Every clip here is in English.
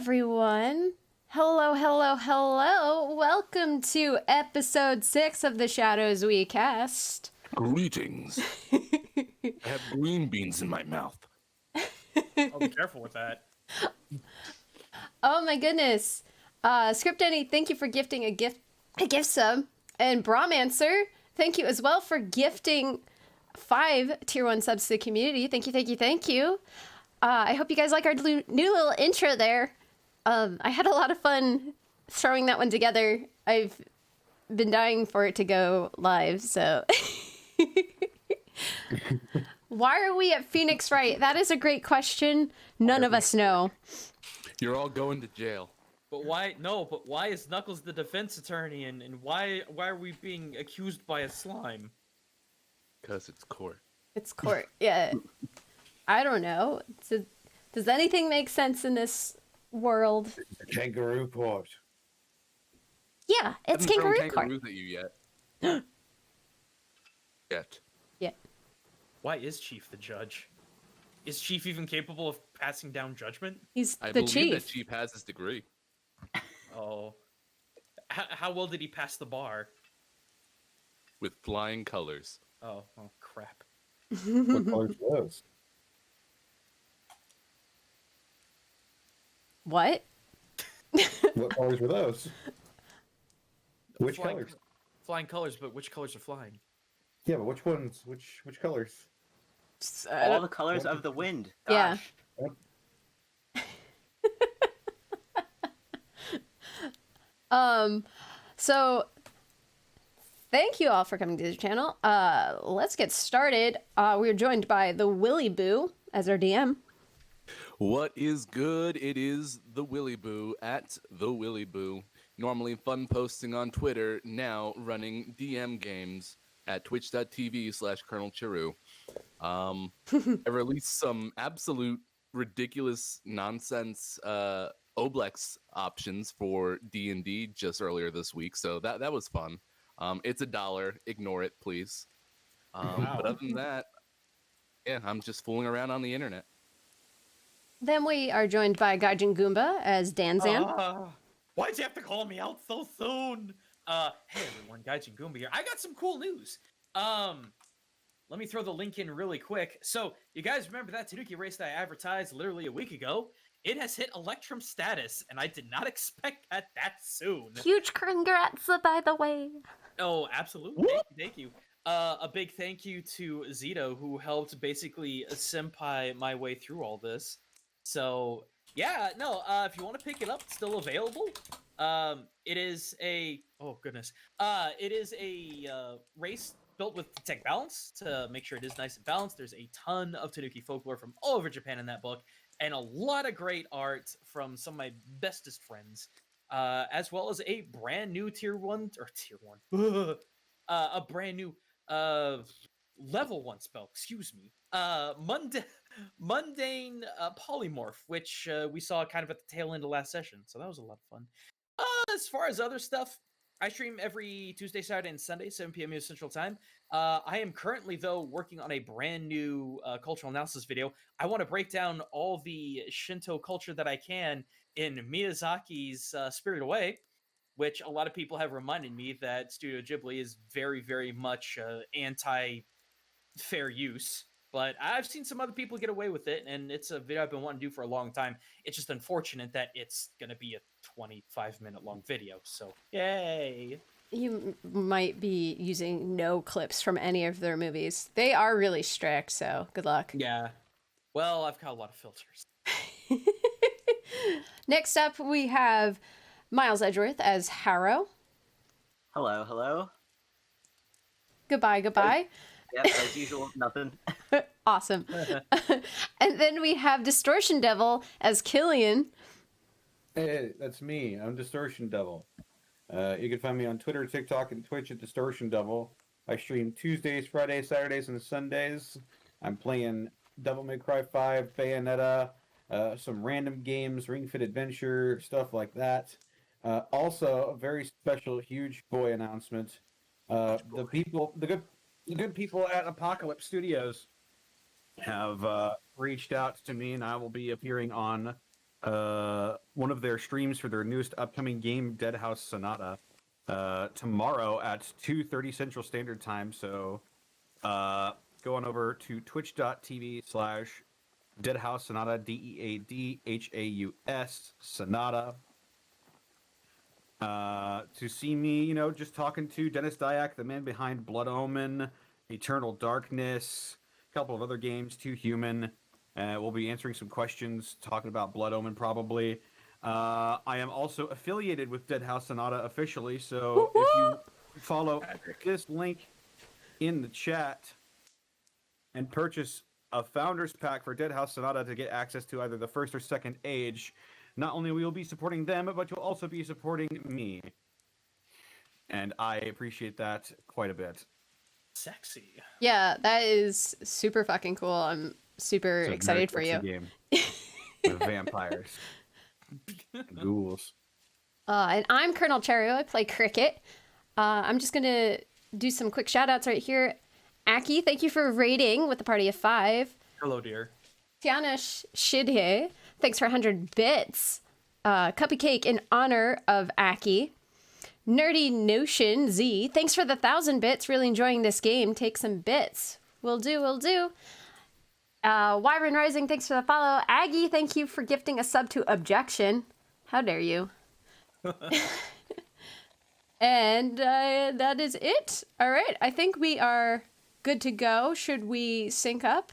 everyone. Hello, hello, hello. Welcome to episode 6 of the Shadows We Cast. Greetings. I have green beans in my mouth. Oh, be careful with that. Oh my goodness. Script Annie, thank you for gifting a gift sub. And Brahmancer, thank you as well for gifting 5 tier 1 subs to the community. Thank you, thank you, thank you. I hope you guys like our new little intro there. I had a lot of fun throwing that one together. I've been dying for it to go live, so... Why are we at Phoenix Wright? That is a great question. None of us know. You're all going to jail. But why? No, but why is Knuckles the defense attorney, and why are we being accused by a slime? Because it's court. It's court, yeah. I don't know. Does anything make sense in this world? Kangaroo court. Yeah, it's Haven't thrown kangaroo court. kangaroos at you yet. Yet. Yeah. Why is Chief the judge? Is Chief even capable of passing down judgment? He's I the believe chief. that Chief has his degree. Oh. How well did he pass the bar? With flying colors. Oh crap. What colors are those? What? What colors were those? Which Flying- colors? Flying colors, but which colors are flying? Yeah, but which ones? Which colors? All the colors of the wind. Yeah. Gosh. So thank you all for coming to the channel. Let's get started. We're joined by the Willy Boo as our DM. What is good? It is the Willy Boo at the Willy Boo. Normally fun posting on Twitter, now running DM games at twitch.tv/ColonelCheru. I released some absolute ridiculous nonsense Oblex options for D&D just earlier this week, so that was fun. It's $1. Ignore it, please. But other than that, yeah, I'm just fooling around on the internet. Then we are joined by Gaijin Goomba as Danzan. Why'd you have to call me out so soon? Hey everyone, Gaijin Goomba here. I got some cool news. Let me throw the link in really quick. So, you guys remember that Tanuki race that I advertised literally a week ago? It has hit Electrum status, and I did not expect that soon. Huge congrats, by the way. Oh, absolutely. Thank you. A big thank you to Zito, who helped basically senpai my way through all this. So, yeah, no, if you want to pick it up, it's still available. It is a... Oh, goodness. It is a race built with tech balance to make sure it is nice and balanced. There's a ton of Tanuki folklore from all over Japan in that book, and a lot of great art from some of my bestest friends, as well as a brand new tier 1, a brand new level 1 spell, excuse me, mundane polymorph, which we saw kind of at the tail end of last session, so that was a lot of fun. As far as other stuff, I stream every Tuesday, Saturday, and Sunday, 7 p.m. US Central Time. I am currently, though, working on a brand new cultural analysis video. I want to break down all the Shinto culture that I can in Miyazaki's Spirited Away, which a lot of people have reminded me that Studio Ghibli is very, very much anti-fair use. But I've seen some other people get away with it, and it's a video I've been wanting to do for a long time. It's just unfortunate that it's going to be a 25-minute long video, so yay! You might be using no clips from any of their movies. They are really strict, so good luck. Yeah. Well, I've got a lot of filters. Next up, we have Miles Edgeworth as Harrow. Hello, hello. Goodbye, goodbye. Yep, as usual, nothing. Awesome. And then we have Distortion Devil as Killian. Hey, that's me. I'm Distortion Devil. You can find me on Twitter, TikTok, and Twitch at Distortion Devil. I stream Tuesdays, Fridays, Saturdays, and Sundays. I'm playing Devil May Cry 5, Bayonetta, some random games, Ring Fit Adventure, stuff like that. Also, a very special, huge boy announcement. The good people at Apocalypse Studios have reached out to me, and I will be appearing on one of their streams for their newest upcoming game, Dead House Sonata, tomorrow at 2:30 Central Standard Time. So go on over to twitch.tv/Deadhouse Sonata, DEADHAUS Sonata, to see me, just talking to Dennis Dyack, the man behind Blood Omen, Eternal Darkness, a couple of other games, Too Human. We'll be answering some questions, talking about Blood Omen probably. I am also affiliated with Dead House Sonata officially, so if you follow this link in the chat and purchase a Founders Pack for Dead House Sonata to get access to either the first or second age, not only will you be supporting them, but you'll also be supporting me. And I appreciate that quite a bit. Sexy. Yeah, that is super fucking cool. I'm super It's a excited for very you. sexy game with vampires and ghouls. And I'm ColonelCheru. I play cricket. I'm just going to do some quick shout outs right here. Aki, thank you for raiding with the party of 5. Hello, dear. Tiana Shidhe, thanks for 100 bits. Cuppy Cake in honor of Aki. Nerdy Notion Z, thanks for the 1,000 bits. Really enjoying this game. Take some bits. Will do, will do. Wyvern Rising, thanks for the follow. Aggie, thank you for gifting a sub to Objection. How dare you? And that is it. All right, I think we are good to go. Should we sync up?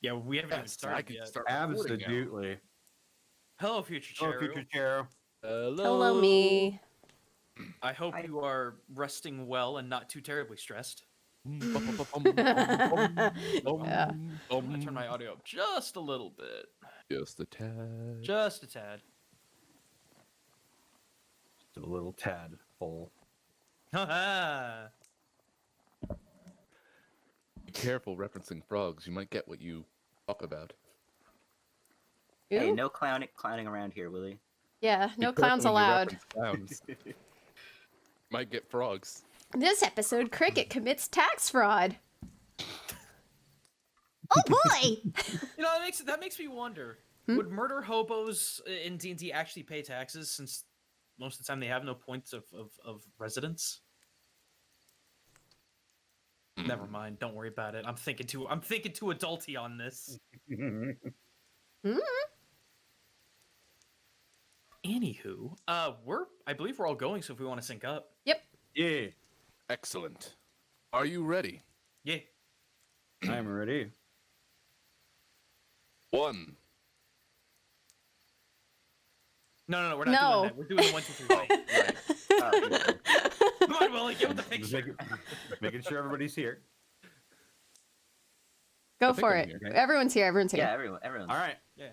Yeah, we haven't even I started can yet. start recording now. Absolutely. Hello, Future Hello, Cheru. Future Cheru. Hello, me. I hope you are resting well and not too terribly stressed. Yeah. I'm gonna turn my audio up just a little bit. Just a tad. Just a tad. Just a little tadpole. Haha. Be careful referencing frogs. You might get what you talk about. Hey, Ooh. no clowning around here, Willie. Yeah, no Be careful clowns when you allowed. reference clowns. Might get frogs. This episode, Cricket commits tax fraud. Oh boy! You know, that makes me wonder. Would murder hobos in D&D actually pay taxes, since most of the time they have no points of residence? Never mind. Don't worry about it. I'm thinking too adulty on this. Anywho, I believe we're all going, so if we want to sync up. Yep. Yeah, Excellent. Are you ready? Yeah. I'm ready. 1. No, we're not No. doing that. We're doing the 1, 2, 3. Right. Come on, Willie, get with the Just picture. making sure everybody's here. Go think for I'm it. here. Everyone's here. Everyone's here. Yeah, everyone. All right. Yeah.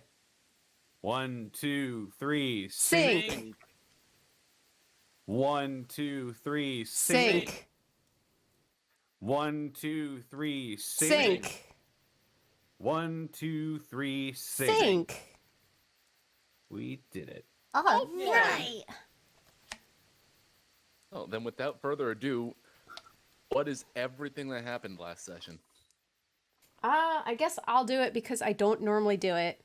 1, 2, 3, Sync. Sync. 1, 2, 3, Sync. 1, 2, 3, Sync. 1, 2, 3, Sync. We did it. All right. Oh, then without further ado, what is everything that happened last session? I guess I'll do it because I don't normally do it.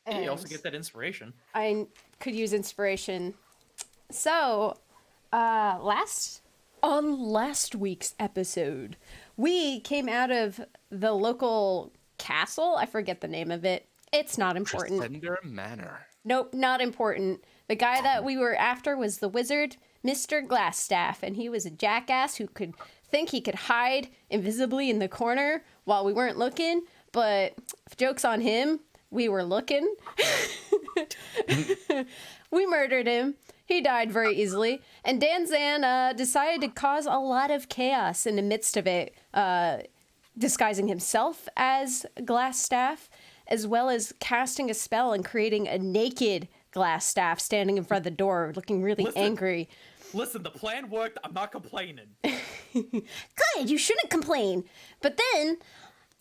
Hey, you also And get that inspiration. I could use inspiration. So, last week's episode, we came out of the local castle. I forget the name of it. It's not important. Tender Manor. Nope, not important. The guy that we were after was the wizard, Mr. Glassstaff, and he was a jackass who could think he could hide invisibly in the corner while we weren't looking, but joke's on him, we were looking. We murdered him. He died very easily, and Danzan decided to cause a lot of chaos in the midst of it, disguising himself as Glassstaff, as well as casting a spell and creating a naked Glassstaff standing in front of the door, looking really Listen. angry. Listen, the plan worked. I'm not complaining. Good, you shouldn't complain. But then,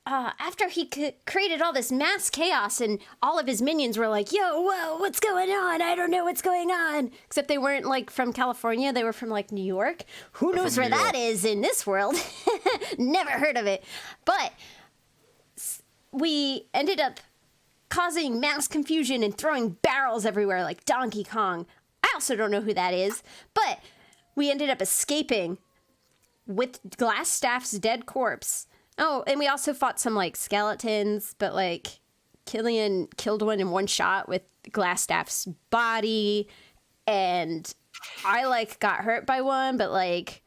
after he created all this mass chaos and all of his minions were like, yo, whoa, what's going on? I don't know what's going on. Except they weren't like from California, they were from like New York. Who knows from where New that is in this world? Never heard of it. But we ended up causing mass confusion and throwing barrels everywhere like Donkey Kong. I also don't know who that is, but we ended up escaping with Glassstaff's dead corpse. Oh, and we also fought some like skeletons, but like Killian killed one in one shot with Glassstaff's body, and I like got hurt by one, but like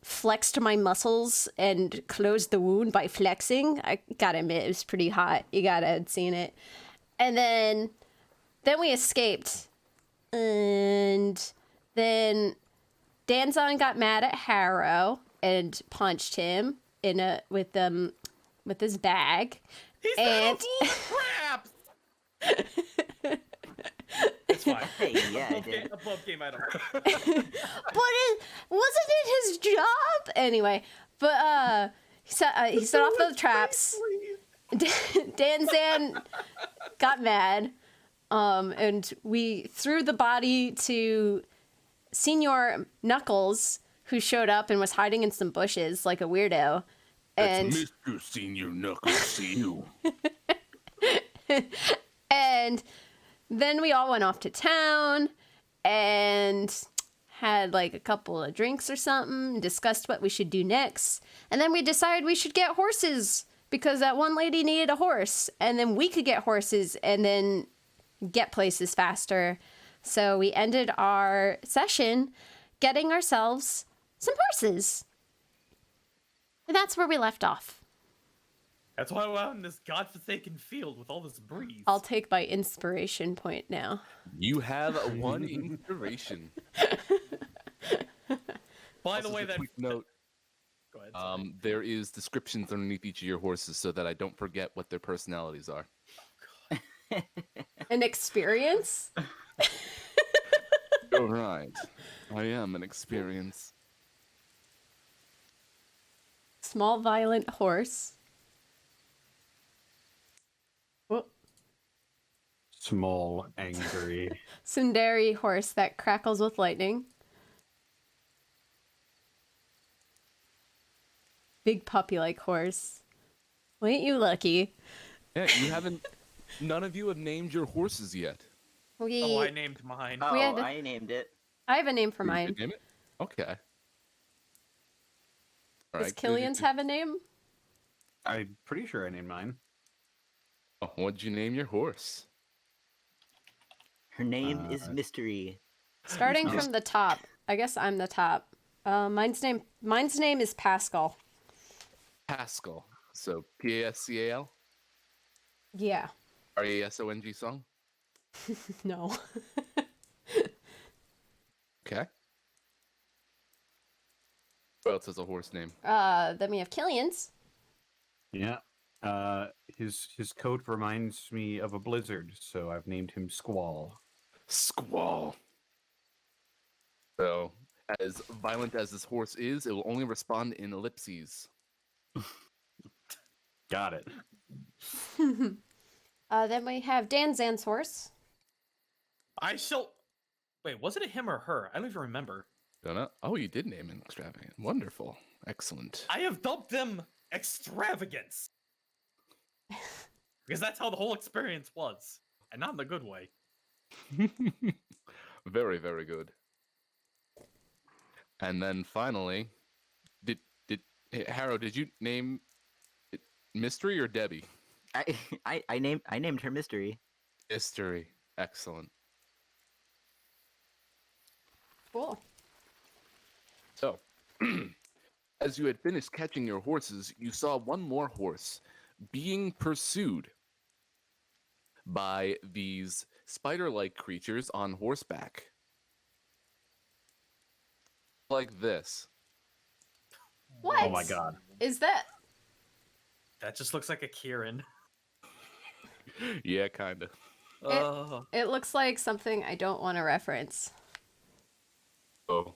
flexed my muscles and closed the wound by flexing. I gotta admit, it was pretty hot. You gotta have seen it. And then we escaped, and then Danzon got mad at Harrow and punched him with his bag. He's and not a fool of crap! It's fine. Hey, yeah, I did. Above game item. But wasn't it his job anyway? But he set off the traps. Danzan got mad, and we threw the body to Senior Knuckles, who showed up and was hiding in some bushes like a weirdo. And That's Mr. Senior Knuckles to you. and then we all went off to town and had like a couple of drinks or something, discussed what we should do next. And then we decided we should get horses because that one lady needed a horse, and then we could get horses and then get places faster. So we ended our session getting ourselves some horses. And that's where we left off. That's why we're out in this godforsaken field with all this breeze. I'll take my inspiration point now. You have one inspiration. By the Also, way, just a that quick note. Go ahead. sorry. There is descriptions underneath each of your horses so that I don't forget what their personalities are. An experience? All right. I am an experience. Small violent horse. Whoop. Small, angry. Sundari horse that crackles with lightning. Big puppy-like horse. Well, ain't you lucky? Yeah, you haven't. None of you have named your horses yet. Oh, I named mine. Oh, had- I named it. I have a name for You mine. did name it? Okay. All Does right, Killian's have a name? I'm pretty sure I named mine. Oh, what'd you name your horse? Her name is Mystery. Starting from the top. I guess I'm the top. Mine's name is Pascal. Pascal. So Pascal? Yeah. RASONG song? No. Okay. Who else has a horse name? Then we have Killian's. Yeah. His coat reminds me of a blizzard, so I've named him Squall. Squall. So, as violent as this horse is, it will only respond in ellipses. Got it. Then we have Danzan's horse. I shall. Wait, was it a him or her? I don't even remember. Don't know. Oh, you did name an extravagant. Wonderful. Excellent. I have dubbed them extravagance. Because that's how the whole experience was. And not in the good way. Very, very good. And then finally, hey, Harrow, did you name it Mystery or Debbie? I named her Mystery. Mystery. Excellent. Cool. So, as you had finished catching your horses, you saw one more horse being pursued by these spider-like creatures on horseback. Like this. What? Oh my god. Is that? That just looks like a Kieran. Yeah, kinda. It looks like something I don't want to reference. Oh.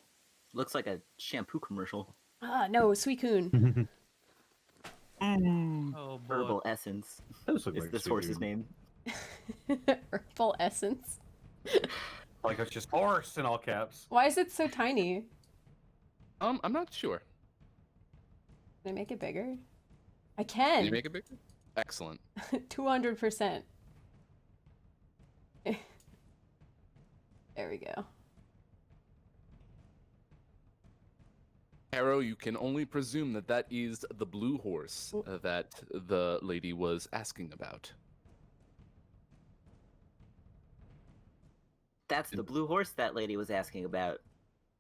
Looks like a shampoo commercial. No, Suicune. Oh, boy. Herbal Essence Those look is like this horse's Suicune. name. Herbal Essence. Like it's just horse in all caps. Why is it so tiny? I'm not sure. Can I make it bigger? I Can can. you make it bigger? Excellent. 200%. we go. Arrow, you can only presume that that is the blue horse that the lady was asking about. That's the blue horse that lady was asking about.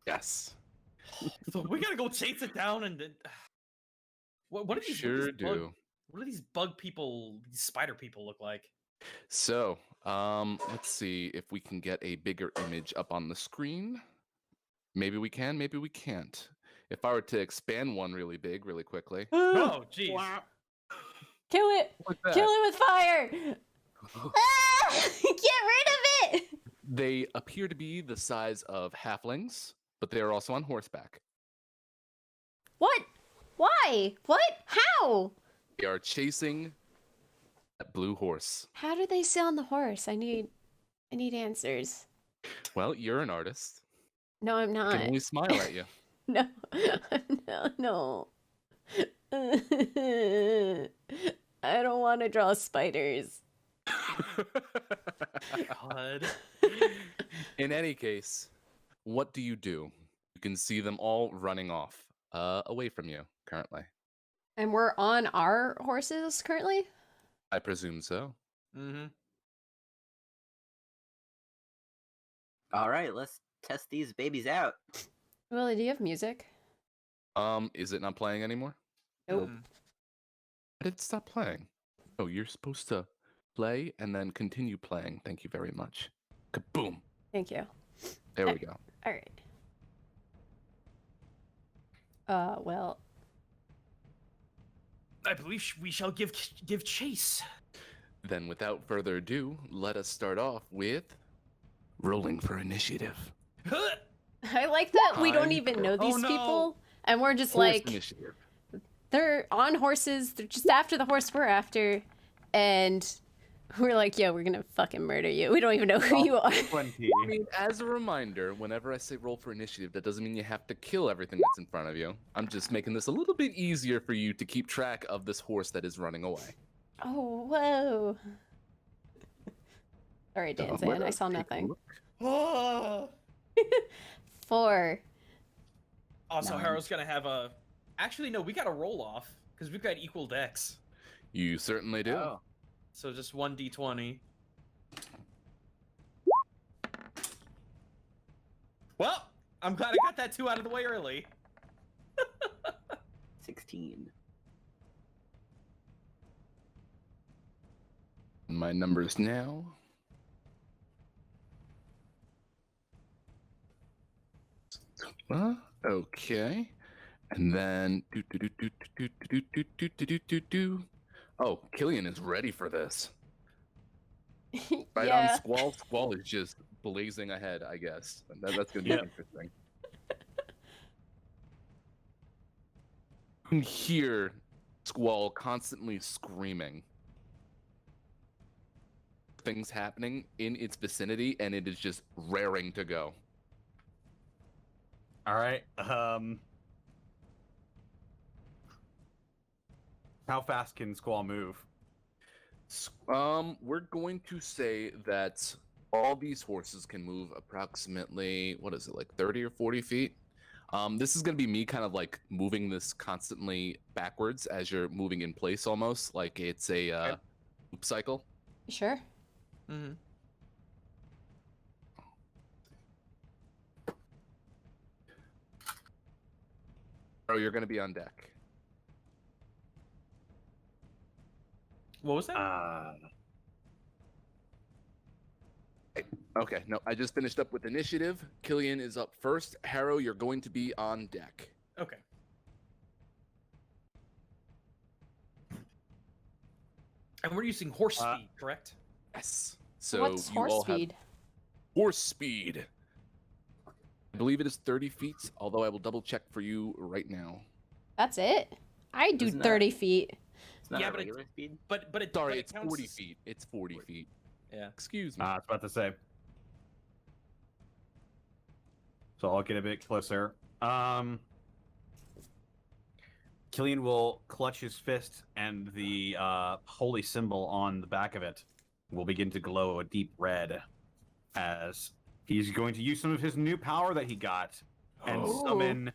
Yes. So we gotta go chase it down and. What are these? Sure do. What do these bug people, these spider people look like? So, let's see if we can get a bigger image up on the screen. Maybe we can, maybe we can't. If I were to expand one really big, really quickly. Oh, jeez. Kill it! Like that. Kill it with fire! Ah! Get rid of it! They appear to be the size of halflings, but they are also on horseback. What? Why? What? How? They are chasing that blue horse. How do they sit on the horse? I need answers. Well, you're an artist. No, I'm I not. can only smile at you. No. No. I don't want to draw spiders. God. In any case, what do? You can see them all running off, away from you currently. And we're on our horses currently? I presume so. Mm-hmm. All right, let's test these babies out. Willie, do you have music? Is it not playing anymore? Nope. Why did it stop playing? Oh, you're supposed to play and then continue playing. Thank you very much. Kaboom. Thank you. There we go. All right. Well, I believe we shall give chase. Then without further ado, let us start off with rolling for initiative. I like that we don't Time. even know these Oh, no. people, and we're just Horse like, initiative. they're on horses, they're just after the horse we're after, and we're like, yo, we're gonna fucking murder you. We don't even know who you are. 20. I mean, as a reminder, whenever I say roll for initiative, that doesn't mean you have to kill everything that's in front of you. I'm just making this a little bit easier for you to keep track of this horse that is running away. Oh, whoa. All right, So, Danzan, let I us saw take a nothing. look. Oh, 4. so Nine. Haro's gonna have a. Actually, no, we got to roll off because we've got equal decks. You certainly do. Oh. So just 1d20. Well, I'm glad I got that 2 out of the way early. 16. My numbers now. Okay. And then Oh, Killian is ready for this. Right Yeah. on Squall. Squall is just blazing ahead, I guess. That's gonna be Yep. interesting. You can hear Squall constantly screaming. Things happening in its vicinity, and it is just raring to go. All right. How fast can Squall move? We're going to say that all these horses can move approximately, what is it, like 30 or 40 feet? This is going to be me kind of like moving this constantly backwards as you're moving in place almost, like it's a loop cycle. Sure. Mm-hmm. Oh, you're going to be on deck. What was that? Okay, no, I just finished up with initiative. Killian is up first. Harrow, you're going to be on deck. Okay. And we're using horse speed, correct? Yes. So What's you horse all have speed? horse speed. I believe it is 30 feet, although I will double check for you right now. That's it? I do Isn't that- 30 feet. It's not Yeah, a but regular speed. But it. Sorry, but it it's counts 40 as- feet. It's 40 feet. Yeah. Excuse me. I was about to say. So I'll get a bit closer. Killian will clutch his fist, and the holy symbol on the back of it will begin to glow a deep red as He's going to use some of his new power that he got and summon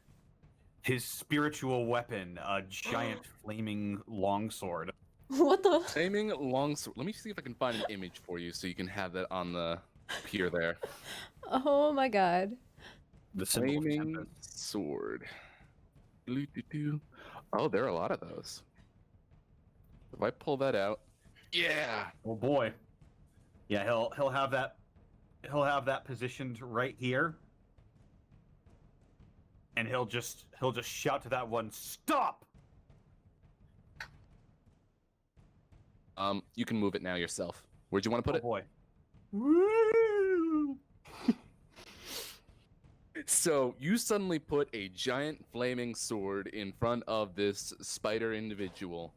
his spiritual weapon, a giant flaming longsword. What the? Flaming longsword. Let me see if I can find an image for you so you can have that on the pier there. Oh my god. The symbol of Flaming tempest. sword. Doo-doo-doo. Oh, there are a lot of those. If I pull that out, yeah. Oh boy. Yeah, he'll have that positioned right here. And he'll just shout to that one, "Stop!" You can move it now yourself. Where'd you want to put Oh it? boy. Woo! So you suddenly put a giant flaming sword in front of this spider individual.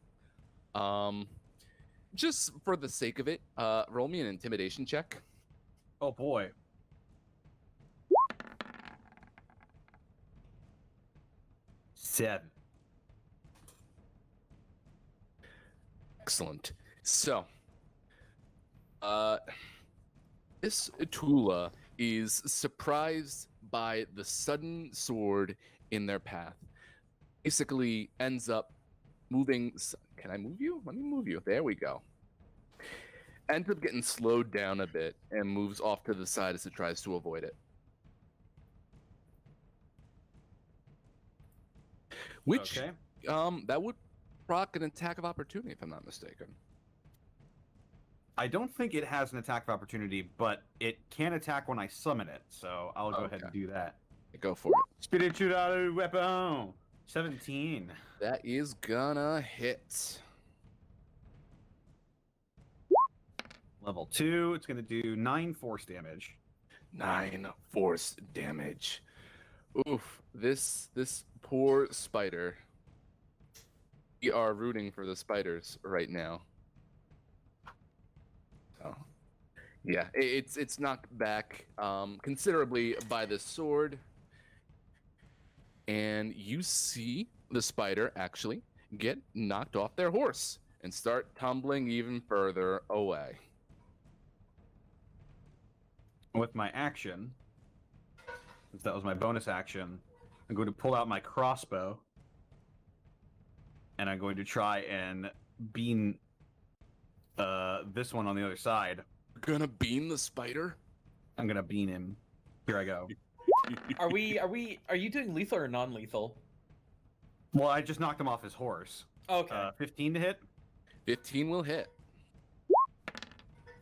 Just for the sake of it, roll me an intimidation check. Oh boy. Seven. Excellent. So, this Tula is surprised by the sudden sword in their path. Basically, ends up moving. Can I move you? Let me move you. There we go. Ends up getting slowed down a bit and moves off to the side as it tries to avoid it. Which, Okay. that would proc an attack of opportunity, if I'm not mistaken. I don't think it has an attack of opportunity, but it can attack when I summon it, so I'll go ahead and do that. Go for it. Spiritual weapon. 17. That is gonna hit. Level 2, it's going to do 9 force damage. 9 force damage. Oof, this poor spider. We are rooting for the spiders right now. So, yeah, it's knocked back considerably by the sword, and you see the spider actually get knocked off their horse and start tumbling even further away. With my action, since that was my bonus action, I'm going to pull out my crossbow, and I'm going to try and beam this one on the other side. Gonna beam the spider? I'm gonna beam him. Here I go. Are you doing lethal or non-lethal? Well, I just knocked him off his horse. Okay. 15 to hit. 15 will hit.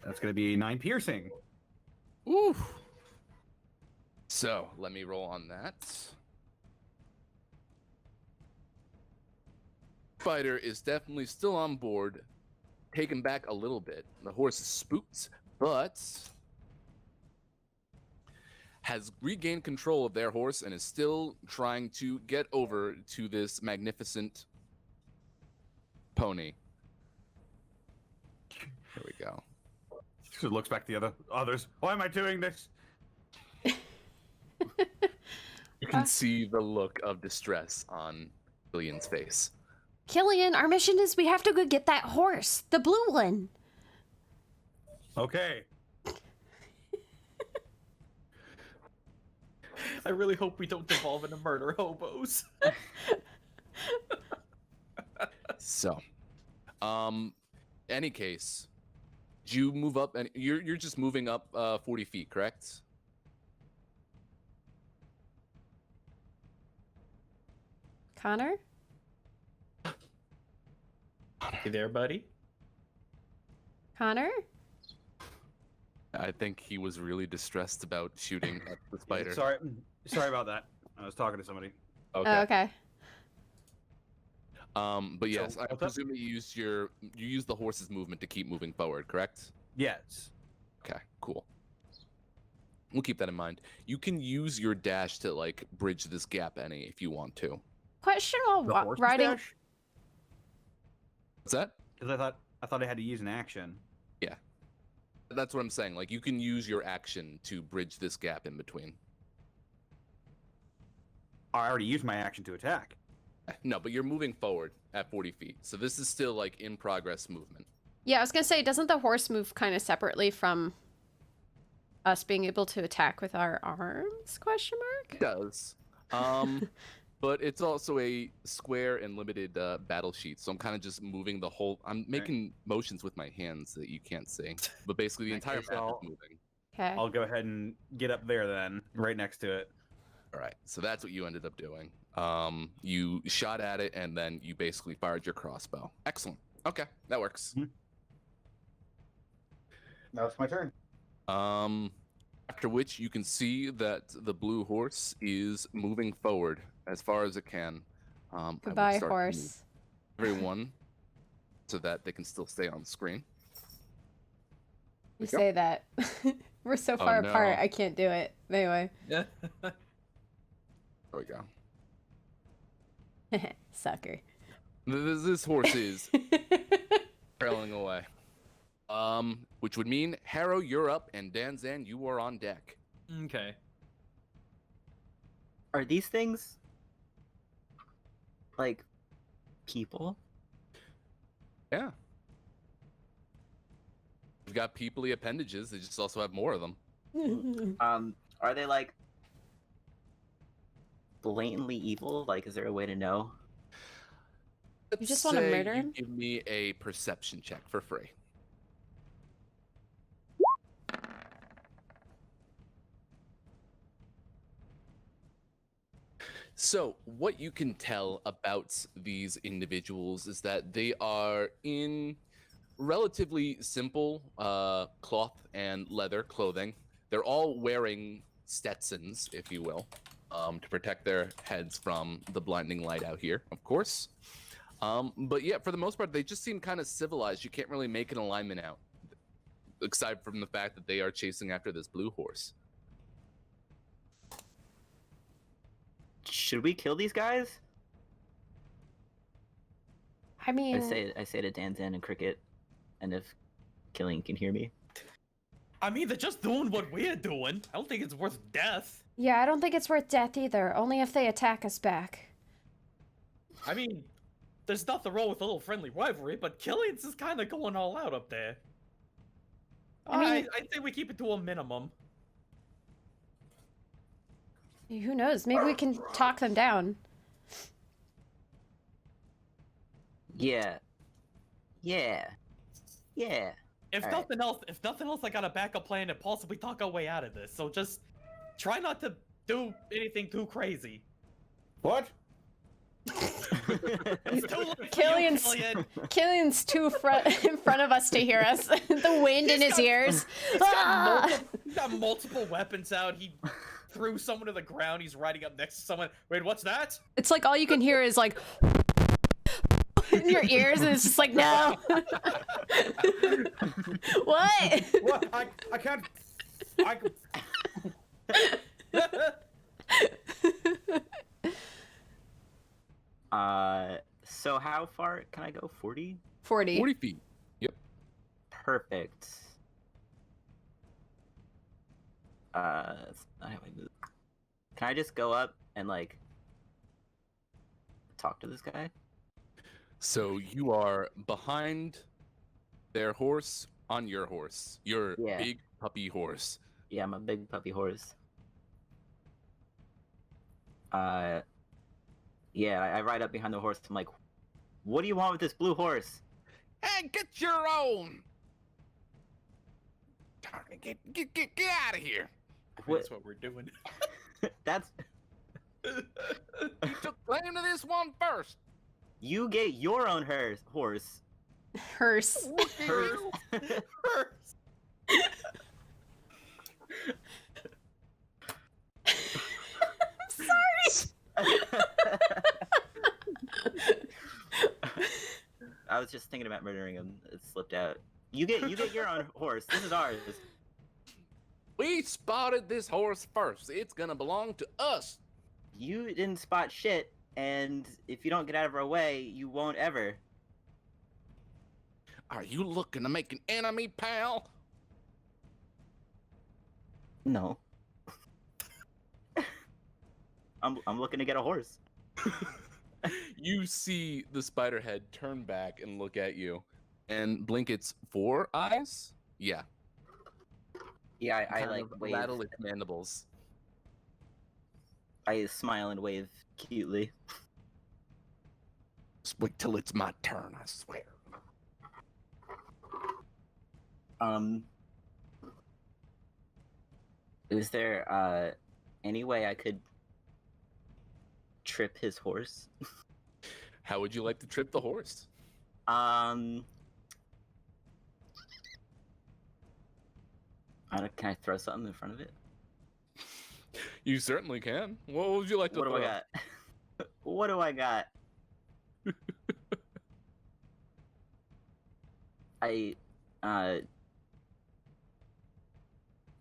That's gonna be 9 piercing. Ooh. So let me roll on that. Spider is definitely still on board, taken back a little bit. The horse is spooked, but has regained control of their horse and is still trying to get over to this magnificent pony. There we go. She looks back to the others. Why am I doing this? You can see the look of distress on Lillian's face. Killian, our mission is we have to go get that horse, the blue one. Okay. I really hope we don't devolve into murder hobos. So, any case, did you move up and you're just moving up 40 feet, correct? Connor? You there, buddy? Connor? I think he was really distressed about shooting at the spider. Sorry about that. I was talking to somebody. Okay. Oh, okay. But yes, So, I what's up? presume you use the horse's movement to keep moving forward, correct? Yes. Okay, cool. We'll keep that in mind. You can use your dash to like bridge this gap any if you want to. Question while The horse riding. dash? What's that? Because I thought I had to use an action. Yeah. That's what I'm saying. Like you can use your action to bridge this gap in between. I already used my action to attack. No, but you're moving forward at 40 feet. So this is still like in progress movement. Yeah, I was gonna say, doesn't the horse move kind of separately from us being able to attack with our arms? Question mark. It does. But it's also a square and limited battle sheet, so I'm kind of just moving the whole. I'm making motions with my hands that you can't see, but basically the In entire that case, map is I'll- moving. Okay. I'll go ahead and get up there then, right next to it. All right, so that's what you ended up doing. You shot at it, and then you basically fired your crossbow. Excellent. Okay, that works. Now it's my turn. After which you can see that the blue horse is moving forward as far as it can. I will Goodbye, start to move horse. everyone so that they can still stay on the screen. You we go. say that. We're so far no. apart, I can't do it. Anyway. There we go. Sucker. This horse is trailing away. Which would mean Harrow, you're up, and Danzan, you are on deck. Okay. Are these things like people? Yeah. We've got peoply appendages, they just also have more of them. Are they like blatantly evil? Like, is there a way to know? Let's just wanna say murder you him? Give me a perception check for free. So, what you can tell about these individuals is that they are in relatively simple cloth and leather clothing. They're all wearing Stetsons, if you will, to protect their heads from the blinding light out here, of course. But yeah, for the most part, they just seem kind of civilized. You can't really make an alignment out, aside from the fact that they are chasing after this blue horse. Should we kill these guys? I mean, I say to Danzan and Cricket, and if Killing can hear me. I mean, they're just doing what we're doing. I don't think it's worth death. yeah, I don't think it's worth death either. Only if they attack us back. I mean, there's nothing wrong with a little friendly rivalry, but Killian's is kind of going all out up there. I mean- I think we keep it to a minimum. Who knows? Maybe we can talk them down. Yeah. Yeah. Yeah. If All right. nothing else, I got a backup plan to possibly talk our way out of this. So just try not to do anything too crazy. What? It's too late for you, Killian's- Killian. Killian's too in front of us to hear us. The wind in his ears. He's Ah! got multiple weapons out. He threw someone to the ground. He's riding up next to someone. Wait, what's that? It's like all you can hear is like in your ears, and it's just like, no. What? What? I can't. So how far can I go? 40? 40. 40 feet. Yep. Perfect. That's not how I move. Can I just go up and like talk to this guy? So you are behind their horse on your horse. Your Yeah. big puppy horse. Yeah, I'm a big puppy horse. Yeah, I ride up behind the horse. I'm like, what do you want with this blue horse? Hey, get your own! Darn it, get out of here! What? That's what we're doing. That's You took claim to this one first. you get your own horse. Hearse. Hers. I was just thinking about murdering him. It slipped out. You get your own horse. This is ours. We spotted this horse first. It's gonna belong to us. You didn't spot shit, and if you don't get out of our way, you won't ever. Are you looking to make an enemy, pal? No. I'm looking to get a horse. You see the spider head turn back and look at you and blink its 4 eyes. Yeah. Yeah, I kind like of wave. rattle its mandibles. I smile and wave cutely. Just wait till it's my turn, I swear. Is there any way I could trip his horse? How would you like to trip the horse? I can I throw something in front of it? You certainly can. What would you like to What do throw? I got? What do I got?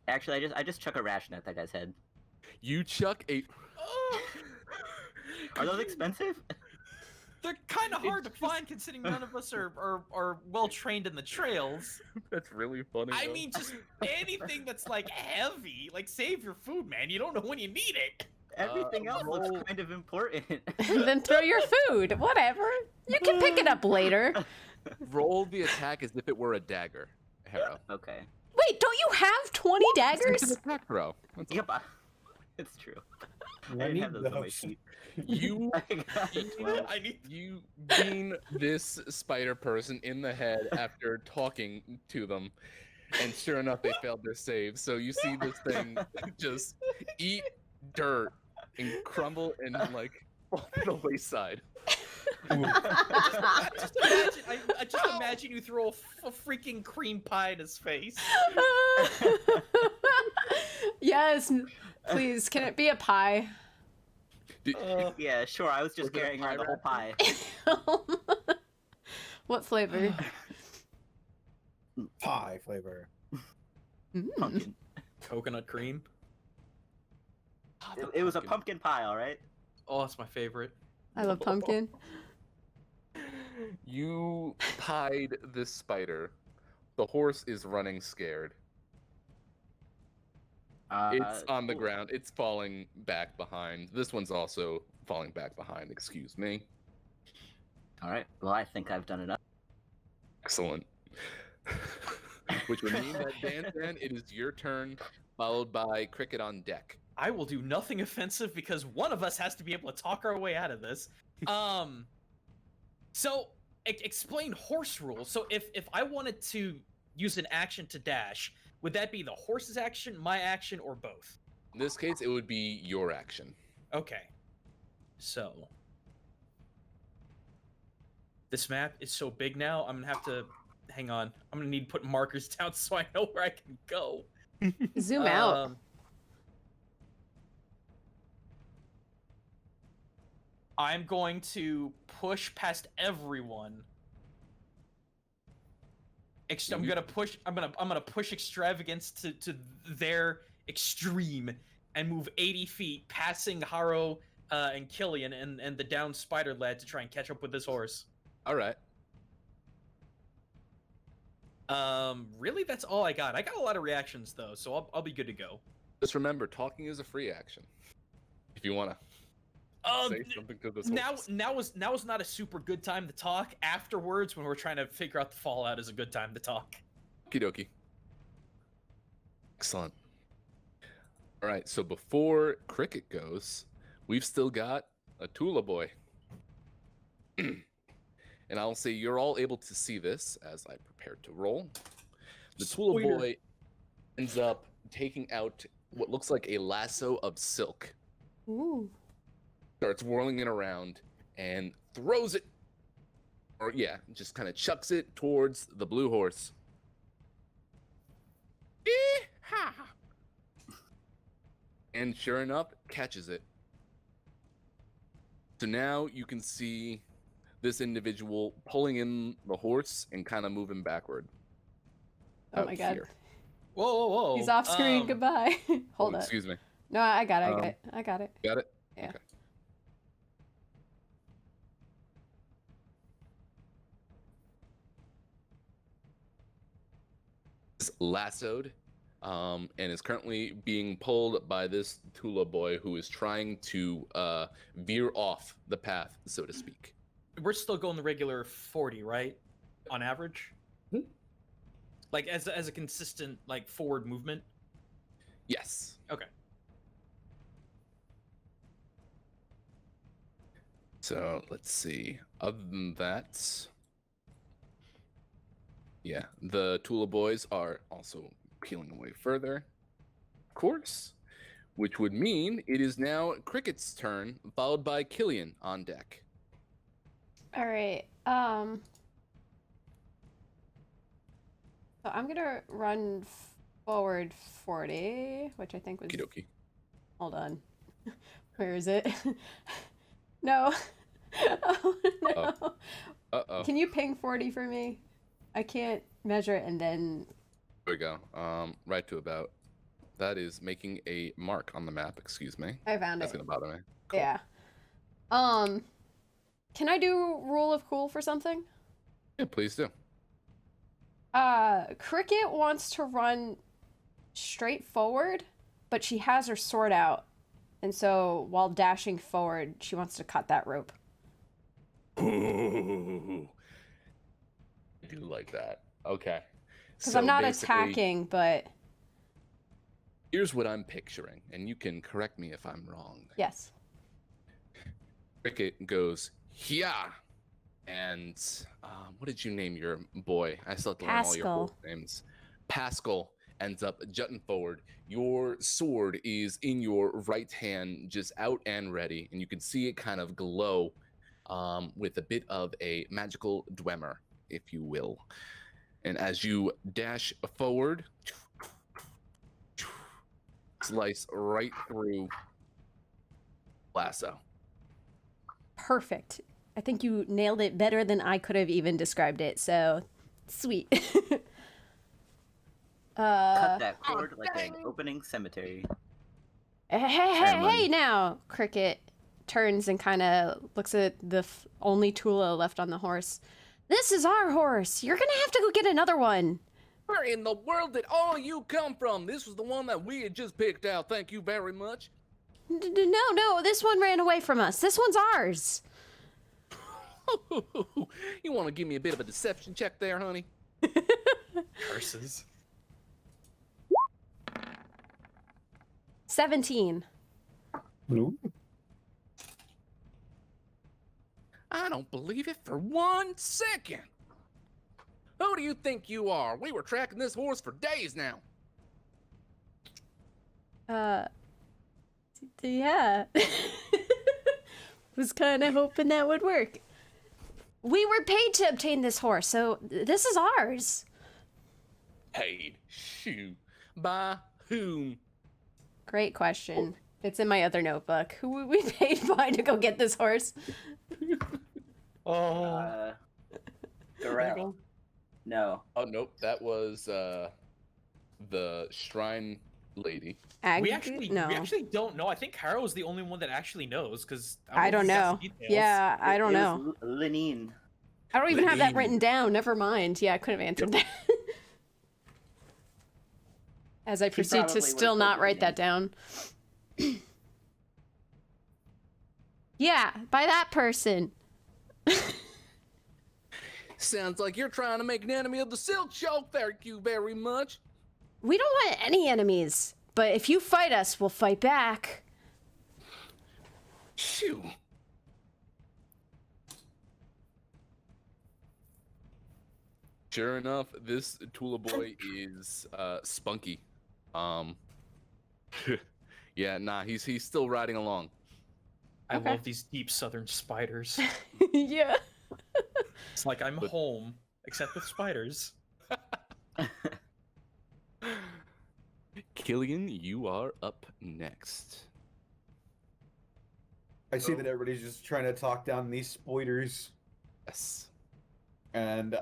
Actually, I just chuck a ration at that guy's head. You chuck a. Are those expensive? They're kind of hard to find considering none of us are well trained in the trails. That's really funny. I though. mean, just anything that's like heavy, like save your food, man. You don't know when you need it. Everything else roll- looks kind of important. Then throw your food. Whatever. You can pick it up later. Roll the attack as if it were a dagger, Harrow. Okay. Wait, don't you have 20 It's an daggers? attack throw. That's all. Yep. It's true. I I didn't need have those on my those. sheet. You I got a 12. I need. you bean this spider person in the head after talking to them, and sure enough, they failed their save. So you see this thing just eat dirt and crumble and like off the wayside. I just imagine you throw a freaking cream pie in his face. Yes, please. Can it be a pie? Yeah, sure. I was Was just it a carrying around the whole pie pie. What flavor? Pie flavor. Mm. Pumpkin. Coconut cream. It was a pumpkin pie, all right. Oh, that's my favorite. I love pumpkin. You pied this spider. The horse is running scared. It's on the cool. ground. It's falling back behind. This one's also falling back behind. Excuse me. All right. Well, I think I've done enough. Excellent. Which would mean that Dan, it is your turn, followed by Cricket on deck. I will do nothing offensive because one of us has to be able to talk our way out of this. So explain horse rules. So if I wanted to use an action to dash, would that be the horse's action, my action, or both? In this case, it would be your action. Okay. So this map is so big now. I'm gonna have to hang on. I'm gonna need to put markers down so I know where I can go. Zoom out. I'm going to push past everyone. I'm gonna push. I'm gonna push extravagance to their extreme and move 80 feet, passing Haro and Killian and the down spider lad to try and catch up with this horse. All right. Really, that's all I got. I got a lot of reactions though, so I'll be good to go. Just remember, talking is a free action. If you wanna say something to this horse. Now is not a super good time to talk. Afterwards, when we're trying to figure out the fallout, is a good time to talk. Okie dokie. Excellent. All right, so before Cricket goes, we've still got a Tula boy. And I'll say you're all able to see this as I prepare to roll. The Tula Spoiler. boy ends up taking out what looks like a lasso of silk, Ooh. starts whirling it around, and throws it, or yeah, just kind of chucks it towards the blue horse. Yee-haw! And sure enough, catches it. So now you can see this individual pulling in the horse and kind of moving backward. Oh out my god. here. Whoa, whoa, whoa! He's off screen. Goodbye. Hold Oh, up. excuse me. No, I got it. I got it. Got it? Yeah. Okay. Is lassoed and is currently being pulled by this Tula boy who is trying to veer off the path, so to speak. We're still going the regular 40, right? On average? Hmm. Like as a consistent like forward movement. Yes. Okay. So let's see. Other than that, yeah, the Tula boys are also peeling away further, of course, which would mean it is now Cricket's turn, followed by Killian on deck. All right. So I'm gonna run forward 40, which I think was. Okie dokie. Hold on. Where is it? No. Oh no. Uh-oh. Can you ping 40 for me? I can't measure it and then. There we go. Right to about. That is making a mark on the map. Excuse me. I found That's it. gonna bother me. Cool. Yeah. Can I do rule of cool for something? Yeah, please do. Cricket wants to run straight forward, but she has her sword out. And so while dashing forward, she wants to cut that rope. Ooh. I do like that. Okay. Because So I'm not basically, attacking, but here's what I'm picturing, and you can correct me if I'm wrong. yes. Cricket goes, yeah. And what did you name your boy? I still have to learn all your whole names. Pascal ends up jutting forward. Your sword is in your right hand, just out and ready, and you can see it kind of glow with a bit of a magical dwemer, if you will. And as you dash forward, slice right through lasso. Perfect. I think you nailed it better than I could have even described it. So, sweet. Cut that cord like an opening cemetery. Hey now, Cricket turns and kind of looks at the only Tula left on the horse. This is our horse. You're gonna have to go get another one. Where in the world did all you come from? This was the one that we had just picked out. Thank you very much. No, this one ran away from us. This one's ours. You want to give me a bit of a deception check there, honey? Curses. 17. Nope. I don't believe it for 1 second. Who do you think you are? We were tracking this horse for days now. Yeah. Was kind of hoping that would work. We were paid to obtain this horse, so this is ours. Paid? Shoot. By whom? Great question. It's in my other notebook. Who were we paid by to go get this horse? Oh. Darrell. No. Oh, nope. That was the shrine lady. We actually don't know. I think Kara was the only one that actually knows, because I don't know. Yeah, I don't know. Lenine. I don't even have that Lenine. written down. Never mind. Yeah, I could have answered that. As I proceed probably to would've still told not you write that down. Yeah, by that person. Sounds like you're trying to make an enemy of the silk show. Thank you very much. We don't want any enemies, but if you fight us, we'll fight back. Phew. Sure enough, this Tula boy is spunky. Yeah, nah, he's still riding along. I Okay. love these deep southern spiders. Yeah. It's like I'm home, except with spiders. Killian, you are up next. I see that everybody's just trying to talk down these spoilers. Yes. And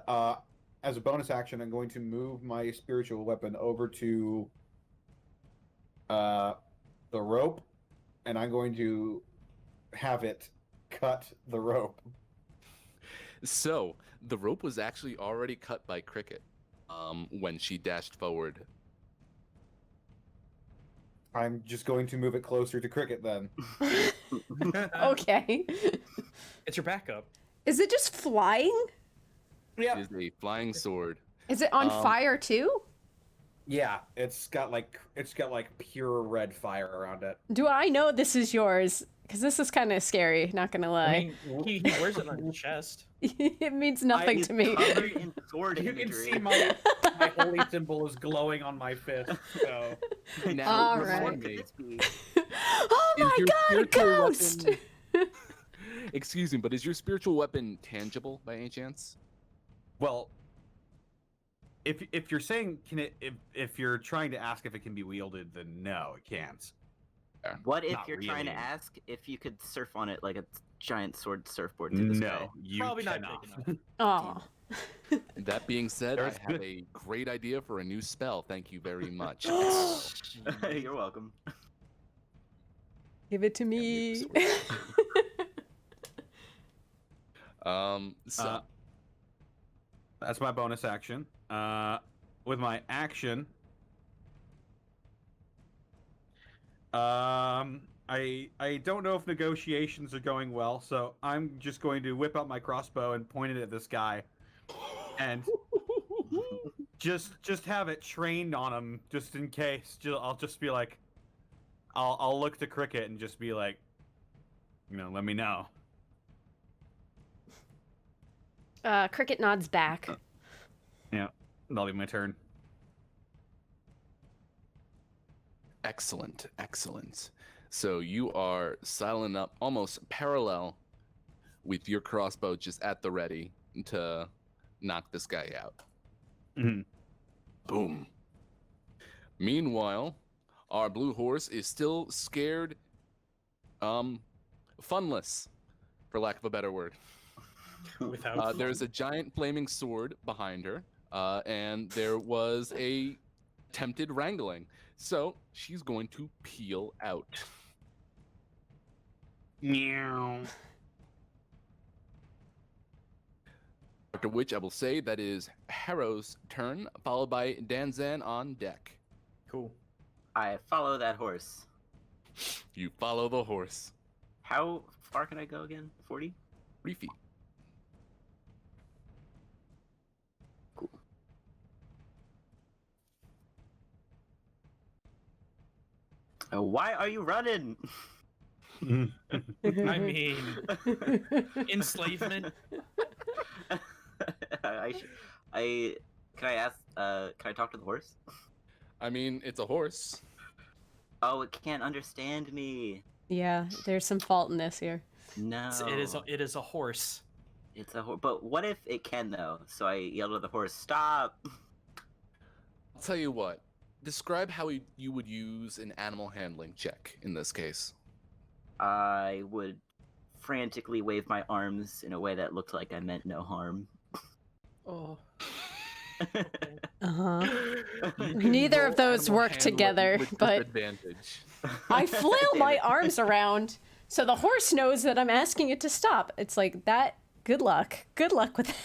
as a bonus action, I'm going to move my spiritual weapon over to the rope, and I'm going to have it cut the rope. So the rope was actually already cut by Cricket when she dashed forward. I'm just going to move it closer to Cricket then. Okay. It's your backup. Is it just flying? It is a flying sword. Is it on fire too? Yeah, it's got like pure red fire around it. Do I know this is yours? Because this is kind of scary, not gonna lie. I mean, he wears it on his chest. It means nothing It's to me. covered in sword You can imagery. see my holy symbol is glowing on my fist. So Now, All remind right. What could me, this be? Oh is my your god, a spiritual ghost! weapon- Excuse me, but is your spiritual weapon tangible by any chance? Well, if you're saying can it if you're trying to ask if it can be wielded, then no, it can't. What if Not you're trying to really. ask if you could surf on it like a giant sword surfboard to the sky? No, you Probably not cannot. big enough. Aw. That being said, There's I have good- a great idea for a new spell. Thank you very much. You're welcome. Give it to me. So That's my bonus action. With my action, I don't know if negotiations are going well, so I'm just going to whip out my crossbow and point it at this guy, and just have it trained on him just in case. I'll just be like, I'll look to Cricket and just be like, let me know. Cricket nods back. Yeah, that'll be my turn. excellent, excellent. So you are silent up, almost parallel, with your crossbow just at the ready to knock this guy out. Mhm. Boom. Meanwhile, our blue horse is still scared, funless, for lack of a better word. Without There's a giant flaming sword behind her, and there was a attempted wrangling. So she's going to peel out. Meow. After which I will say that is Harrow's turn, followed by Danzan on deck. Cool. I follow that horse. You follow the horse. How far can I go again? 40? 3 feet. Why are you running? I mean, enslavement. I can I ask? Can I talk to the horse? I mean, it's a horse. Oh, it can't understand me. Yeah, there's some fault in this here. No, It is a horse. It's a horse. But what if it can though? So I yelled at the horse, "Stop!" I'll tell you what. Describe how you would use an animal handling check in this case. I would frantically wave my arms in a way that looked like I meant no harm. Oh. Uh-huh. You can Neither roll of those animal work handling together, with but disadvantage. I flail Damn my it. arms around so the horse knows that I'm asking it to stop. It's like that. Good luck. Good luck with that.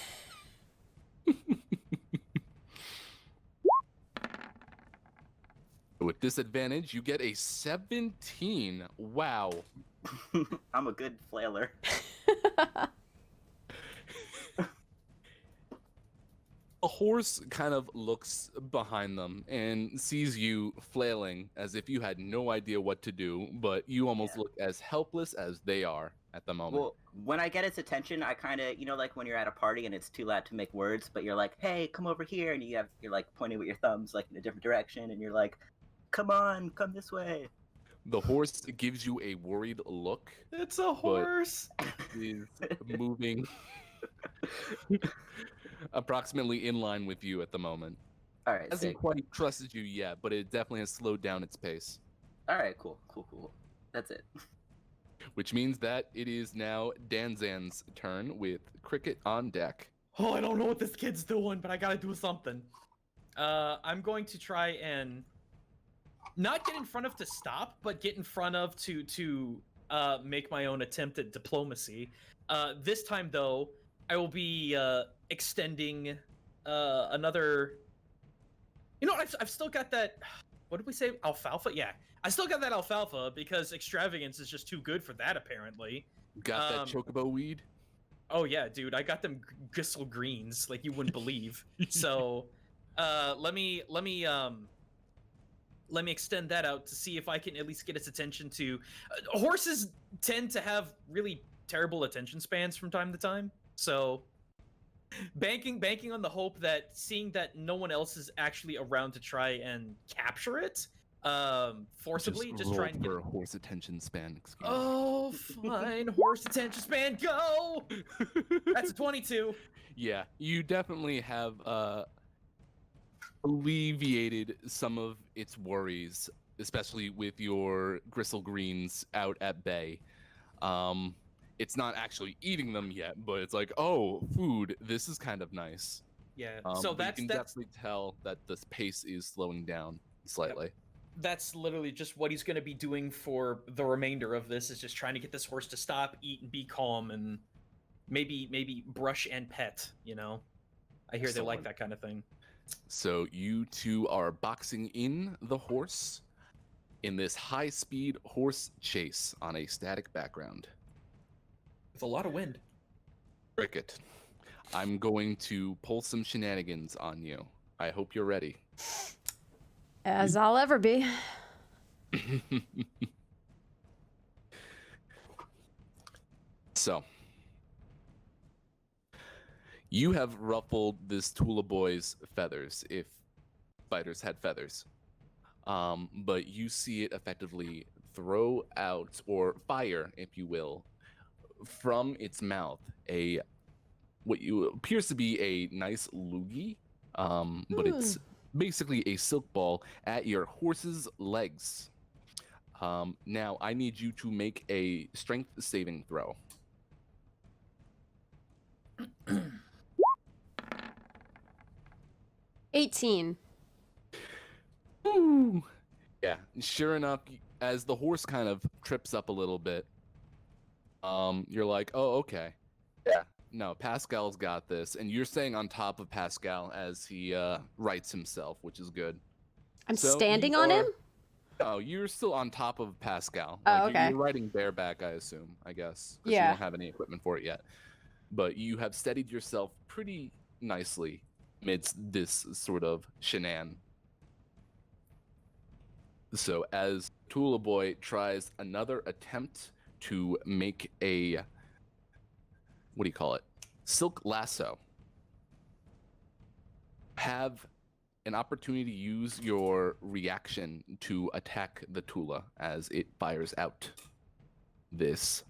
With disadvantage, you get a 17. Wow. I'm a good flailer. A horse kind of looks behind them and sees you flailing as if you had no idea what to do, but you almost look as helpless as they are at the moment. Well, when I get its attention, I kind of, like when you're at a party and it's too loud to make words, but you're like, "Hey, come over here," and you're like pointing with your thumbs like in a different direction, and you're like, "Come on, come this way." The horse gives you a worried look, It's a horse. is moving approximately in line with you at the moment. All right, Hasn't sick. quite trusted you yet, but it definitely has slowed down its pace. All right, cool. That's it. Which means that it is now Danzan's turn with Cricket on deck. Oh, I don't know what this kid's doing, but I gotta do something. I'm going to try and not get in front of to stop, but get in front of to make my own attempt at diplomacy. This time, though, I will be extending another. You know, I've still got that. What did we say? Alfalfa? Yeah, I still got that alfalfa because extravagance is just too good for that, apparently. Got that chocobo weed? Oh yeah, dude, I got them gristle greens like you wouldn't believe. So, let me extend that out to see if I can at least get its attention. To horses tend to have really terrible attention spans from time to time, so banking on the hope that seeing that no one else is actually around to try and capture it forcibly, just roll try and get for it. a horse attention span. Excuse me. Oh, fine. Horse attention span, go! That's a 22. Yeah, you definitely have alleviated some of its worries, especially with your gristle greens out at bay. It's not actually eating them yet, but it's like, oh, food. This is kind of nice. Yeah. So But you can that's definitely tell that this pace is slowing down slightly. that's literally just what he's going to be doing for the remainder of this, is just trying to get this horse to stop, eat, and be calm, and maybe brush and pet, you know? I hear they like Excellent. that kind of thing. So you two are boxing in the horse in this high-speed horse chase on a static background. With a lot of wind. Cricket, I'm going to pull some shenanigans on you. I hope you're ready. As I'll ever be. So, you have ruffled this Tula boy's feathers, if spiders had feathers. But you see it effectively throw out, or fire, if you will, from its mouth what appears to be a nice loogie, but it's basically a silk ball at your horse's legs. Now I need you to make a strength saving throw. $18. Ooh. Yeah, sure enough, as the horse kind of trips up a little bit, you're like, oh, okay. Yeah, no, Pascal's got this. And you're staying on top of Pascal as he rights himself, which is good. I'm So standing you on are- him? Oh, you're still on top of Pascal. Oh, Like, okay. You're riding bareback, I assume, I guess. 'Cause Yeah. You don't have any equipment for it yet. But you have steadied yourself pretty nicely amidst this sort of shenan. So as Tula Boy tries another attempt to make a, what do you call it? Silk lasso. Have an opportunity to use your reaction to attack the Tula as it fires out this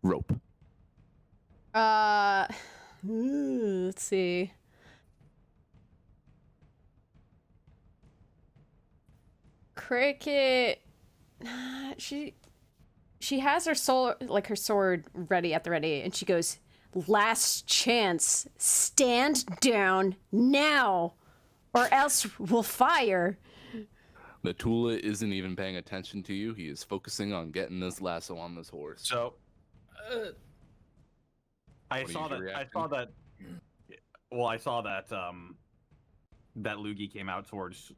rope. Let's see. Cricket. She has her her sword ready at the ready, and she goes, "Last chance. Stand down now, or else we'll fire." The Tula isn't even paying attention to you. He is focusing on getting this lasso on this horse. So I What is saw your that. reaction? I saw that. That loogie came out towards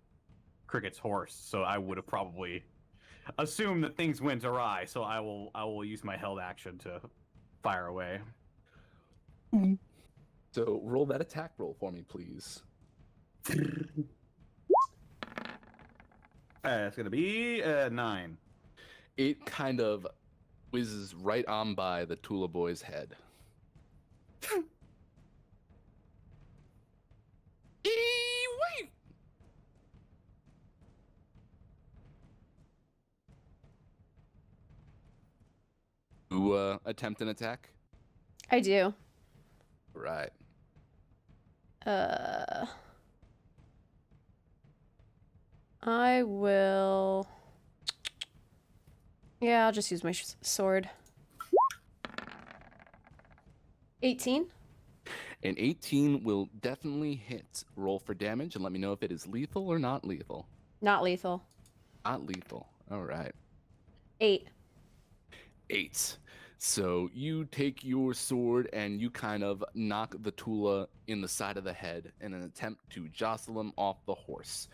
Cricket's horse, so I would have probably assumed that things went awry. So I will use my held action to fire away. So roll that attack roll for me, please. It's gonna be 9. It kind of whizzes right on by the Tula boy's head. Wait! You attempt an attack? I do. Right. I will. Yeah, I'll just use my sword. 18. An 18 will definitely hit. Roll for damage and let me know if it is lethal or not lethal. Not lethal. Not lethal. All right. 8. 8. So you take your sword and you kind of knock the Tula in the side of the head in an attempt to jostle him off the horse.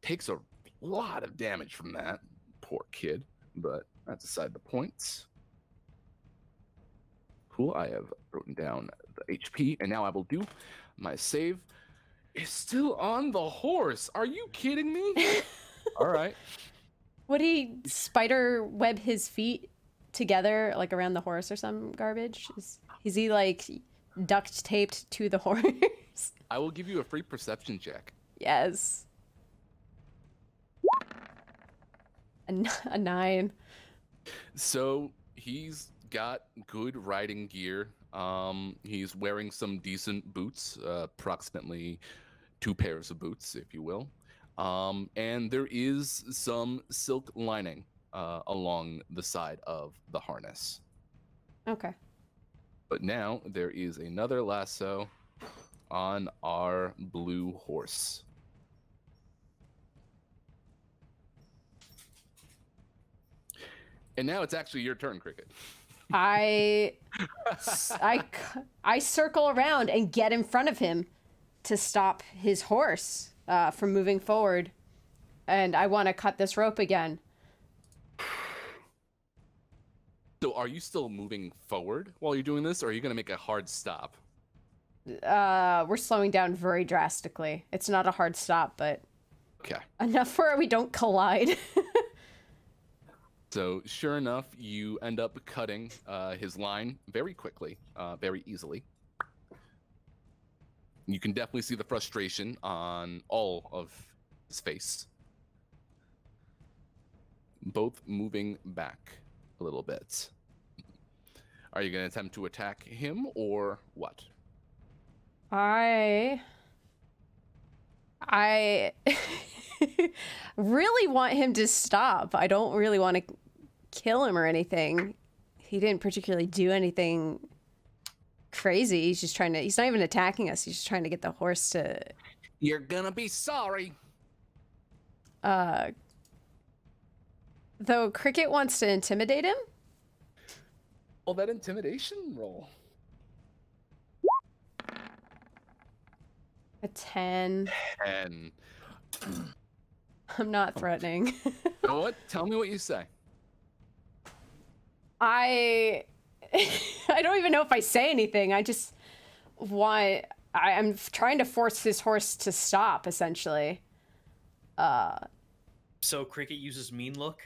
Takes a lot of damage from that. Poor kid. But that's aside the points. Cool. I have written down the HP, and now I will do my save. It's still on the horse. Are you kidding me? All right. Would he spider web his feet together, like around the horse or some garbage? Is he like duct taped to the horse? I will give you a free perception check. Yes. A 9. So he's got good riding gear. He's wearing some decent boots, approximately 2 pairs of boots, if you will. And there is some silk lining along the side of the harness. Okay. But now there is another lasso on our blue horse. And now it's actually your turn, Cricket. I circle around and get in front of him to stop his horse from moving forward. And I want to cut this rope again. So are you still moving forward while you're doing this, or are you going to make a hard stop? We're slowing down very drastically. It's not a hard stop, but Okay. enough where we don't collide. So sure enough, you end up cutting his line very quickly, very easily. You can definitely see the frustration on all of his face. Both moving back a little bit. Are you going to attempt to attack him or what? I really want him to stop. I don't really want to kill him or anything. He didn't particularly do anything crazy. He's not even attacking us. He's just trying to get the horse to... You're gonna be sorry. Though Cricket wants to intimidate him? Well, that intimidation roll. A 10. And I'm not threatening. you know what? Tell me what you say. I don't even know if I say anything. I just want... I'm trying to force his horse to stop, essentially. So Cricket uses mean look.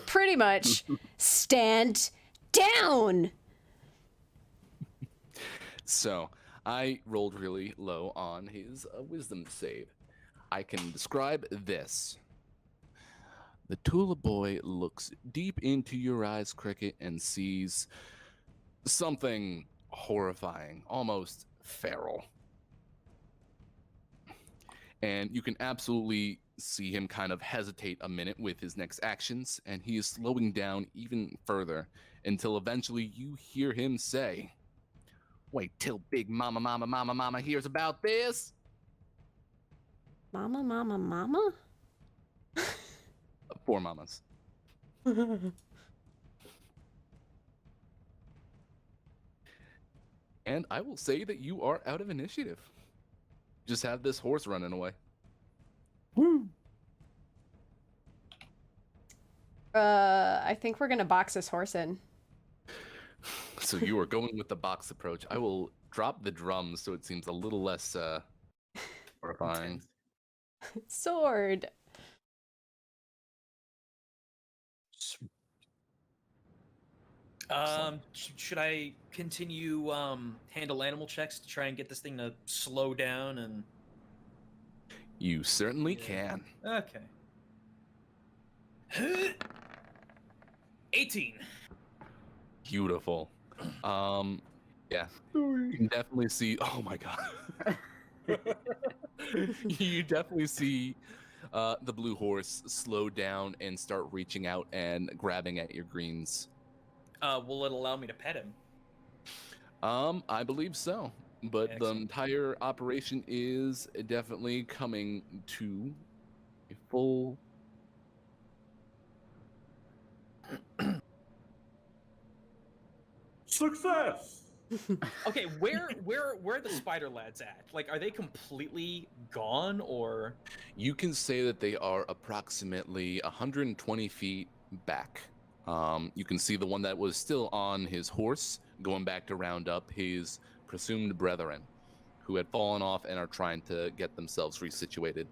Pretty much. Stand down! So I rolled really low on his wisdom save. I can describe this. The Tula boy looks deep into your eyes, Cricket, and sees something horrifying, almost feral. And you can absolutely see him kind of hesitate a minute with his next actions, and he is slowing down even further until eventually you hear him say, "Wait till Big Mama hears about this." Mama? 4 mamas. And I will say that you are out of initiative. Just have this horse running away. I think we're gonna box this horse in. So you are going with the box approach. I will drop the drums so it seems a little less horrifying. Sword. Should I continue handle animal checks to try and get this thing to slow down and? You certainly Yeah. can. Okay. 18. Beautiful. Yeah. You can definitely see. Oh my god. You definitely see the blue horse slow down and start reaching out and grabbing at your greens. Will it allow me to pet him? I believe so. But the Excellent. entire operation is definitely coming to a full. Success! Okay, where are the spider lads at? Like, are they completely gone or? You can say that they are approximately 120 feet back. You can see the one that was still on his horse going back to round up his presumed brethren. who had fallen off and are trying to get themselves resituated.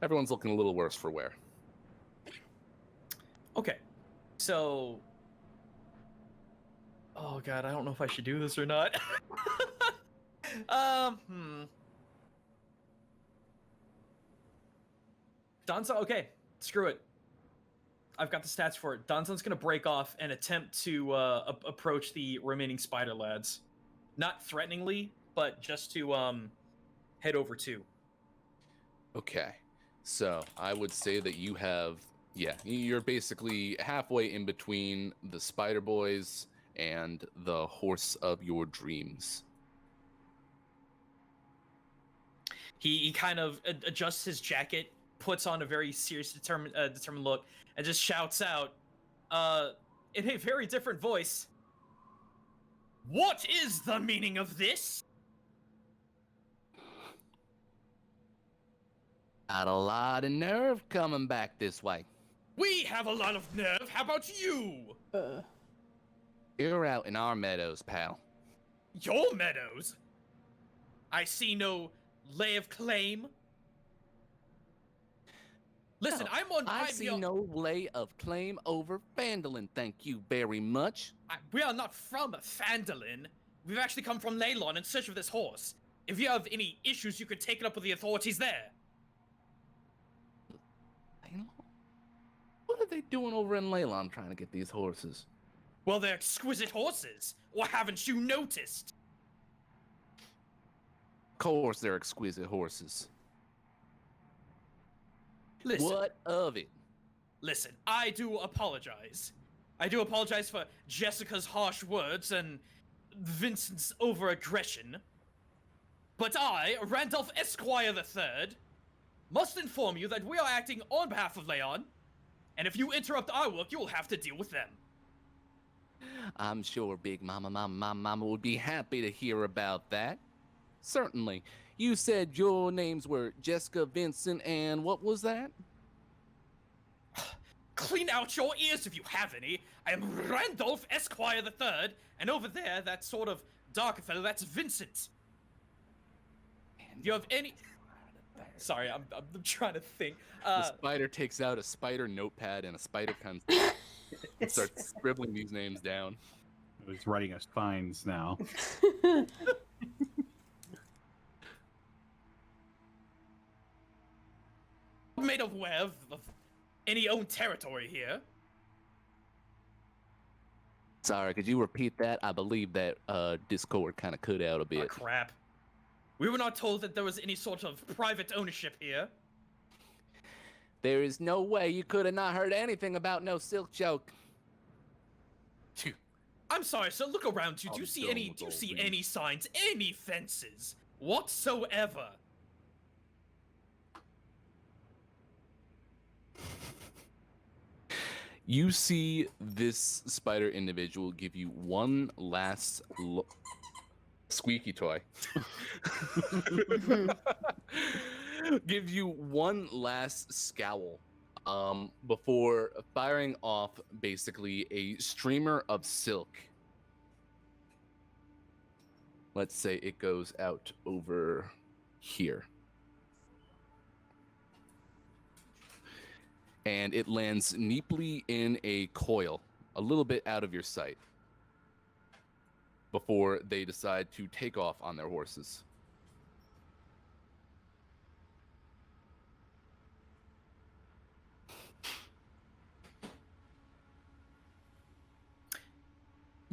Everyone's looking a little worse for wear. Okay, so... Oh god, I don't know if I should do this or not. Danzo, okay, screw it. I've got the stats for it. Danzon's gonna break off and attempt to approach the remaining spider lads. Not threateningly, but just to head over to. Okay, so I would say that you have, you're basically halfway in between the Spider Boys and the horse of your dreams. He kind of adjusts his jacket, puts on a very serious, determined look, and just shouts out, in a very different voice, "What is the meaning of this?" Got a lot of nerve coming back this way. We have a lot of nerve. How about you? You're out in our meadows, pal. Your meadows? I see no lay of claim. Listen, No, I'm see no lay of claim over Phandalin, thank you very much. We are not from Phandalin. We've actually come from Leylon in search of this horse. If you have any issues, you could take it up with the authorities there. What are they doing over in Leylon trying to get these horses? Well, they're exquisite horses. Or haven't you noticed? Of course they're exquisite horses. Listen, What of it? listen, I do apologize. I do apologize for Jessica's harsh words and Vincent's over-aggression. But I, Randolph Esquire III, must inform you that we are acting on behalf of Leon, and if you interrupt our work, you will have to deal with them. I'm sure Big Mama would be happy to hear about that. Certainly. You said your names were Jessica, Vincent, and what was that? Clean out your ears if you have any. I am Randolph Esquire III, and over there, that sort of darker fellow, that's Vincent. Do you have any... Sorry, I'm trying to think. The spider takes out a spider notepad and a spider pen and starts scribbling these names down. He's writing us fines now. Made aware of any own territory here. Sorry, could you repeat that? I believe that Discord kind of cut out a Oh, bit. crap. We were not told that there was any sort of private ownership here. There is no way you could have not heard anything about no silk joke. Phew. I'm sorry, sir. Look around you. Do you I'm see done any? with Do you all see these. any signs? Any fences whatsoever? You see this spider individual give you one last look. Squeaky toy. Give you one last scowl before firing off basically a streamer of silk. Let's say it goes out over here. And it lands neatly in a coil, a little bit out of your sight, before they decide to take off on their horses.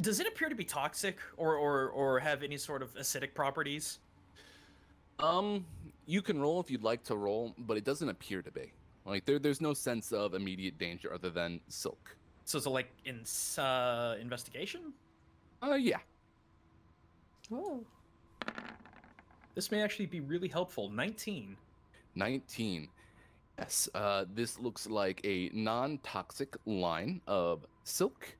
Does it appear to be toxic or have any sort of acidic properties? You can roll if you'd like to roll, but it doesn't appear to be. Like there's no sense of immediate danger other than silk. So is it like in investigation? Yeah. Oh. This may actually be really helpful. 19. 19. Yes, this looks like a non-toxic line of silk,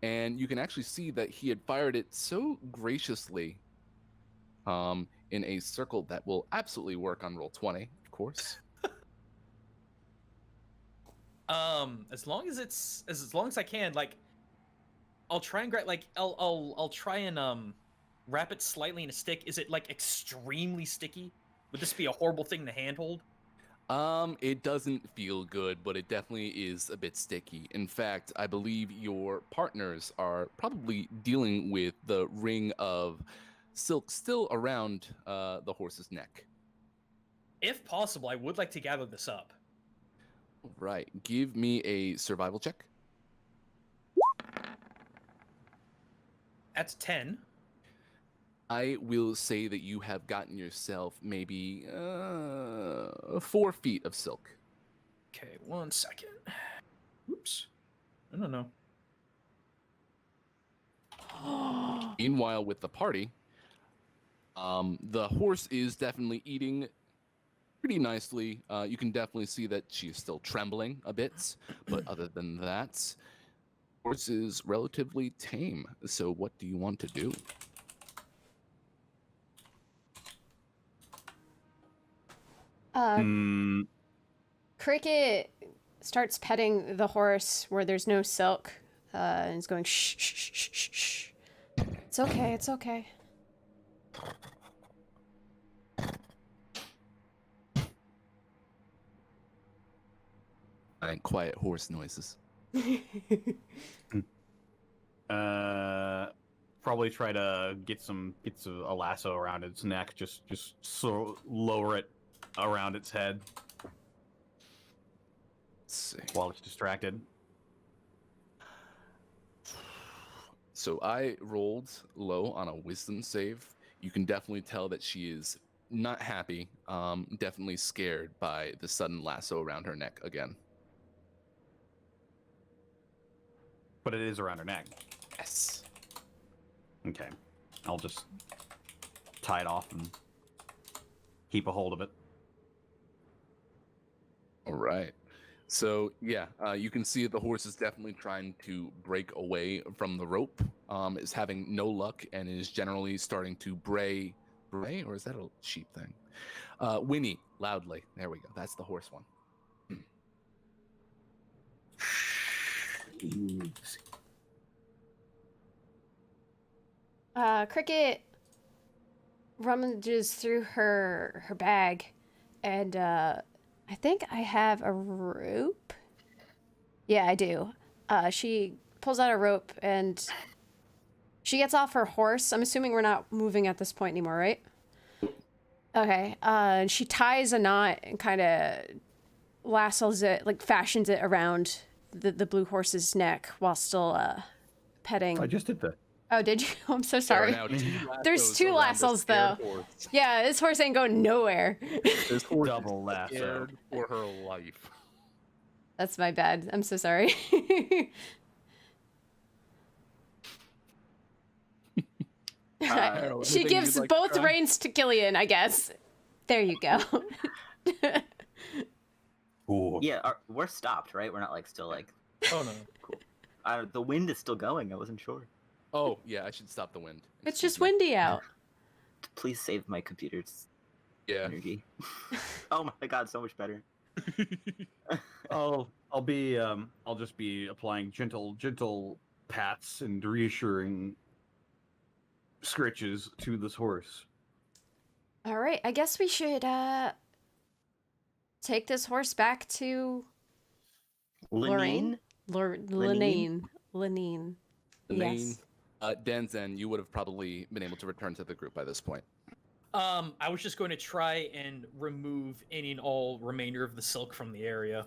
and you can actually see that he had fired it so graciously in a circle that will absolutely work on roll 20, of course. As long as it's as long as I can, like, I'll try and I'll try and wrap it slightly in a stick. Is it like extremely sticky? Would this be a horrible thing to handhold? It doesn't feel good, but it definitely is a bit sticky. In fact, I believe your partners are probably dealing with the ring of silk still around the horse's neck. If possible, I would like to gather this up. Right. Give me a survival check. That's 10. I will say that you have gotten yourself maybe 4 feet of silk. Okay, 1 second. Oops. I don't know. Meanwhile, with the party, the horse is definitely eating pretty nicely. You can definitely see that she's still trembling a bit, but other than that, horse is relatively tame. So what do you want to do? Cricket starts petting the horse where there's no silk, and is going shh, shh, shh, shh, shh, shh. It's okay, it's okay. And quiet horse noises. Probably try to get a lasso around its neck, just so lower it around its head Let's see. while it's distracted. So I rolled low on a wisdom save. You can definitely tell that she is not happy, definitely scared by the sudden lasso around her neck again. But it is around her neck. Yes. Okay. I'll just tie it off and keep a hold of it. All right. So yeah, you can see the horse is definitely trying to break away from the rope. Is having no luck and is generally starting to bray, or is that a sheep thing? Whinny loudly. There we go. That's the horse one. Cricket rummages through her bag, and I think I have a rope. Yeah, I do. She pulls out a rope and she gets off her horse. I'm assuming we're not moving at this point anymore, right? Okay. And she ties a knot and kind of lassos it, like fashions it around the blue horse's neck while still petting. I just did that. Oh, did you? I'm so sorry. There are now 2 There's lassos 2 around the lassos, scared though. horse. Yeah, this horse ain't going nowhere. This horse Double is lasso. scared for her life. That's my bad. I'm so sorry. Harold, She anything gives you'd like to both try? reins to Killian, I guess. There you go. Ooh. Yeah, we're stopped, right? We're not like still like. Oh no. The wind is still going. I wasn't sure. Oh yeah, I should stop the wind. It's Excuse just me. windy out. Please save my computer's Yeah. energy. Oh my god, so much better. I'll just be applying gentle pats and reassuring scritches to this horse. All right, I guess we should take this horse back to Lorraine. Lenine? Lenine. Lane, Yes. Denzen, you would have probably been able to return to the group by this point. I was just going to try and remove any and all remainder of the silk from the area.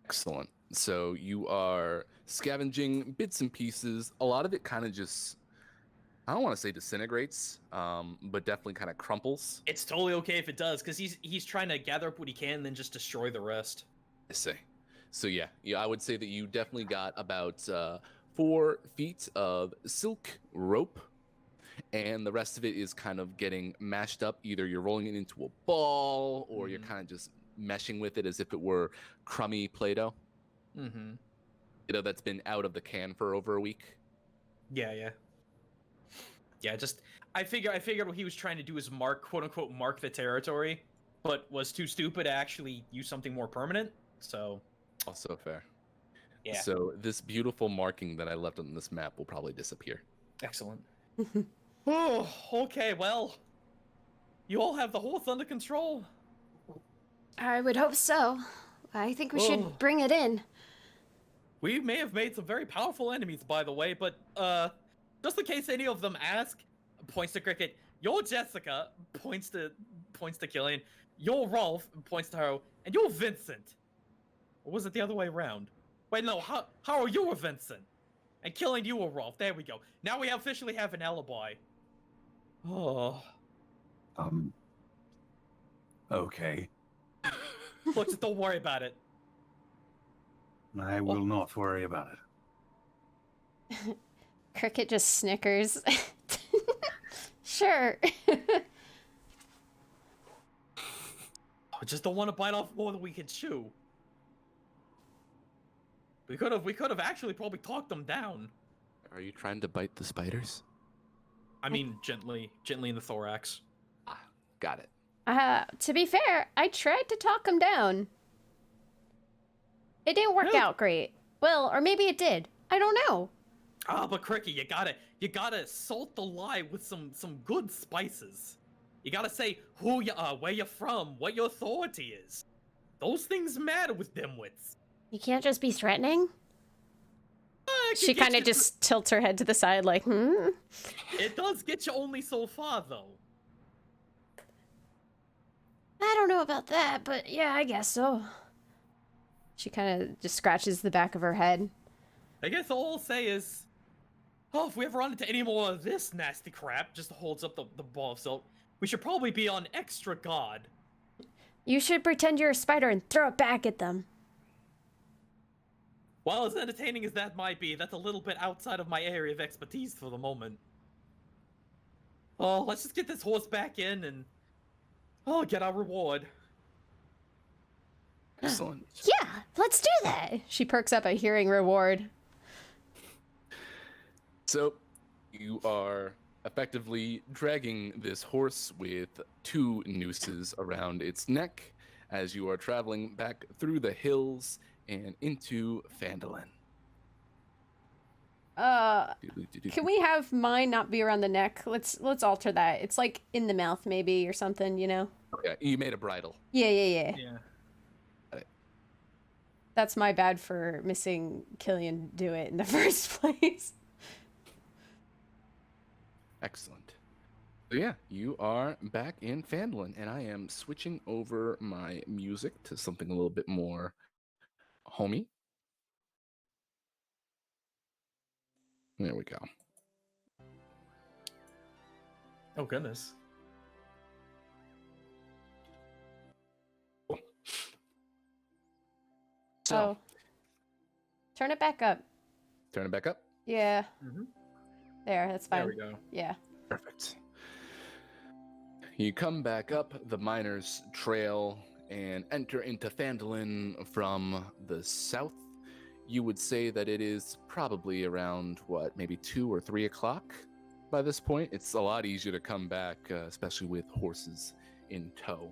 Excellent. So you are scavenging bits and pieces. A lot of it kind of just, I don't want to say disintegrates, but definitely kind of crumples. It's totally okay if it does, because he's trying to gather up what he can and then just destroy the rest. I see. So yeah, I would say that you definitely got about 4 feet of silk rope, and the rest of it is kind of getting mashed up. Either you're rolling it into a ball, or you're kind of just meshing with it as if it were crummy Play-Doh. Mm-hmm. That's been out of the can for over a week. Yeah. Just I figured what he was trying to do is quote unquote mark the territory, but was too stupid to actually use something more permanent. So Also fair. yeah, So this beautiful marking that I left on this map will probably disappear. excellent. Oh, okay, well. You all have the horse under control. I would hope so. I think we should Oh. bring it in. We may have made some very powerful enemies, by the way, but, just in case any of them ask, points to Cricket, you're Jessica, points to Killian, you're Rolf, points to Haru, and you're Vincent. Or was it the other way around? Wait, no, how are you a Vincent? And Killian, you were Rolf, there we go. Now we officially have an alibi. Oh. Okay. Look, just don't worry about it. I will not worry about it. Cricket just snickers. Sure. I just don't want to bite off more than we can chew. We could have actually probably talked them down. Are you trying to bite the spiders? I mean, gently in the thorax. Ah, got it. To be fair, I tried to talk him down. It didn't work Really? out great. Well, or maybe it did. I don't know. Ah, but Cricky, you gotta salt the lie with some good spices. You gotta say who you are, where you're from, what your authority is. Those things matter with dimwits. You can't just be threatening. It can She get kind of you just tilts her head to the side like, It does get you only so far, though. I don't know about that, but yeah, I guess so. She kind of just scratches the back of her head. I guess all I'll say is, oh, if we ever run into any more of this nasty crap, just holds up the ball of silk, we should probably be on extra guard. You should pretend you're a spider and throw it back at them. While as entertaining as that might be, that's a little bit outside of my area of expertise for the moment. Oh, let's just get this horse back in and, get our reward. Excellent. Yeah, let's do that. She perks up at hearing reward. So, you are effectively dragging this horse with 2 nooses around its neck as you are traveling back through the hills and into Phandalin. Can we have mine not be around the neck? Let's alter that. It's like in the mouth maybe or something, you know? Okay, you made a bridle. Yeah. Yeah. That's my bad for missing Killian do it in the first place. Excellent. So yeah, you are back in Phandalin, and I am switching over my music to something a little bit more homey. There we go. Oh, goodness. So, Oh. Turn it back up. turn it back up. Yeah. Mm-hmm. There, that's fine. There we go. Yeah. Perfect. You come back up the Miners' Trail and enter into Phandalin from the south. You would say that it is probably around, maybe 2 or 3 o'clock by this point. It's a lot easier to come back, especially with horses in tow.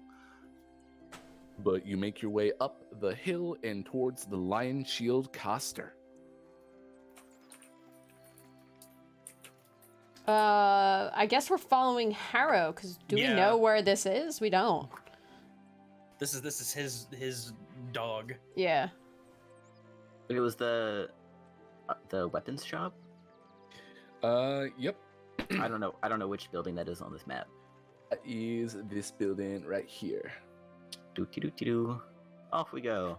But you make your way up the hill and towards the Lion Shield Coster. I guess we're following Harrow, because do we Yeah. know where this is? We don't. This is his dog. Yeah. It was the weapons shop. Yep. I don't know which building that is on this map. That is this building right here. Doo-doo-doo-doo. Off we go.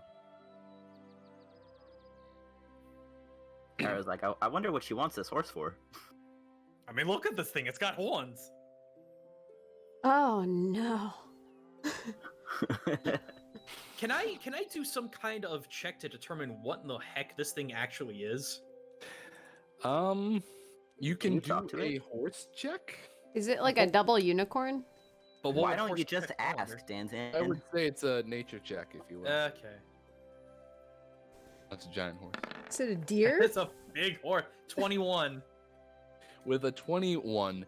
I was like, I wonder what she wants this horse for. I mean, look at this thing. It's got horns. Oh, no. Can I do some kind of check to determine what in the heck this thing actually is? You can you do talk to a it? horse check. Is it like a double unicorn? But what Why would don't horse you just check fall under? ask, Danzan? I would say it's a nature check, if you will. Okay. That's a giant horse. Is it a deer? It's a big horse. 21. With a 21,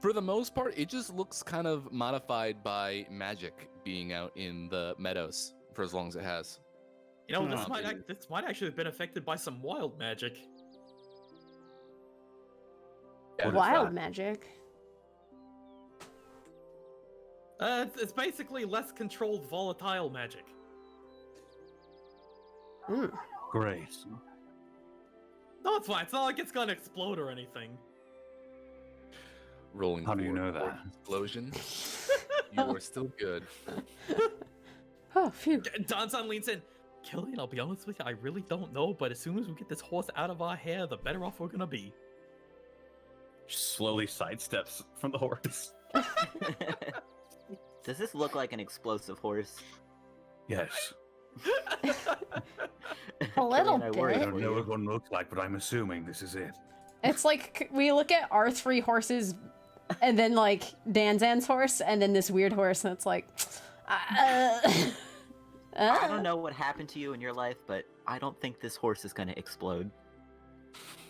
for the most part, it just looks kind of modified by magic being out in the meadows for as long as it has. You know, Oh, this might actually have been affected by some wild magic. What is Wild that? magic. It's basically less controlled volatile magic. Mm. Great. No, it's fine. It's not like it's gonna explode or anything. Rolling. How do you know forward for that? Explosion. You are still good. Oh, phew. Danzan leans in. Killian, I'll be honest with you, I really don't know, but as soon as we get this horse out of our hair, the better off we're gonna be. Slowly sidesteps from the horse. Does this look like an explosive horse? Yes. A little Killian, I worry bit. I for don't know you. what one looks like, but I'm assuming this is it. It's like we look at our 3 horses and then like Danzan's horse and then this weird horse and it's like I don't know what happened to you in your life, but I don't think this horse is gonna explode.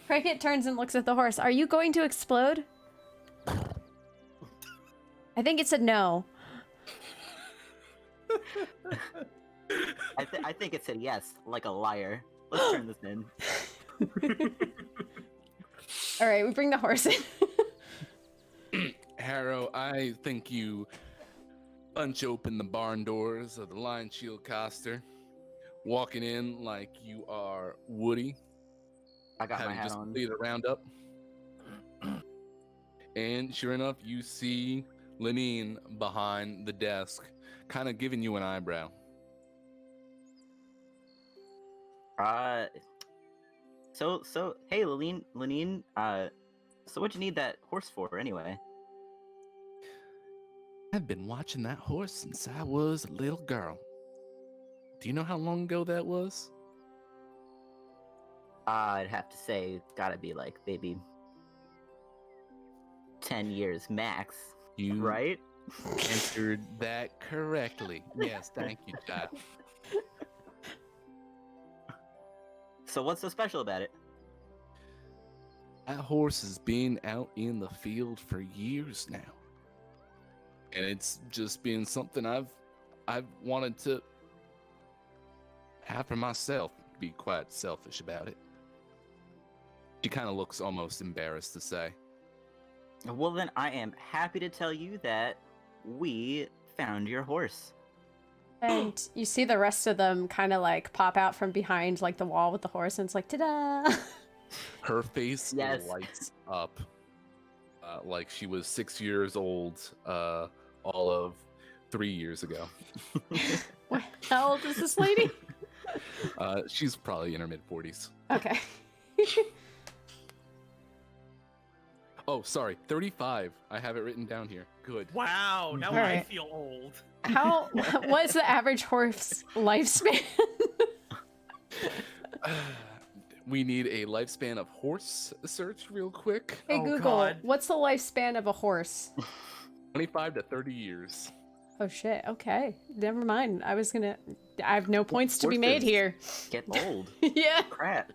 Cricket turns and looks at the horse. Are you going to explode? I think it said no. I think it said yes, like a liar. Let's turn this in. All right, we bring the horse in. Harrow, I think you punch open the barn doors of the Lion Shield Coster, walking in like you are Woody, I got my having hat just on. completed a roundup. And sure enough, you see Lenine behind the desk, kind of giving you an eyebrow. So hey, Lenine, so what'd you need that horse for anyway? I've been watching that horse since I was a little girl. Do you know how long ago that was? I'd have to say, it's gotta be like maybe 10 years max, You right? answered that correctly. Yes, thank you, child. So what's so special about it? That horse has been out in the field for years now. And it's just been something I've wanted to have for myself, be quite selfish about it. She kind of looks almost embarrassed to say. Well, then I am happy to tell you that we found your horse. And you see the rest of them kind of like pop out from behind like the wall with the horse and it's like ta-da. Her face Yes. lights up like she was 6 years old all of 3 years ago. What, how old is this lady? She's probably in her mid-40s. Okay. Oh, sorry, 35. I have it written down here. Good. Wow, now I Alright. feel old. How what's the average horse lifespan? We need a lifespan of horse search real quick. Hey Oh, Google, God. what's the lifespan of a horse? 25 to 30 years. Oh shit. Okay. Never mind. I have no points to be made Horses. here. Get old. Yeah. Crap.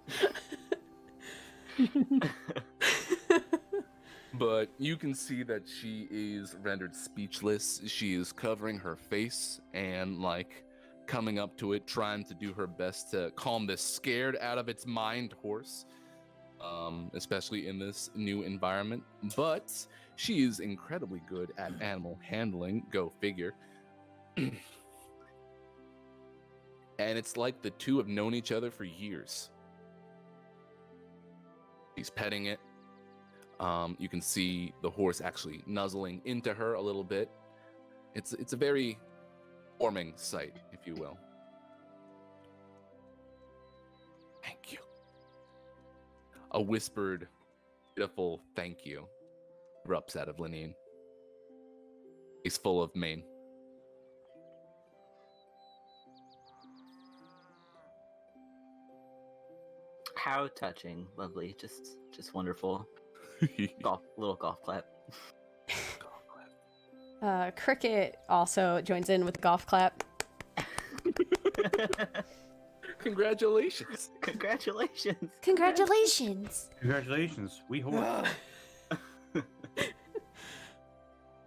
But you can see that she is rendered speechless. She is covering her face and like coming up to it, trying to do her best to calm this scared out of its mind horse, especially in this new environment. But she is incredibly good at animal handling, go figure. And it's like the two have known each other for years. She's petting it. You can see the horse actually nuzzling into her a little bit. It's a very warming sight, if you will. Thank you. A whispered, pitiful thank you erupts out of Lenine. He's full of mane. How touching. Lovely. Just wonderful. Little golf clap. Cricket also joins in with the golf clap. Congratulations. Congratulations. Congratulations. Congratulations, we horse.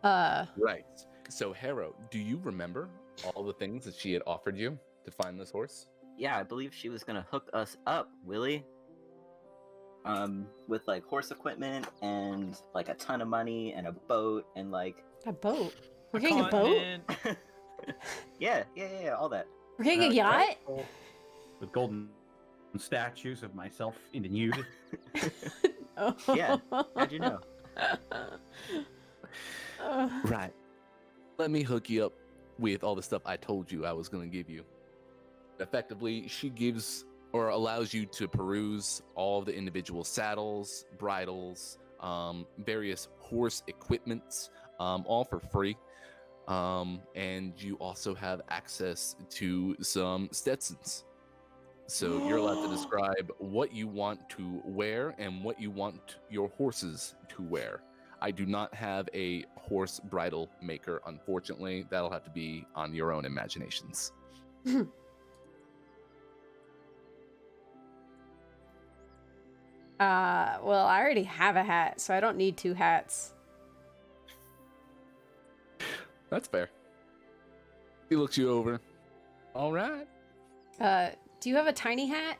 Right. So, Harrow, do you remember all the things that she had offered you to find this horse? Yeah, I believe she was gonna hook us up, Willie. with like horse equipment and like a ton of money and a boat and like A boat? We're getting a boat? Continent. yeah, all that. We're getting a yacht? With golden statues of myself in the nude. Oh. Yeah, how'd you know? Right. Let me hook you up with all the stuff I told you I was going to give you. Effectively, she gives or allows you to peruse all the individual saddles, bridles, various horse equipments, all for free. And you also have access to some Stetsons. So you're allowed to describe what you want to wear and what you want your horses to wear. I do not have a horse bridle maker, unfortunately. That'll have to be on your own imaginations. Well, I already have a hat, so I don't need 2 hats. That's fair. He looks you over. All right. Do you have a tiny hat?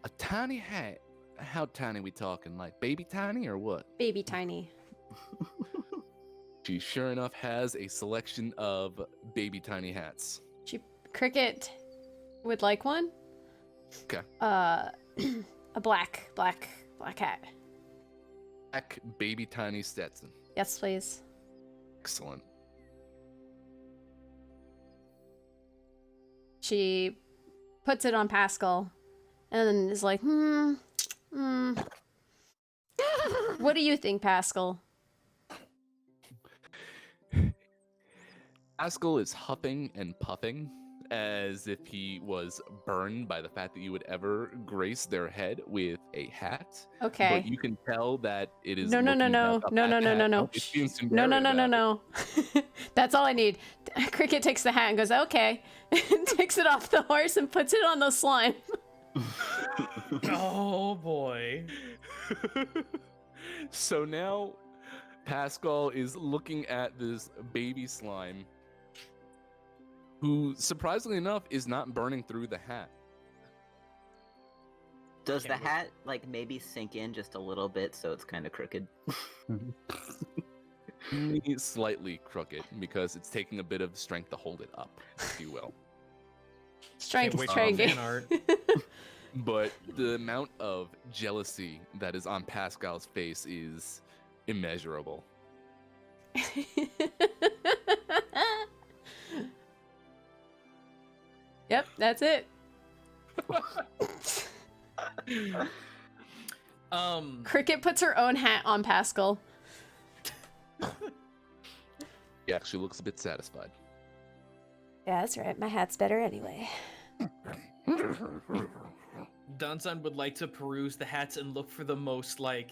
A tiny hat. How tiny we talking? Like baby tiny or what? Baby tiny. She sure enough has a selection of baby tiny hats. Cricket would like one. Okay. A black hat. Black baby tiny Stetson. Yes, please. Excellent. She puts it on Pascal and then is like, What do you think, Pascal? Pascal is huffing and puffing as if he was burned by the fact that you would ever grace their head with a hat. Okay. But you can tell that it is No. looking back up at that hat. No. It seems to No. worry about it. No. That's all I need. Cricket takes the hat and goes, okay. Takes it off the horse and puts it on the slime. Oh boy. So now Pascal is looking at this baby slime who, surprisingly enough, is not burning through the hat. Does the hat like maybe sink in just a little bit so it's kind of crooked? Only slightly crooked because it's taking a bit of strength to hold it up, if you will. Strength Can't wait for training. fan art. But the amount of jealousy that is on Pascal's face is immeasurable. Yep, that's it. Cricket puts her own hat on Pascal. He actually looks a bit satisfied. Yeah, that's right. My hat's better anyway. Danzan would like to peruse the hats and look for the most like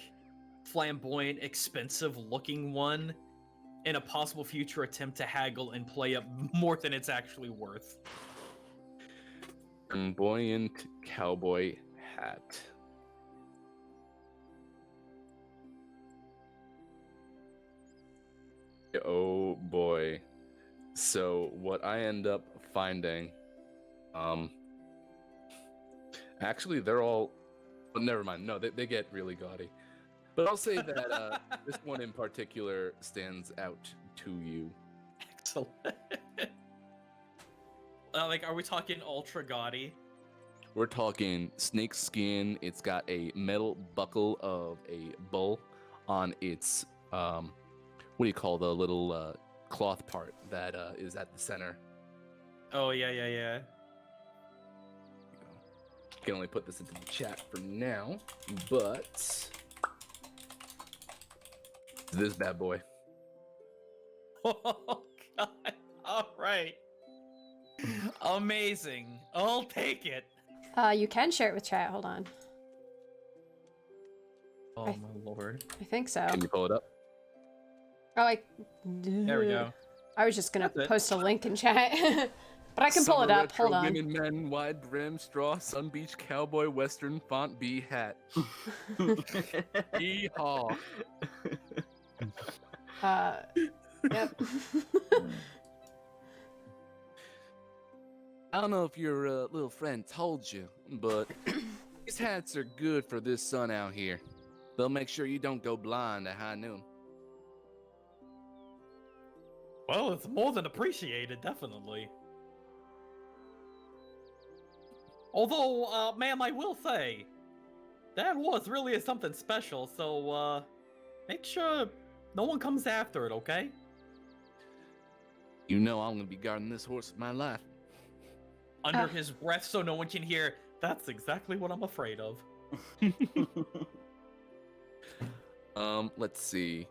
flamboyant, expensive looking one in a possible future attempt to haggle and play up more than it's actually worth. Flamboyant cowboy hat. Oh boy. So what I end up finding, actually they're all, well, never mind. No, they get really gaudy. But I'll say that this one in particular stands out to you. Excellent. Like, are we talking ultra gaudy? We're talking snake skin. It's got a metal buckle of a bull on its, what do you call the little cloth part that is at the center? Oh, yeah. I can only put this into the chat for now, but this bad boy. Oh, God. All right. Amazing. I'll take it. You can share it with chat. Hold on. Oh, my lord. I think so. Can you pull it up? Oh, There we go. I was just gonna That's it. post a link in chat. But I can pull it Summer up. Hold retro on. Women, men, wide brim, straw, sun beach, cowboy, western, font B hat. Yeehaw. Yep. I don't know if your little friend told you, but These hats are good for this sun out here. They'll make sure you don't go blind at high noon. Well, it's more than appreciated, definitely. Although, ma'am, I will say, that was really something special, so, make sure no one comes after it, okay? You know I'm gonna be guarding this horse with my life. Under his breath so no one can hear, that's exactly what I'm afraid of. Let's see.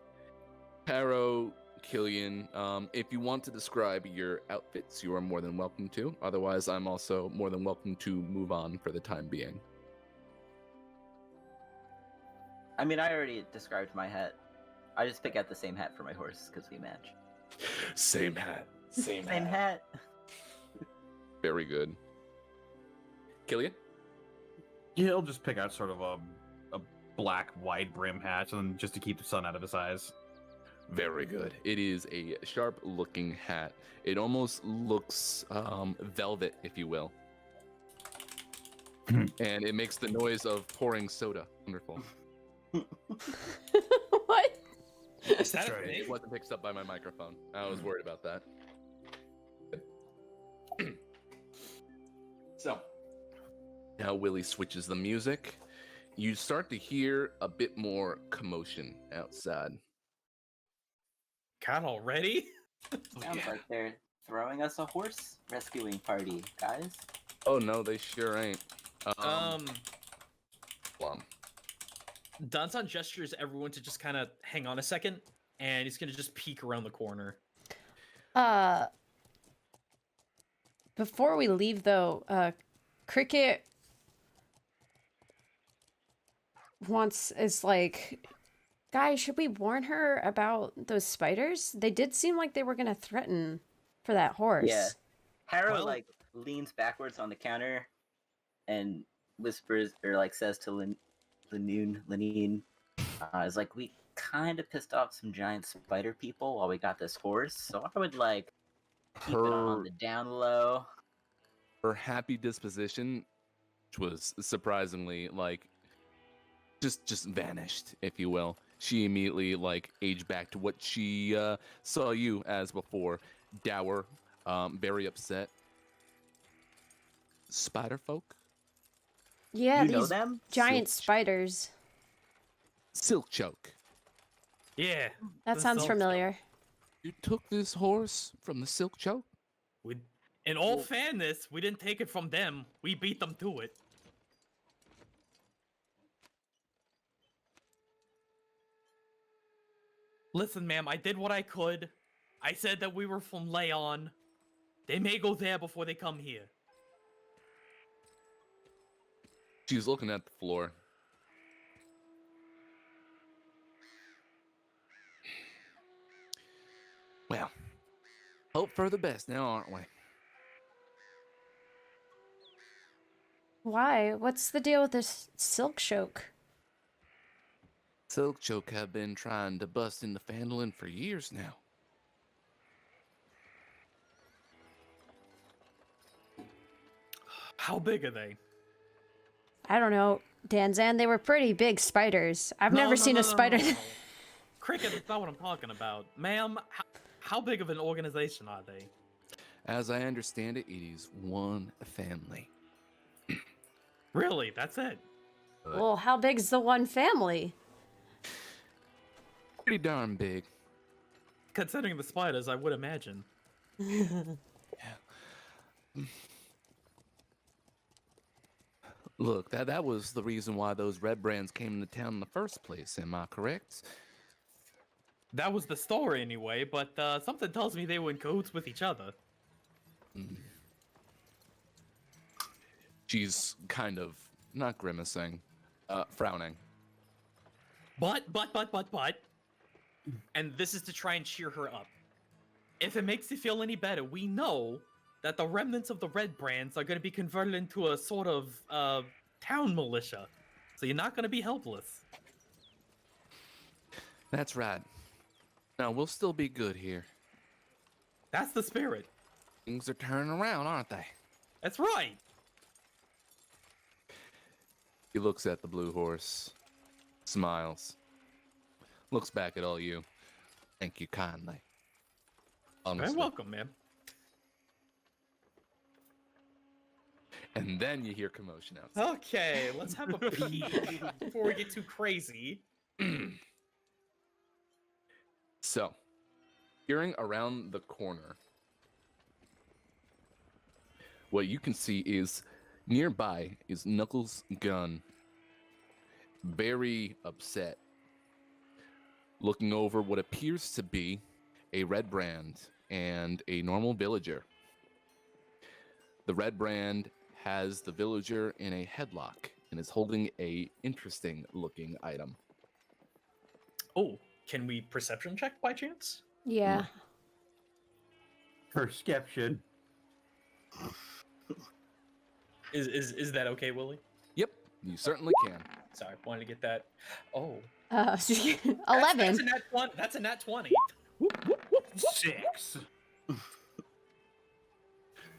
Paro, Killian, if you want to describe your outfits, you are more than welcome to. Otherwise, I'm also more than welcome to move on for the time being. I mean, I already described my hat. I just pick out the same hat for my horse because we match. Same hat. Same hat. Very good. Killian? Yeah, he'll just pick out sort of a black wide brim hat, and just to keep the sun out of his eyes. Very good. It is a sharp looking hat. It almost looks velvet, if you will. And it makes the noise of pouring soda. Wonderful. What? Is that a right. thing? It wasn't picked up by my microphone. I was worried about that. So, now Willie switches the music. You start to hear a bit more commotion outside. God, already? Sounds like they're throwing us a horse rescuing party, guys. Oh no, they sure ain't. Plum. Danton gestures everyone to just kind of hang on a second, and he's gonna just peek around the corner. Before we leave though, Cricket is like, guys, should we warn her about those spiders? They did seem like they were gonna threaten for that horse. Yeah. Harrow Well- like leans backwards on the counter and whispers or like says to Lenine, is like, we kind of pissed off some giant spider people while we got this horse, so I would like keep it on the down low. Her happy disposition, which was surprisingly like just vanished, if you will. She immediately like aged back to what she saw you as before, dour, very upset. Spider folk, Yeah, You know these them? giant Silk- spiders. silk choke. Yeah. That the sounds silk familiar. You took this horse from the silk choke. We, in all fairness, we didn't take it from them. We beat them to it. Listen, ma'am, I did what I could. I said that we were from Leon. They may go there before they come here. She's looking at the floor. Well, hope for the best now, aren't we? Why? What's the deal with this silk choke? Silk choke have been trying to bust into Fandolin for years now. How big are they? I don't know, Danzan. They were pretty big spiders. I've No, never no, seen no, a no, spider. no, no. Cricket, that's not what I'm talking about. Ma'am, how big of an organization are they? As I understand it, it is one family. Really, that's it? Well, how big's the one family? Pretty darn big. Considering the spiders, I would imagine. Look, that was the reason why those red brands came into town in the first place, am I correct? That was the story anyway, but something tells me they were in cahoots with each other. She's kind of, not grimacing, frowning. But, and this is to try and cheer her up. If it makes you feel any better, we know that the remnants of the red brands are going to be converted into a sort of town militia. So you're not going to be helpless. That's right. Now, we'll still be good here. That's the spirit. Things are turning around, aren't they? That's right. He looks at the blue horse, smiles, looks back at all you. Thank you kindly. You're Honestly. welcome, man. And then you hear commotion outside. Okay, let's have a peek before we get too crazy. So, peering around the corner, what you can see is nearby is Knuckles' gun, very upset, looking over what appears to be a red brand and a normal villager. The red brand has the villager in a headlock and is holding a interesting looking item. Oh, can we perception check by chance? Yeah. Perception. Is that okay, Willie? Yep, you certainly can. Sorry, wanted to get that. Oh, 11. That's a nat 20. 6.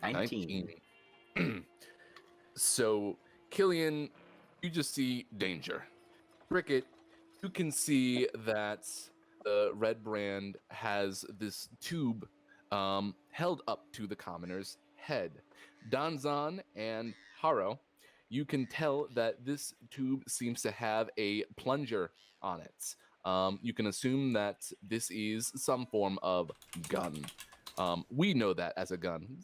19. So, Killian, you just see danger. Cricket, you can see that the red brand has this tube held up to the commoner's head. Danzan and Haro, you can tell that this tube seems to have a plunger on it. You can assume that this is some form of gun. We know that as a gun.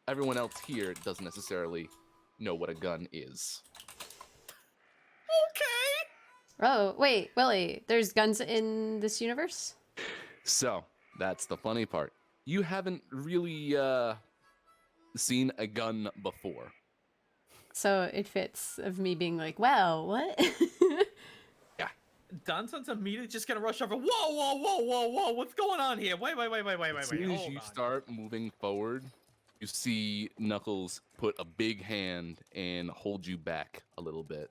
Everyone else here doesn't necessarily know what a gun is. Okay. Oh, wait, Willie, there's guns in this universe? So, that's the funny part. You haven't really seen a gun before. So it fits of me being like, wow, what? Danton's immediately just gonna rush over. Whoa! What's going on here? Wait. As soon as you start moving forward, you see Knuckles put a big hand and hold you back a little bit.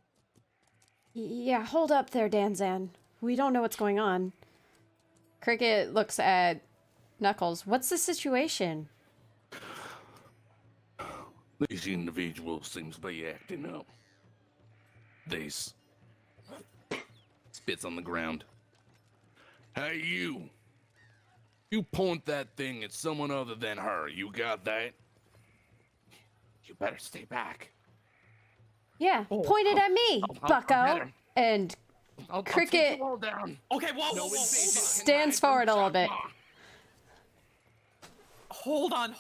Yeah, hold up there, Danzan. We don't know what's going on. Cricket looks at Knuckles. What's the situation? These individuals seems to be acting up. Spits on the ground. Hey, you! You point that thing at someone other than her. You got that? You better stay back. Yeah, point it at me, bucko. better. And I'll Cricket- take you all down. Okay, whoa. stands forward a little bit. Hold on.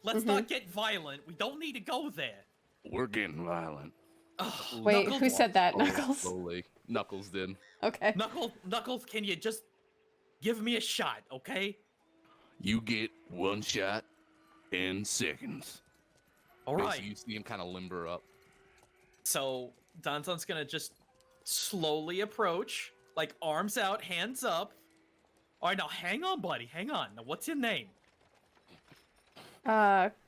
Let's not get violent. We don't need to go there. We're getting violent. Ugh, Wait, Knuckles, who said that? Oh, Knuckles? slowly. Knuckles did. Okay. Knuckles, can you just give me a shot, okay? You get one shot in seconds. All right. You see him kind of limber up. So Danton's gonna just slowly approach, like arms out, hands up. All right, now hang on, buddy. Hang on. Now, what's your name?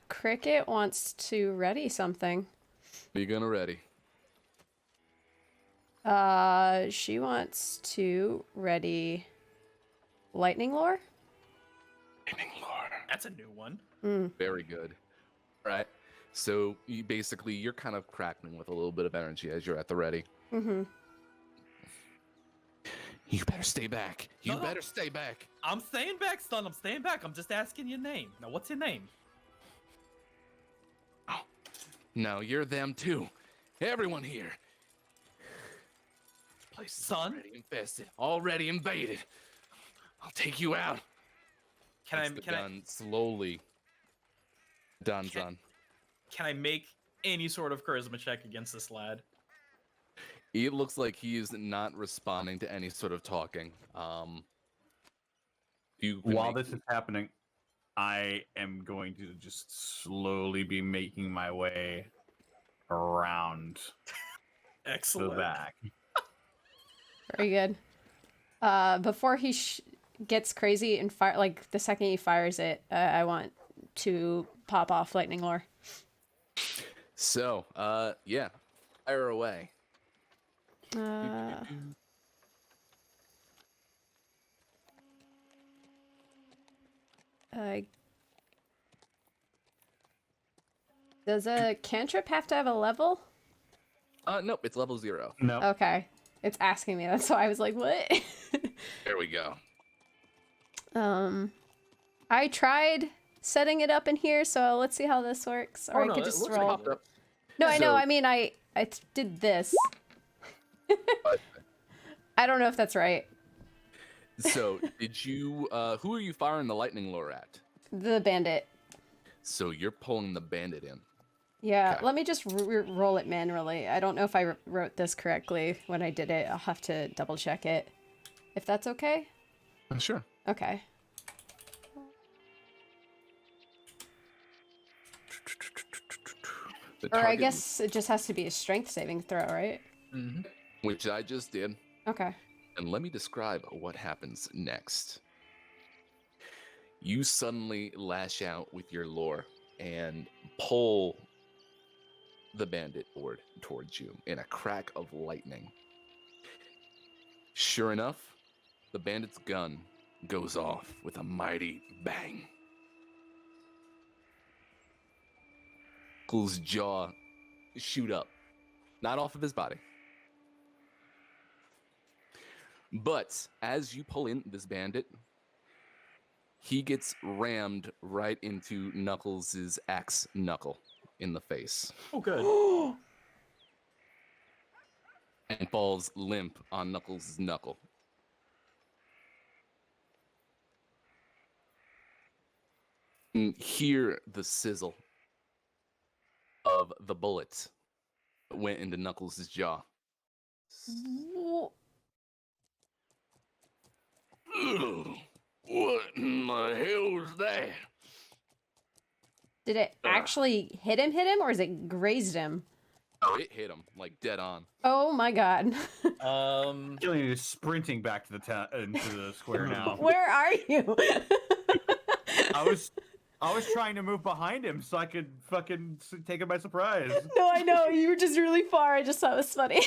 Cricket wants to ready something. Are you gonna ready? She wants to ready lightning lore. That's a new one. Very good. All right. So you're kind of crackling with a little bit of energy as you're at the ready. Mm-hmm. You better stay back. You No. better stay back. I'm staying back, son. I'm staying back. I'm just asking your name. Now, what's your name? Oh, no, you're them too. Everyone here. Place is Son? already infested, already invaded. I'll take you out. Can Puts I the gun slowly. Danzan. can I make any sort of charisma check against this lad? It looks like he is not responding to any sort of talking. You can While make- this is happening, I am going to just slowly be making my way around the Excellent. back. Very good. Before he gets crazy and fire, like the second he fires it, I want to pop off lightning lore. So, yeah, fire away. Does a cantrip have to have a level? Nope, it's level 0. No. Okay. It's asking me. That's why I was like, what? There we go. I tried setting it up in here, so let's see how this works. Or Oh, I no, could it just looks roll. like it works. No, I know. So- I mean, I did this. I don't know if that's right. So, did you, who are you firing the lightning lure at? The bandit. So you're pulling the bandit in. Yeah, Okay. let me just roll it manually. I don't know if I wrote this correctly when I did it. I'll have to double check it. If that's okay? Sure. Okay. The Or I target- guess it just has to be a strength saving throw, right? Which I just did. Okay. And let me describe what happens next. You suddenly lash out with your lure and pull the bandit board towards you in a crack of lightning. Sure enough, the bandit's gun goes off with a mighty bang. Knuckles' jaw shoot up, not off of his body. But as you pull in this bandit, he gets rammed right into Knuckles' axe knuckle in the face Oh, good. and falls limp on Knuckles' knuckle. And hear the sizzle of the bullet that went into Knuckles' jaw. Ugh, what in the hell is that? Did it actually hit him, or is it grazed him? Oh, it hit him like dead on. Oh my god. Killian is sprinting back to into the square now. Where are you? I was trying to move behind him so I could fucking take him by surprise. No, I know. You were just really far. I just thought it was funny.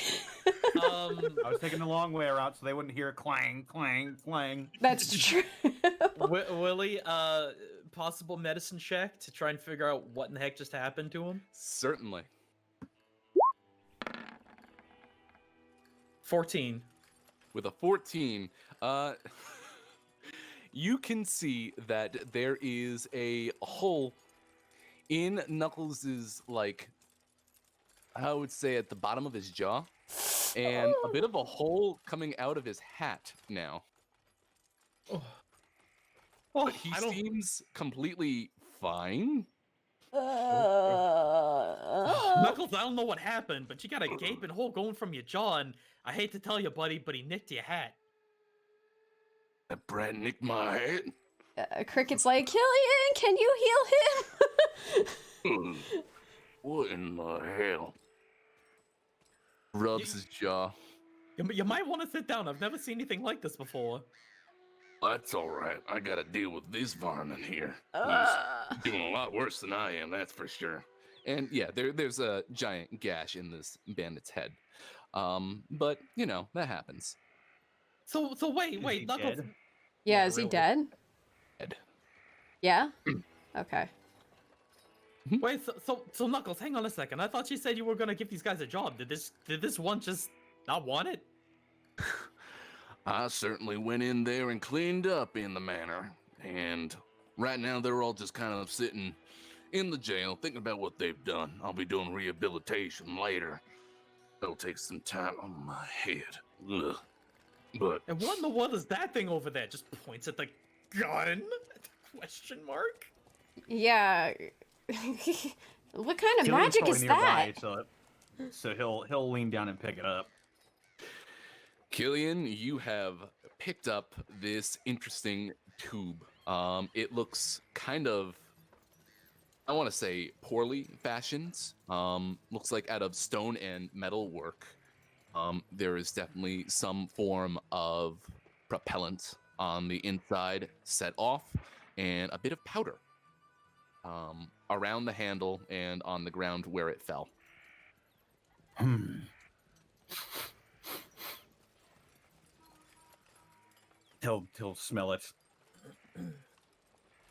I was taking the long way around so they wouldn't hear clang, clang, clang. That's true. Willie, possible medicine check to try and figure out what in the heck just happened to him? Certainly. 14. With a 14, you can see that there is a hole in Knuckles' like, I would say at the bottom of his jaw, and a bit of a hole coming out of his hat now. Oh, But he seems completely fine. Knuckles, I don't know what happened, but you got a gaping hole going from your jaw, and I hate to tell you, buddy, but he nicked your hat. That brat nicked my hat. Cricket's like, Killian, can you heal him? What in the hell? Rubs his jaw. You might want to sit down. I've never seen anything like this before. That's all right. I gotta deal with this varmint here. Uh. He's doing a lot worse than I am, that's for sure. And yeah, there's a giant gash in this bandit's head. But you know that happens. So wait, Is he Knuckles. dead? Yeah, Yeah, is he really. dead? Dead. Yeah? Okay. Wait, so Knuckles, hang on a second. I thought you said you were gonna give these guys a job. Did this one just not want it? I certainly went in there and cleaned up in the manor, and right now they're all just kind of sitting in the jail thinking about what they've done. I'll be doing rehabilitation later. It'll take some time on my head. Ugh. But And what in the world is that thing over there? Just points at the gun? Question mark? Yeah. What kind of Killian's magic probably is nearby, that? so he'll lean down and pick it up. Killian, you have picked up this interesting tube. It looks kind of, I want to say, poorly fashioned. Looks like out of stone and metal work. There is definitely some form of propellant on the inside set off, and a bit of powder around the handle and on the ground where it fell. He'll smell it.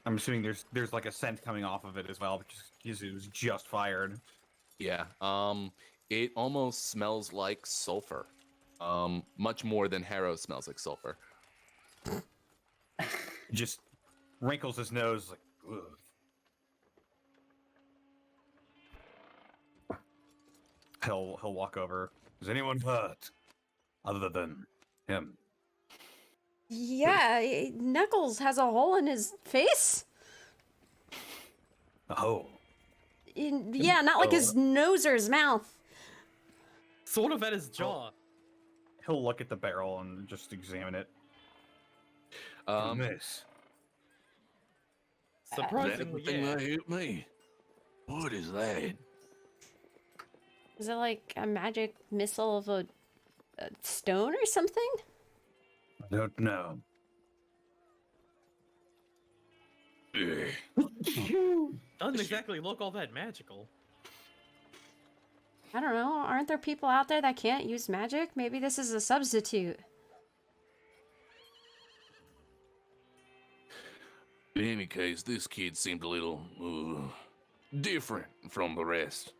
I'm assuming there's like a scent coming off of it as well, because it was just fired. Yeah. It almost smells like sulfur. Much more than Harrow smells like sulfur. Just wrinkles his nose like, ugh. He'll walk over. Is anyone hurt? Other than him? Yeah, Knuckles has a hole in his face. Oh. Yeah, not like his nose or his mouth. Sort of at his jaw. He'll look at the barrel and just examine it. Miss. Surprisingly, yeah. hit me. What is that? Is it like a magic missile of a stone or something? I don't know. Doesn't exactly look all that magical. I don't know. Aren't there people out there that can't use magic? Maybe this is a substitute. In any case, this kid seemed a little different from the rest.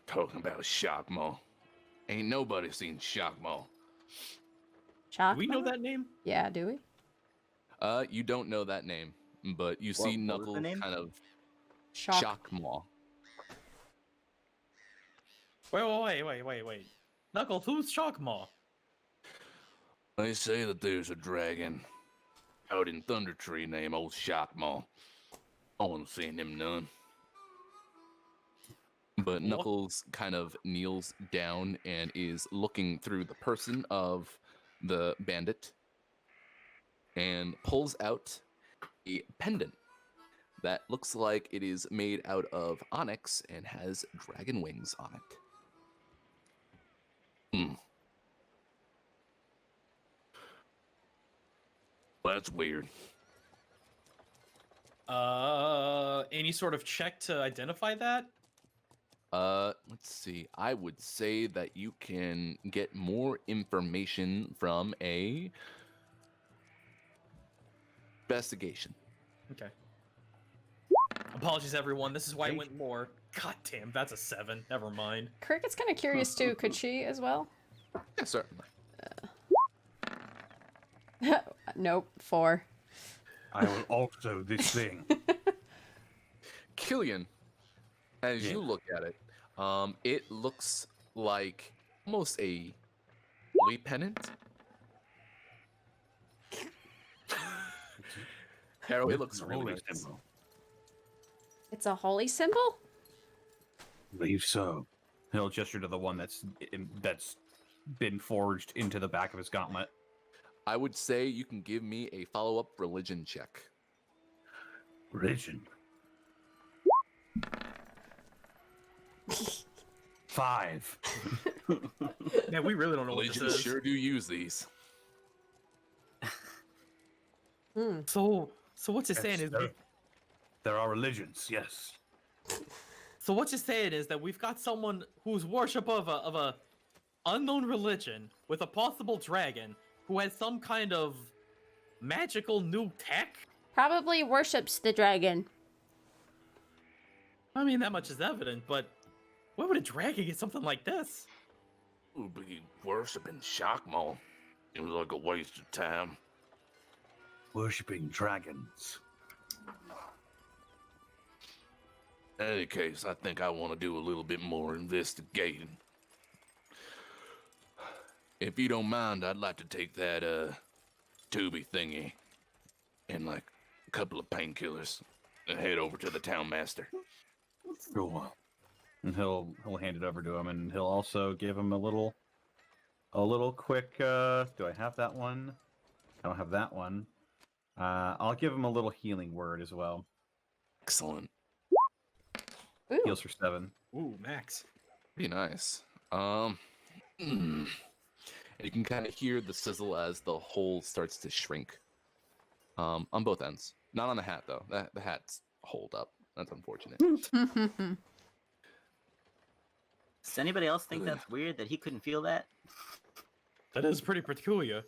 Talking about Shockmaw. Ain't nobody seen Shockmaw. Shock. Do we know that name? Yeah, do we? You don't know that name, but you see What was the Knuckles name? kind of Shock. Shockmaw. Wait. Knuckles, who's Shockmaw? They say that there's a dragon out in Thunder Tree named Old Shockmaw. I wasn't seeing him none. But Knuckles kind of kneels down and is looking through the person of the bandit and pulls out a pendant that looks like it is made out of onyx and has dragon wings on it. That's weird. Any sort of check to identify that? Let's see. I would say that you can get more information from a investigation. Okay. Apologies, everyone. This is why I went more. God damn, that's a 7. Never mind. Cricket's kind of curious too. Could she as well? Yeah, certainly. Nope. 4. I will alter this thing. Killian, as you look at it, it looks like almost a holy pennant. Harrow, it looks really nice. It's a holy symbol? Believe so. He'll gesture to the one that's been forged into the back of his gauntlet. I would say you can give me a follow-up religion check. Religion. 5. Man, we really don't know what Religions this is. sure do use these. So what you're saying is, There are religions, yes. so what you're saying is that we've got someone who's worship of a unknown religion with a possible dragon who has some kind of magical new tech. Probably worships the dragon. I mean, that much is evident, but where would a dragon get something like this? Would be worshiping Shockmaw. It was like a waste of time. Worshipping dragons. In any case, I think I want to do a little bit more investigating. If you don't mind, I'd like to take that tubey thingy and like a couple of painkillers and head over to the town master. Sure. And he'll hand it over to him, and he'll also give him a little quick. Do I have that one? I don't have that one. I'll give him a little healing word as well. Excellent. Ooh. Heals for 7. Ooh, Max. Be nice. You can kind of hear the sizzle as the hole starts to shrink. On both ends. Not on the hat though. The hat's holed up. That's unfortunate. Does anybody else think that's weird that he couldn't feel that? That is pretty peculiar.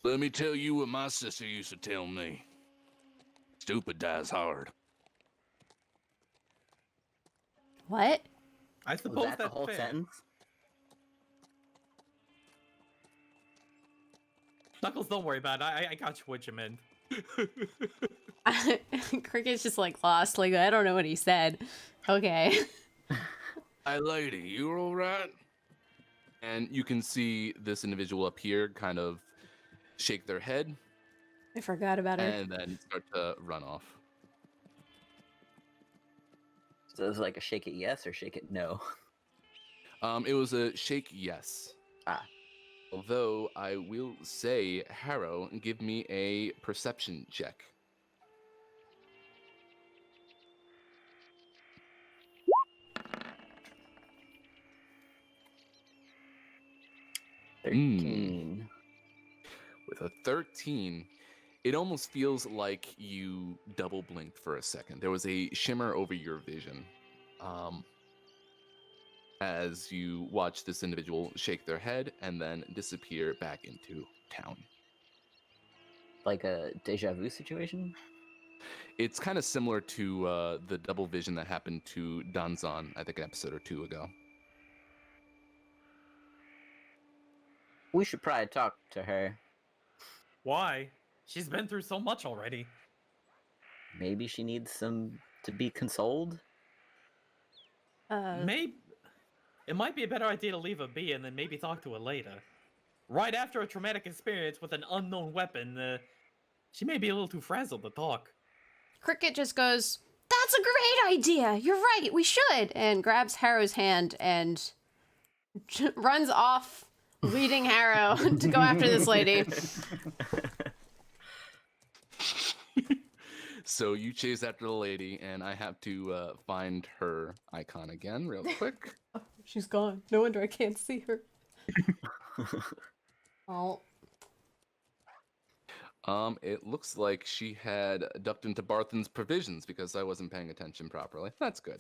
Let me tell you what my sister used to tell me. Stupid dies hard. What? I Was suppose that the that's whole fair. sentence? Knuckles, don't worry about it. I got you what you meant. Cricket's just like lost. Like, I don't know what he said. Okay. Hi, lady, you all right? And you can see this individual up here kind of shake their head I forgot about her. and then start to run off. So it was like a shake it yes or shake it no. It was a shake yes. Ah. Although I will say, Harrow, give me a perception check. Hmm. 13. With a 13, it almost feels like you double blinked for a second. There was a shimmer over your vision as you watch this individual shake their head and then disappear back into town. Like a deja vu situation? It's kind of similar to the double vision that happened to Danzan, I think an episode or two ago. We should probably talk to her. Why? She's been through so much already. Maybe she needs some to be consoled? Maybe it might be a better idea to leave her be and then maybe talk to her later. Right after a traumatic experience with an unknown weapon, she may be a little too frazzled to talk. Cricket just goes, "That's a great idea. You're right. We should." And grabs Harrow's hand and runs off, leading Harrow to go after this lady. So you chase after the lady, and I have to find her icon again real quick. She's gone. No wonder I can't see her. Oh. It looks like she had ducked into Barthen's provisions because I wasn't paying attention properly. That's good.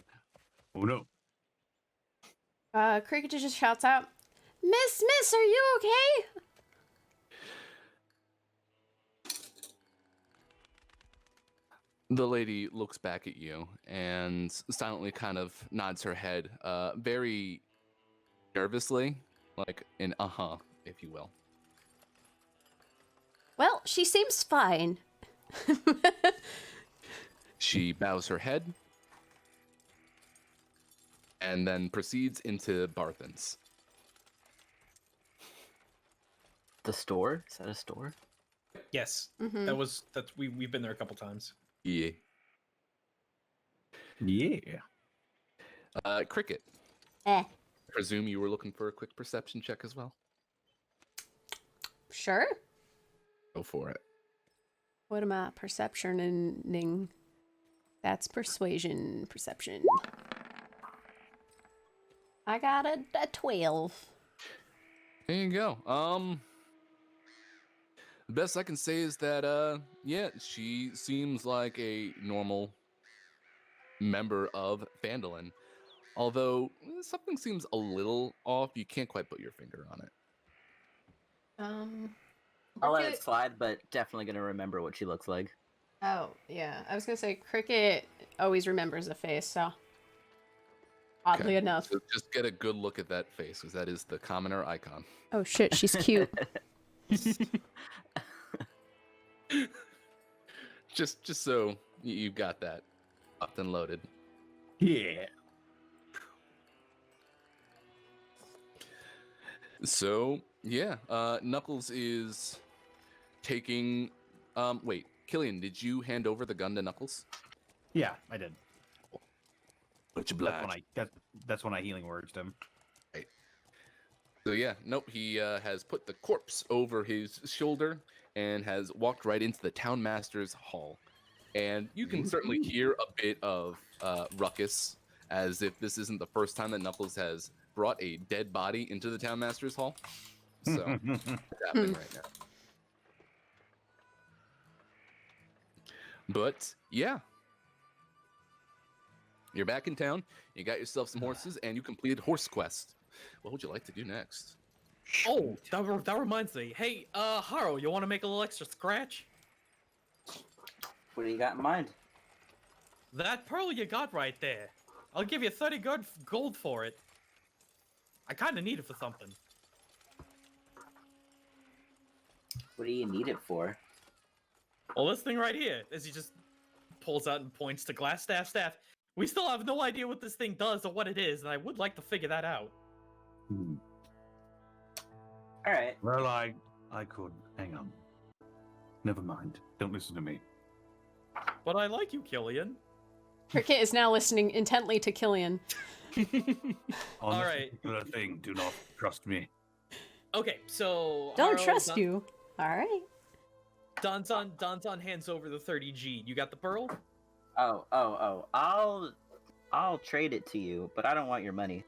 Oh no. Cricket just shouts out, Miss, are you okay?" The lady looks back at you and silently kind of nods her head, very nervously, like an uh-huh, if you will. "Well, she seems fine." She bows her head and then proceeds into Barthen's. The store? Is that a store? Yes, Mhm. we've been there a couple times. Yeah. Yeah. Cricket, Eh. presume you were looking for a quick perception check as well? Sure. Go for it. What am I perceptioning? That's persuasion. Perception. I got a 12. There you go. The best I can say is that, yeah, she seems like a normal member of Phandalin. Although, something seems a little off. You can't quite put your finger on it. I'll let it Cricket- slide, but definitely gonna remember what she looks like. Oh, yeah. I was gonna say Cricket always remembers a face, so. Oddly Okay, enough. So just get a good look at that face, because that is the commoner icon. Oh shit, she's cute. just so you've got that locked and loaded. Yeah. So, yeah, Knuckles is taking... wait, Killian, did you hand over the gun to Knuckles? Yeah, I did. Much That's when I healing words him. So yeah, nope, he has put the corpse over his shoulder and has walked right into the town master's hall. And you can certainly hear a bit of ruckus, as if this isn't the first time that Knuckles has brought a dead body into the town master's hall. So it's happening right now. But yeah, you're back in town. You got yourself some horses, and you completed Horse Quest. What would you like to do next? Oh, that reminds me. Hey, Haro, you want to make a little extra scratch? What do you got in mind? That pearl you got right there. I'll give you 30 gold for it. I kind of need it for something. What do you need it for? Well, this thing right here, as he just pulls out and points to glass staff. We still have no idea what this thing does or what it is, and I would like to figure that out. All right. Well, I could. Hang on. Never mind. Don't listen to me. But I like you, Killian. Cricket is now listening intently to Killian. On All this right. particular thing, do not trust me. Okay, so Don't Haro, trust you. All right. Donzon hands over the 30G. You got the pearl? Oh. I'll trade it to you, but I don't want your money.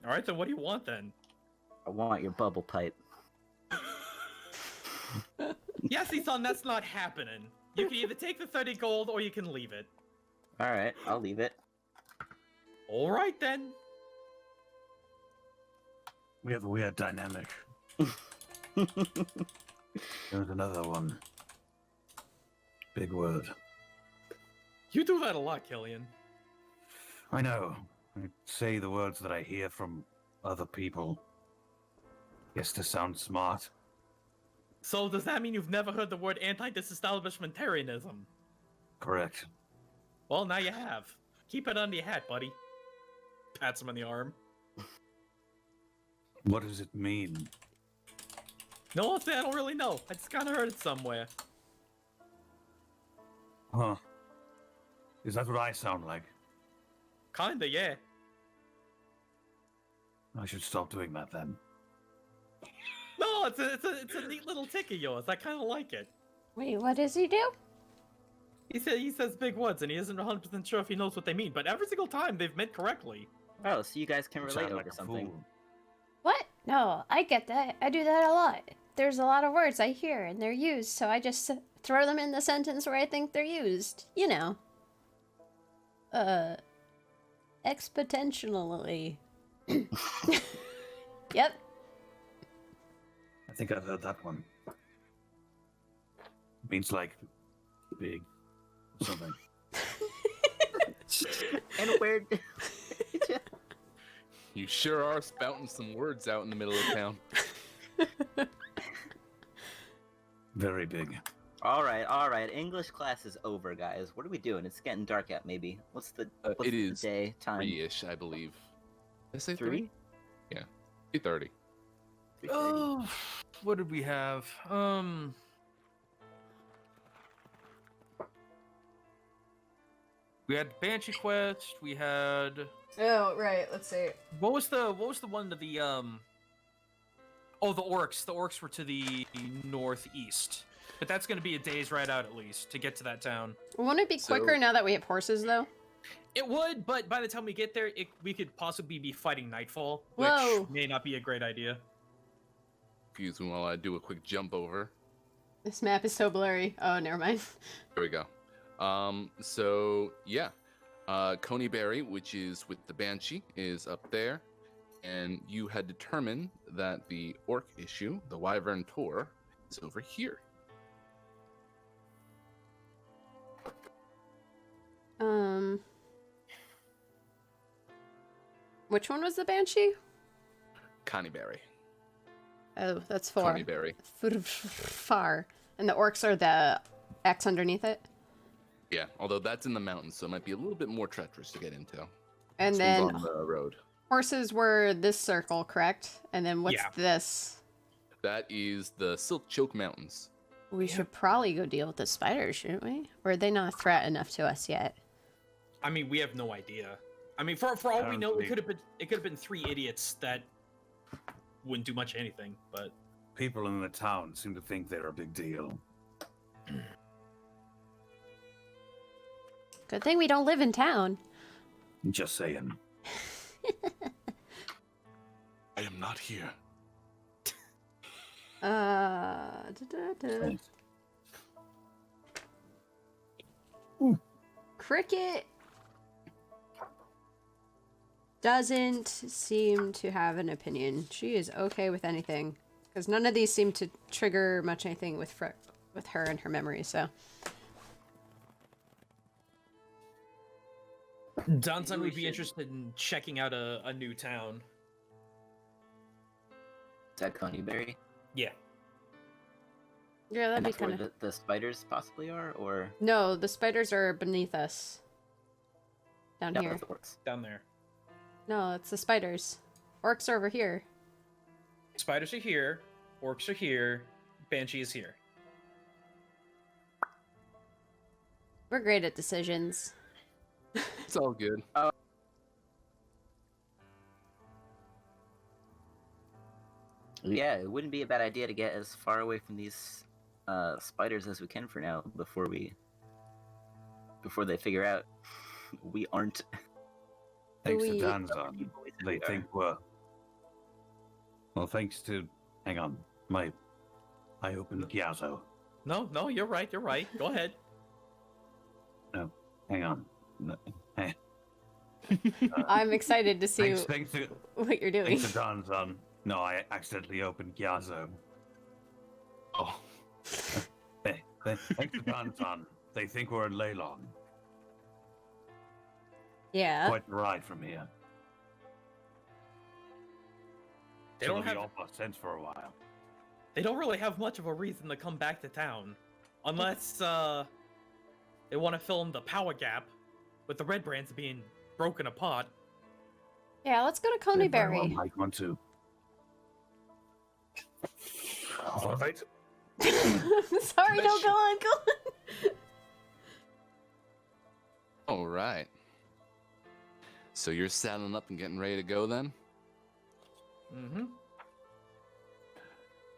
All right, then what do you want then? I want your bubble pipe. Yes, son, that's not happening. You can either take the 30 gold or you can leave it. All right, I'll leave it. All right then. We have a weird dynamic. There's another one. Big word. You do that a lot, Killian. I know. I say the words that I hear from other people. Guess to sound smart. So does that mean you've never heard the word anti-disestablishmentarianism? Correct. Well, now you have. Keep it under your hat, buddy. Pats him on the arm. What does it mean? No, honestly, I don't really know. I just kind of heard it somewhere. Huh. Is that what I sound like? Kinda, yeah. I should stop doing that then. No, it's a neat little tick of yours. I kind of like it. Wait, what does he do? He says big words, and he isn't 100% sure if he knows what they mean. But every single time, they've meant correctly. Oh, so you guys can You relate sound over like a something. fool. What? No, I get that. I do that a lot. There's a lot of words I hear and they're used, so I just throw them in the sentence where I think they're used. You know. Exponentially. Yep. I think I've heard that one. Means like big or something. And where? You sure are spouting some words out in the middle of town. Very big. All right. English class is over, guys. What are we doing? It's getting dark out. Maybe. What's the It is day time? 3-ish, I believe. Did I say 3? 3:30. 3:30. Oh, what did we have? We had Banshee Quest. We had Oh, right. Let's see. what was the one to the Oh, the orcs. The orcs were to the northeast, but that's going to be a day's ride out at least to get to that town. Won't it be quicker So- now that we have horses, though? It would, but by the time we get there, we could possibly be fighting nightfall, which Whoa. may not be a great idea. Excuse me while I do a quick jump over. This map is so blurry. Oh, never mind. There we go. So yeah, Coneyberry, which is with the Banshee, is up there, and you had determined that the orc issue, the Wyvern Tor, is over here. Which one was the Banshee? Coneyberry. Oh, that's four. Coneyberry. Far. And the orcs are the X underneath it. Yeah, although that's in the mountains, so it might be a little bit more treacherous to get into. And This then one's on the road. horses were this circle, correct? And then what's Yeah. this? That is the Silk Choke Mountains. We should probably go deal with the spiders, shouldn't we? Or are they not a threat enough to us yet? I mean, we have no idea. I mean, for all we know, Apparently- it could have been 3 idiots that wouldn't do much anything. But People in the town seem to think they're a big deal. Good thing we don't live in town. Just saying. I am not here. Da-da-da. Cricket doesn't seem to have an opinion. She is okay with anything, because none of these seem to trigger much anything with her and her memory. So Danson we would be should- interested in checking out a new town. Is that Coneyberry? Yeah. Yeah, that'd And be that's where kind of. the spiders possibly are, or No, the spiders are beneath us. Down no, here. that's orcs. Down there. No, it's the spiders. Orcs are over here. Spiders are here. Orcs are here. Banshee is here. We're great at decisions. It's all good. Yeah, it wouldn't be a bad idea to get as far away from these spiders as we can for now before they figure out we aren't. Thanks we- to Danzon, people we they we are. think we're. Well, thanks to. Hang on. I opened Gyazo. No, you're right. You're right. Go ahead. Hang on. No, eh. I'm excited to see Thanks to what you're doing. Thanks to Danzon. No, I accidentally opened Gyazo. Oh, Thanks to Danzon. They think we're in Leylon. Yeah. Quite the ride from here. They So don't we have. all lost sense for a while. They don't really have much of a reason to come back to town, unless they want to fill in the power gap with the red brands being broken apart. Yeah, let's go to They very well Coneyberry. might want to. All right. Sorry, no, go on, go on. all right. So you're saddling up and getting ready to go then? Mm-hmm.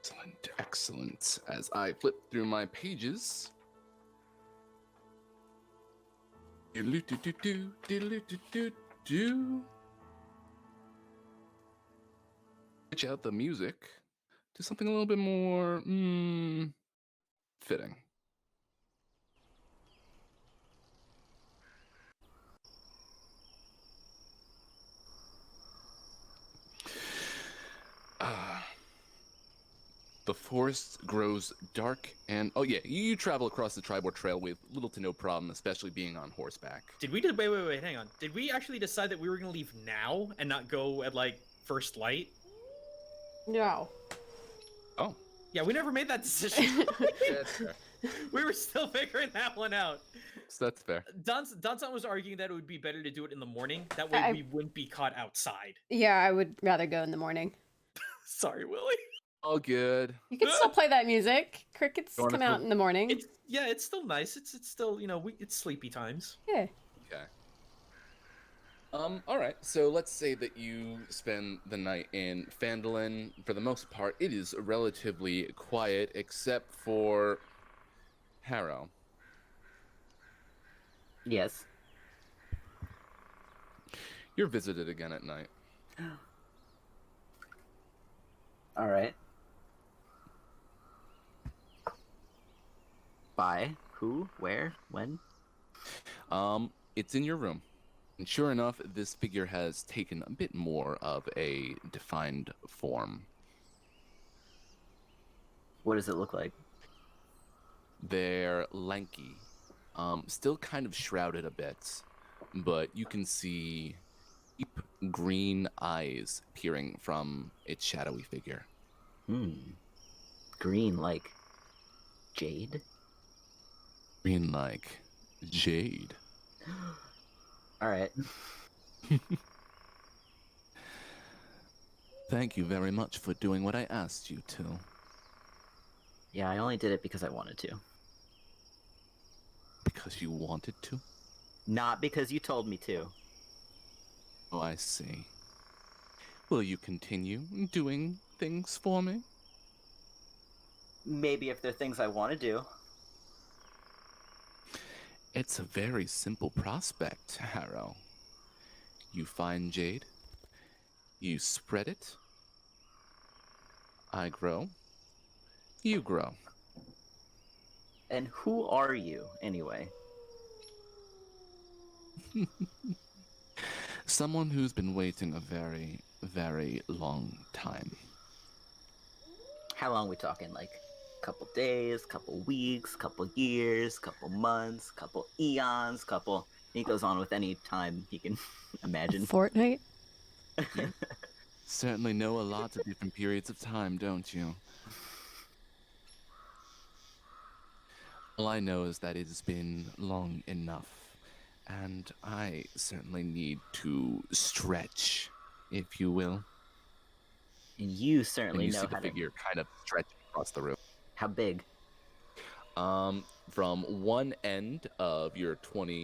Excellent, excellent. As I flip through my pages. Do-do-do-do, do-do-do-do-do. Switch out the music to something a little bit more fitting. The forest grows dark and oh yeah, you travel across the Tribor Trail with little to no problem, especially being on horseback. Did we just wait, hang on. Did we actually decide that we were gonna leave now and not go at like first light? No. Oh, Yeah, we never made that decision. that's fair. We were still figuring that one out. So that's fair. Danson was arguing that it would be better to do it in the morning. That way I- we wouldn't be caught outside. Yeah, I would rather go in the morning. Sorry, Willie. All good. You can still play that music. Crickets You wanna come out flip- in the morning. It's still nice. It's still it's sleepy times. Yeah. Okay. All right. So let's say that you spend the night in Phandalin. For the most part, it is relatively quiet, except for Harrow. Yes. You're visited again at night. All right. By who? Where? When? It's in your room. And sure enough, this figure has taken a bit more of a defined form. What does it look like? They're lanky, still kind of shrouded a bit, but you can see deep green eyes peering from its shadowy figure. Green like jade? Green like jade. All right. Thank you very much for doing what I asked you to. Yeah, I only did it because I wanted to. Because you wanted to? Not because you told me to. Oh, I see. Will you continue doing things for me? Maybe if they're things I want to do. It's a very simple prospect, Harrow. You find jade, you spread it, I grow, you grow. And who are you, anyway? Someone who's been waiting a very, very long time. How long we talking? Like, couple days, couple weeks, couple years, couple months, couple eons, couple He goes on with any time he can imagine. Fortnite. Certainly know a lot of different periods of time, don't you? All I know is that it has been long enough, and I certainly need to stretch, if you will. And you And certainly you know see the how to. figure kind of stretching across the room. How big? From one end of your 12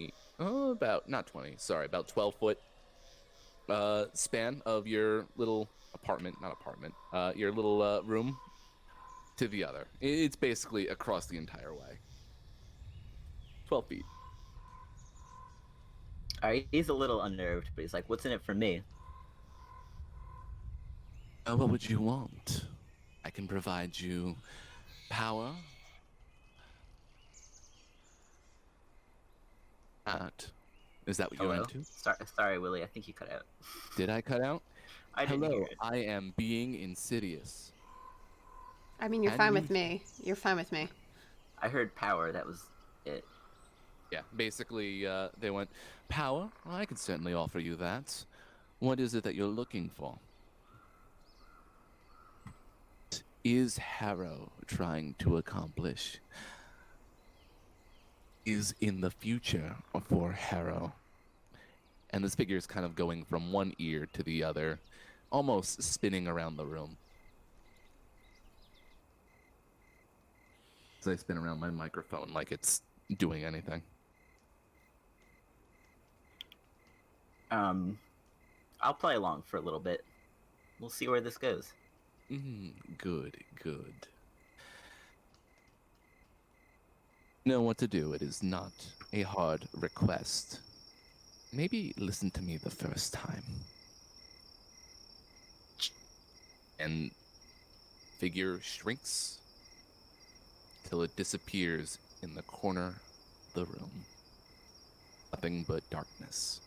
foot span of your little your little room to the other. It's basically across the entire way. 12 feet. Alright, he's a little unnerved, but he's like, "What's in it for me?" What would you want? I can provide you power. Is that what you're Hello? into? Sorry, Willie. I think you cut out. Did I cut out? I didn't Hello, hear it. I am being insidious. I mean, you're And fine you- with me. You're fine with me. I heard power. That was it. Yeah, basically, they went, power? I can certainly offer you that. What is it that you're looking for? Is Harrow trying to accomplish? Is in the future for Harrow? And this figure is kind of going from one ear to the other, almost spinning around the room. As I spin around my microphone like it's doing anything. I'll play along for a little bit. We'll see where this goes. Good. Know what to do. It is not a hard request. Maybe listen to me the first time. And figure shrinks till it disappears in the corner of the room. Nothing but darkness.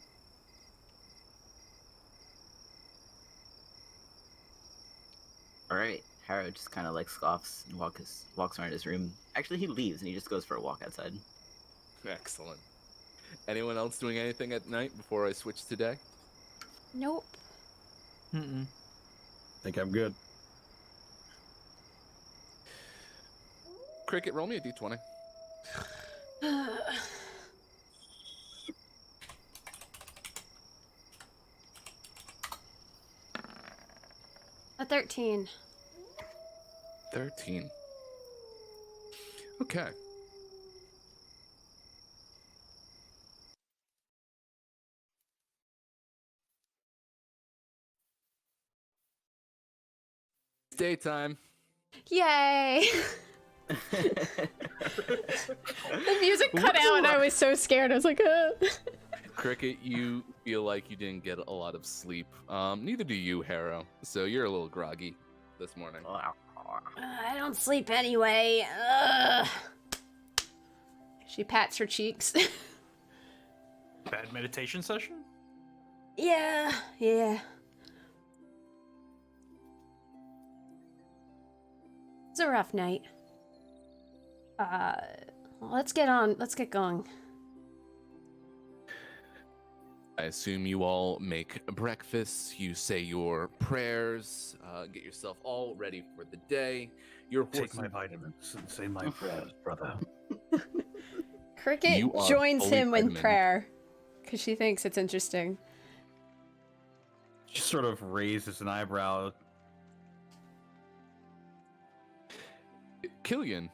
Alright. Harrow just kind of like scoffs and walks around his room. Actually, he leaves and he just goes for a walk outside. Excellent. Anyone else doing anything at night before I switch to day? Nope. Mm-mm. Think I'm good. Cricket, roll me a d20. A 13. 13. Okay. It's daytime. Yay! The music cut out and I was so scared. I was like, Cricket, you feel like you didn't get a lot of sleep. Neither do you, Harrow. So you're a little groggy this morning. I don't sleep anyway. Ugh. She pats her cheeks. Bad meditation session? Yeah. It's a rough night. Let's get going. I assume you all make breakfast, you say your prayers, get yourself all ready for the day. Your horse Take my vitamins and say my prayers, brother. Cricket You are joins fully him in vitamin. prayer because she thinks it's interesting. She sort of raises an eyebrow. Killian,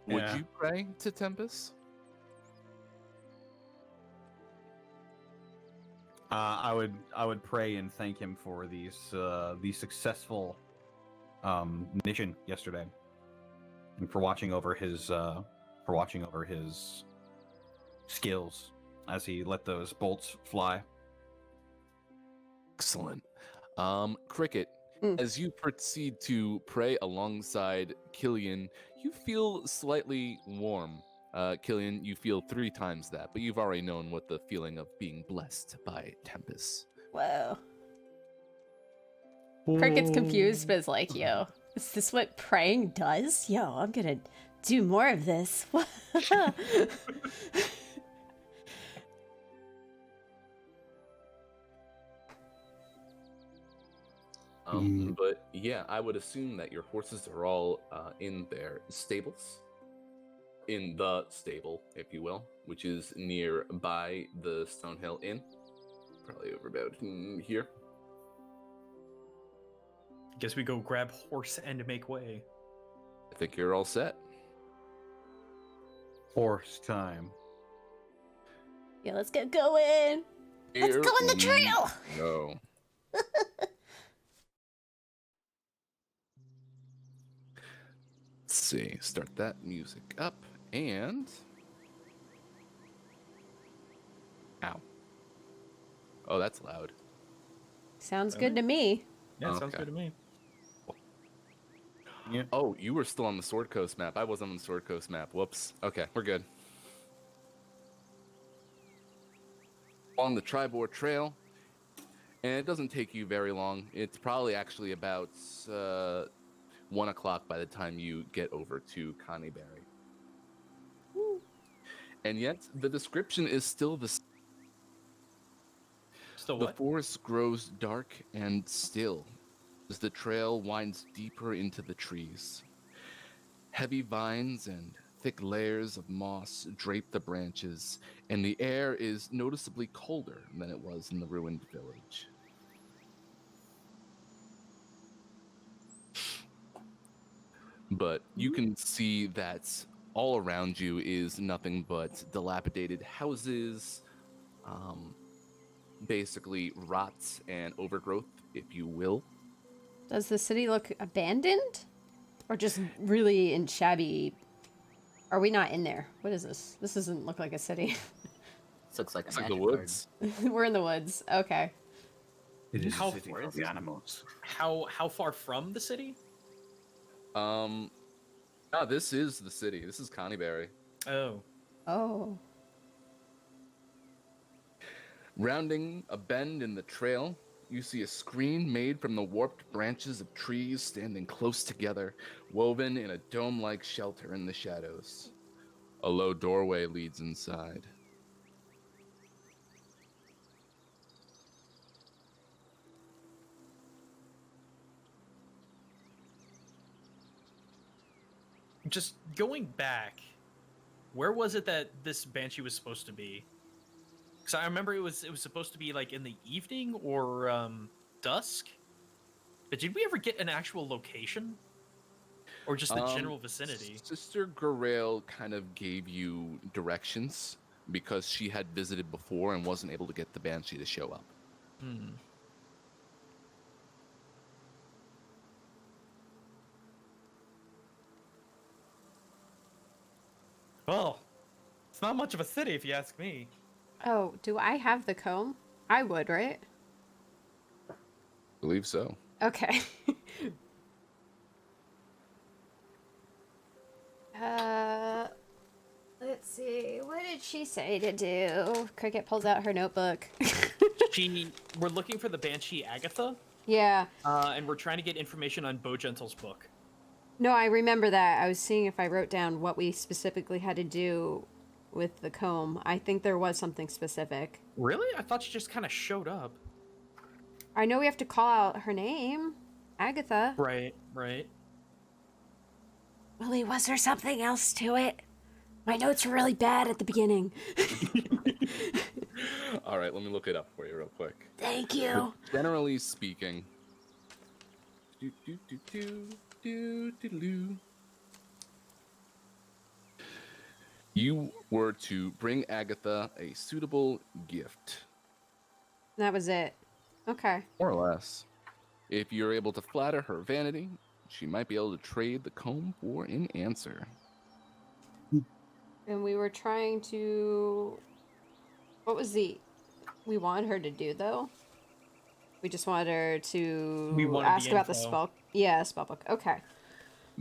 would Yeah. you pray to Tempest? I would pray and thank him for the successful mission yesterday, and for watching over his skills as he let those bolts fly. Excellent. Cricket, as you proceed to pray alongside Killian, you feel slightly warm. Killian, you feel 3 times that, but you've already known what the feeling of being blessed by Tempest. Whoa. Cricket's confused, but is like, yo, is this what praying does? Yo, I'm gonna do more of this. But yeah, I would assume that your horses are all in their stables, in the stable, if you will, which is nearby the Stonehill Inn, probably over about here. Guess we go grab horse and make way. I think you're all set. Horse time. Yeah, let's get going. Let's go on the trail. No. Let's see. Start that music up and. Ow. Oh, that's loud. Sounds good to me. Yeah, sounds Okay. good to me. Yep. Oh, you were still on the Sword Coast map. I wasn't on the Sword Coast map. Whoops. Okay, we're good. On the Tribor Trail, and it doesn't take you very long. It's probably actually about 1 o'clock by the time you get over to Connieberry. And yet, the description is still the same. Still The what? forest grows dark and still as the trail winds deeper into the trees. Heavy vines and thick layers of moss drape the branches, and the air is noticeably colder than it was in the ruined village. But you can see that all around you is nothing but dilapidated houses, basically rot and overgrowth, if you will. Does the city look abandoned? Or just really in shabby? Are we not in there? What is this? This doesn't look like a city. This looks like It's a like the magic woods. We're in the woods. Okay. It is How a city far for is the it? animals. How far from the city? No, this is the city. This is Connieberry. Oh. Oh. Rounding a bend in the trail, you see a screen made from the warped branches of trees standing close together, woven in a dome-like shelter in the shadows. A low doorway leads inside. Just going back, where was it that this banshee was supposed to be? Because I remember it was supposed to be like in the evening or dusk. But did we ever get an actual location, or just the general vicinity? Sister Garail kind of gave you directions because she had visited before and wasn't able to get the Banshee to show up. Hmm. Well, it's not much of a city if you ask me. Oh, do I have the comb? I would, right? I believe so. Okay. Let's see. What did she say to do? Cricket pulls out her notebook. We're looking for the Banshee Agatha, Yeah. and we're trying to get information on Bojentle's book. No, I remember that. I was seeing if I wrote down what we specifically had to do with the comb. I think there was something specific. Really? I thought she just kind of showed up. I know we have to call out her name. Agatha. Right, right. Willie, was there something else to it? My notes were really bad at the beginning. All right, let me look it up for you real quick. Thank you. Generally speaking, you were to bring Agatha a suitable gift, That was it. Okay. more or less. If you're able to flatter her vanity, she might be able to trade the comb for an answer. And we were trying to... What was we wanted her to do, though? We just wanted her to We wanted ask the about the info. spell... Yeah, spell book. Okay.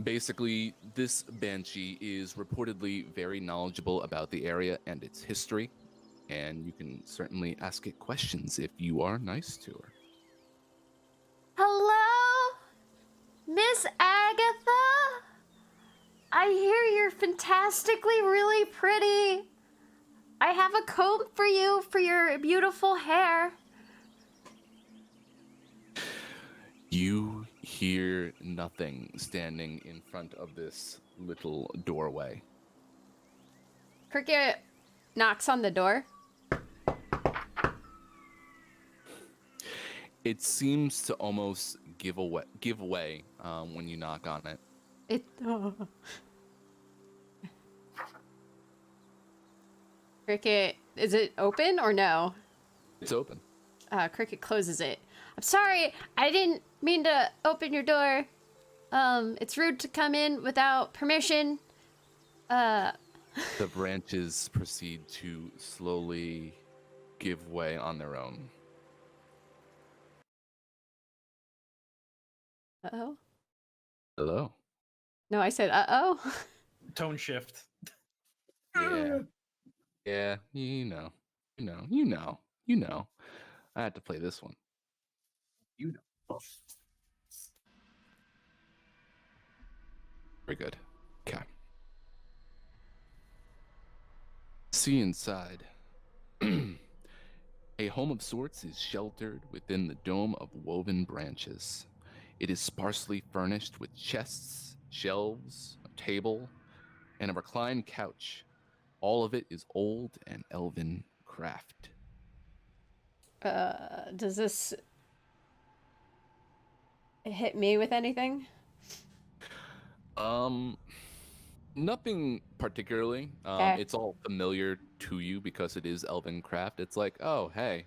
Basically, this banshee is reportedly very knowledgeable about the area and its history, and you can certainly ask it questions if you are nice to her. Hello? Miss Agatha? I hear you're fantastically really pretty. I have a comb for you for your beautiful hair. You hear nothing standing in front of this little doorway. Cricket knocks on the door. It seems to almost give way when you knock on it. Cricket, is it open or no? It's open. Cricket closes it. I'm sorry, I didn't mean to open your door. It's rude to come in without permission. The branches proceed to slowly give way on their own. Uh-oh. Hello. No, I said uh-oh. Tone shift. Yeah. Yeah, you know. I had to play this one. You know. Very good. Okay. See inside. A home of sorts is sheltered within the dome of woven branches. It is sparsely furnished with chests, shelves, a table, and a reclined couch. All of it is old and elven craft. Does this hit me with anything? Nothing particularly. Okay. It's all familiar to you because it is elven craft. It's like, oh, hey,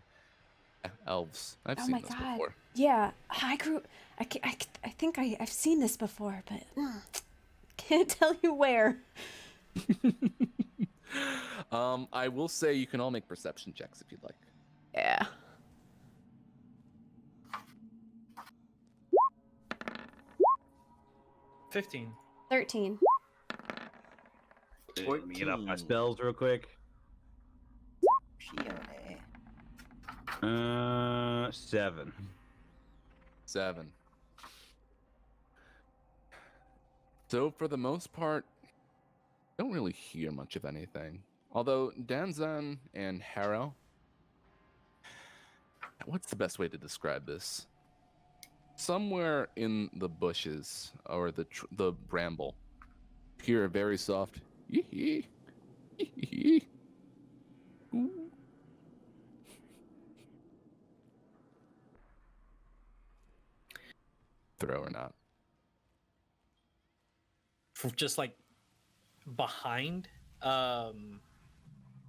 elves. I've seen this before. Yeah, I think I've seen this before, but can't tell you where. I will say you can all make perception checks if you'd like. Yeah. $15. 13. Let me get up my spells real quick. 7. 7. So for the most part, don't really hear much of anything. Although Danzan and Harrow, what's the best way to describe this? Somewhere in the bushes or the bramble, hear a very soft yee yee. Throw or not? Just like behind.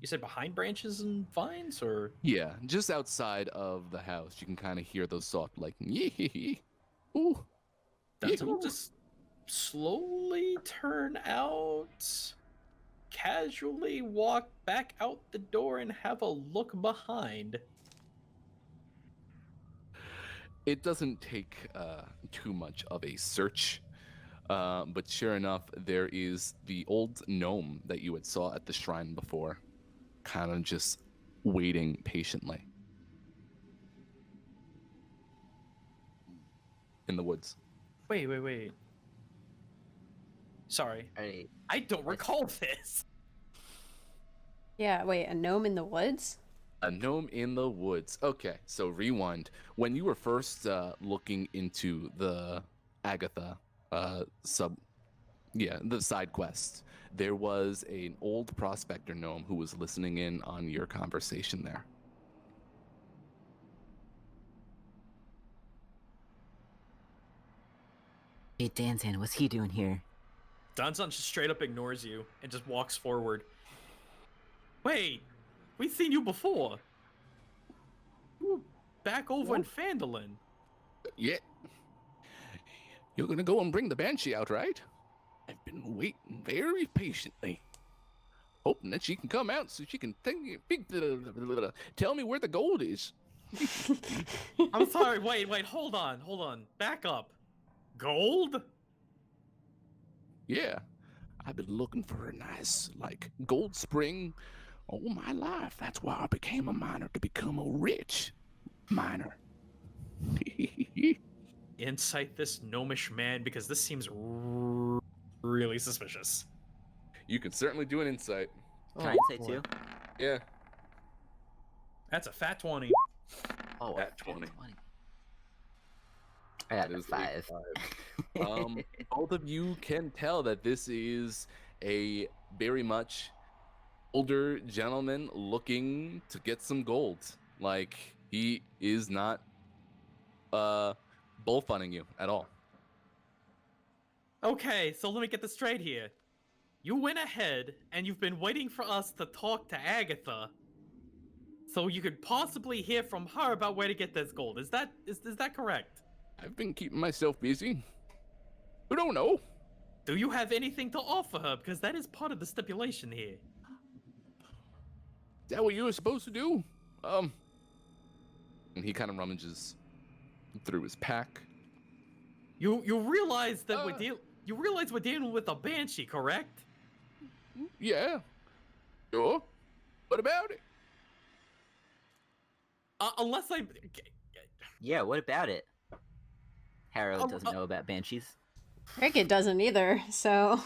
You said behind branches and vines, or Yeah, just outside of the house, you can kind of hear those soft like yee. Ooh. Dunson will just slowly turn out, casually walk back out the door, and have a look behind. It doesn't take too much of a search, but sure enough, there is the old gnome that you had saw at the shrine before, kind of just waiting patiently in the woods. Wait. Sorry, Alright. I don't recall this. Yeah, wait, a gnome in the woods? A gnome in the woods. Okay, so rewind. When you were first looking into the Agatha the side quest, there was an old prospector gnome who was listening in on your conversation there. Hey, Danzan, what's he doing here? Danzan just straight up ignores you and just walks forward. Wait, we've seen you before. You were back over in Phandalin. Yeah. You're gonna go and bring the banshee out, right? I've been waiting very patiently, hoping that she can come out so she can tell me where the gold is. I'm sorry, wait, hold on. Back up. Gold? Yeah, I've been looking for a nice, gold spring all my life. That's why I became a miner, to become a rich miner. Insight this gnomish man, because this seems really suspicious. You can certainly do an insight. Can I say too? Yeah. That's a fat 20. Oh, At 20. I got That a is a 5. Both of you can tell that this is a very much older gentleman looking to get some gold. Like, he is not bullfunning you at all. Okay, so let me get this straight here. You went ahead and you've been waiting for us to talk to Agatha, so you could possibly hear from her about where to get this gold. Is that correct? I've been keeping myself busy. You don't know. Do you have anything to offer her? Because that is part of the stipulation here. Is that what you were supposed to do? And he kind of rummages through his pack. You realize that Uh. we're dealing with a banshee, correct? Yeah. Sure. What about it? Unless I Yeah, what about it? Harrow Oh, doesn't know about banshees. Cricket doesn't either, so.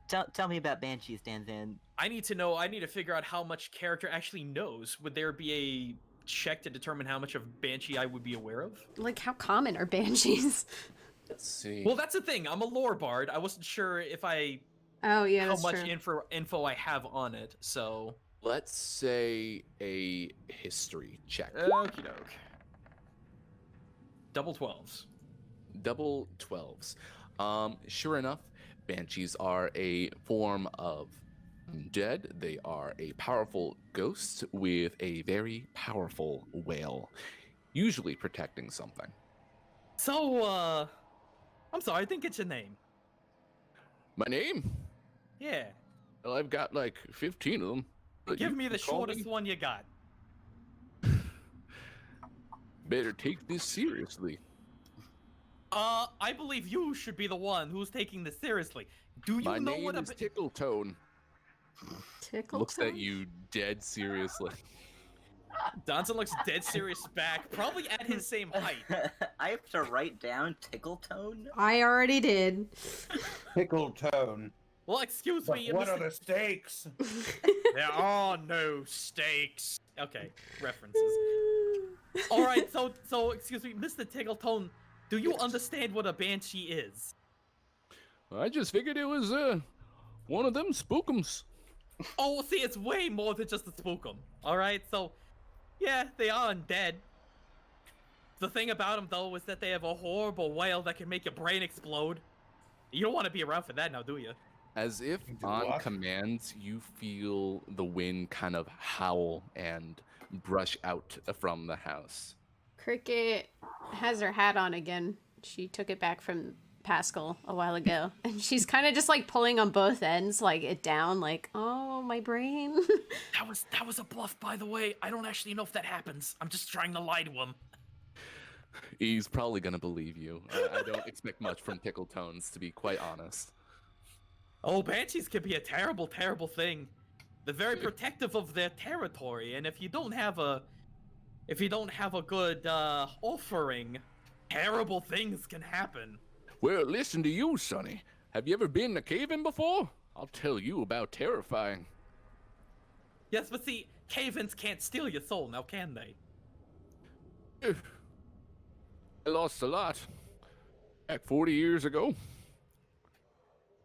Tell me about banshees, Danzan. I need to figure out how much character actually knows. Would there be a check to determine how much of banshee I would be aware of? Like, how common are banshees? Let's see. Well, that's the thing. I'm a lore bard. I wasn't sure if Oh, yeah, how that's much true. info I have on it. So, Let's say a history check. okie doke. Double 12s. Double 12s. Sure enough, banshees are a form of undead. They are a powerful ghost with a very powerful wail, usually protecting something. So, I'm sorry, I didn't get your name. My name? Yeah, Well, I've got like 15 of them. but give you me the can call shortest one you got. Better take this seriously. I believe you should be the one who's taking this seriously. Do you My know name what is Tickletone. Tickle Looks at tone? you dead seriously. Donson looks dead serious back, probably at his same height. I have to write down tickle tone. I already did. Pickle tone. Well, excuse But me, what Mr. are the stakes? There are no stakes. Okay, references. All right, so excuse me, Mr. Tiggletone, do you understand what a banshee is? I just figured it was one of them spookums. Oh, see, it's way more than just a spookum. All right, so yeah, they are undead. The thing about them though is that they have a horrible wail that can make your brain explode. You don't want to be around for that now, do you? As if Do on what? command, you feel the wind kind of howl and brush out from the house. Cricket has her hat on again. She took it back from Pascal a while ago. And she's kind of just like pulling on both ends, like it down, like, oh, my brain. That was a bluff, by the way. I don't actually know if that happens. I'm just trying to lie to him. He's probably gonna believe you. I don't expect much from Tickletones, to be quite honest. Oh, banshees can be a terrible, terrible thing. They're very protective of their territory, and if you don't have a good offering, terrible things can happen. Well, listen to you, Sonny. Have you ever been in a cave-in before? I'll tell you about terrifying. Yes, but see, cave-ins can't steal your soul, now can they? I lost a lot. Back 40 years ago.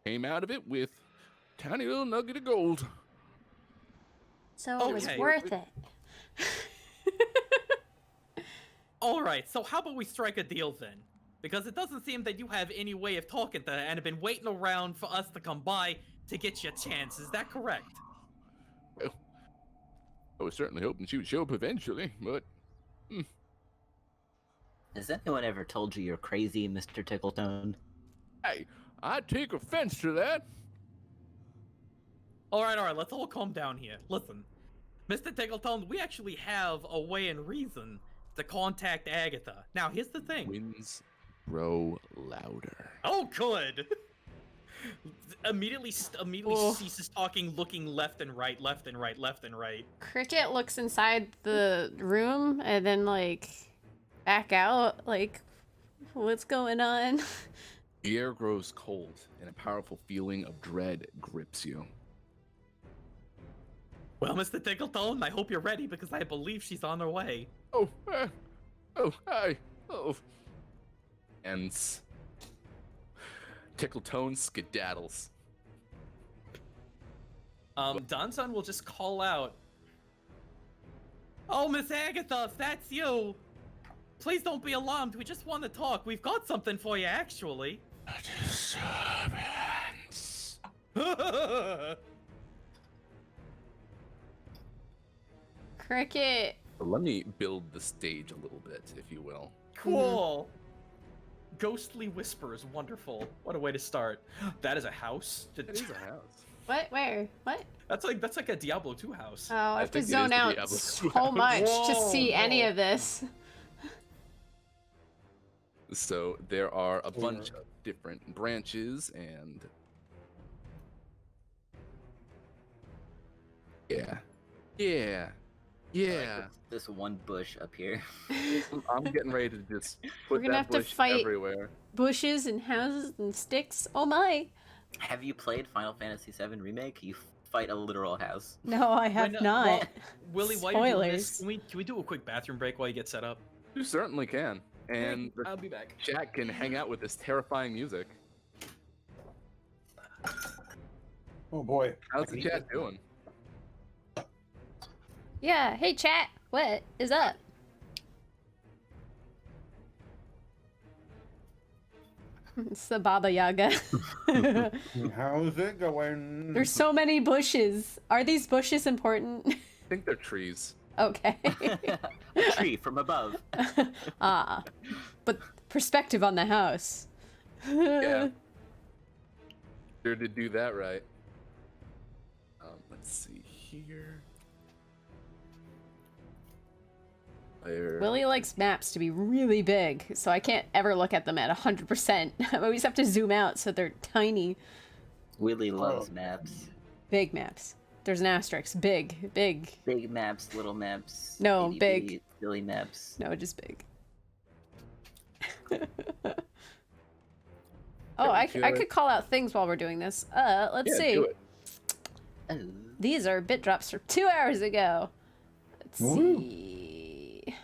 Came out of it with a tiny little nugget of gold. So it was Okay. worth it. Alright, so how about we strike a deal then? Because it doesn't seem that you have any way of talking to her and have been waiting around for us to come by to get your chance, is that correct? Well, I was certainly hoping she would show up eventually, but Has anyone ever told you you're crazy, Mr. Tickletone? hey, I take offense to that. Alright, let's all calm down here. Listen, Mr. Tickletone, we actually have a way and reason to contact Agatha. Now, here's the thing. Winds grow louder. Oh, good! immediately Oh. ceases talking, looking left and right, left and right, left and right. Cricket looks inside the room and then, like, back out. Like, what's going on? The air grows cold, and a powerful feeling of dread grips you. Well, Mr. Tickletone, I hope you're ready because I believe she's on her way. Oh, hi. Oh, and Tickletones skedaddles. Danzan will just call out, "Oh, Miss Agatha, if that's you, please don't be alarmed. We just want to talk. We've got something for you, actually." Disturbance. Cricket. Let me build the stage a little bit, if you will. Cool. Ghostly whispers, wonderful. What a way to start. That is a house. It is a house. What? Where? What? That's like a Diablo 2 house. Oh, I have to think it is zone the out Diablo so 2 much to Whoa, see any whoa. of this. So there are a bunch of different branches and yeah. This one bush up here. I'm getting ready to just We're put gonna that have to bush fight- everywhere. Bushes and houses and sticks. Oh my! Have you played Final Fantasy VII Remake? You fight a literal house. No, I have When, not. well, Willie, while you're doing this, Spoilers. can we do a quick bathroom break while you get set up? You certainly can. And the I'll be back. chat can hang out with this terrifying music. Oh boy. How's the chat doing? Yeah. Hey, chat. What is up? It's the Baba Yaga. How's it going? There's so many bushes. Are these bushes important? I think they're trees. Okay. A tree from above. Ah, but perspective on the house. Yeah. Sure to do that right. Let's see here. Where... Willie likes maps to be really big, so I can't ever look at them at 100%. I always have to zoom out so they're tiny. Willie loves maps. Big maps. There's an asterisk. Big. Big. Big maps, little maps. No, itty big. bitty, silly maps. No, just big. Oh, I could call out things while we're doing this. Let's Yeah, see. do it. Oh. These are bit drops from 2 hours ago. Let's Woo. see.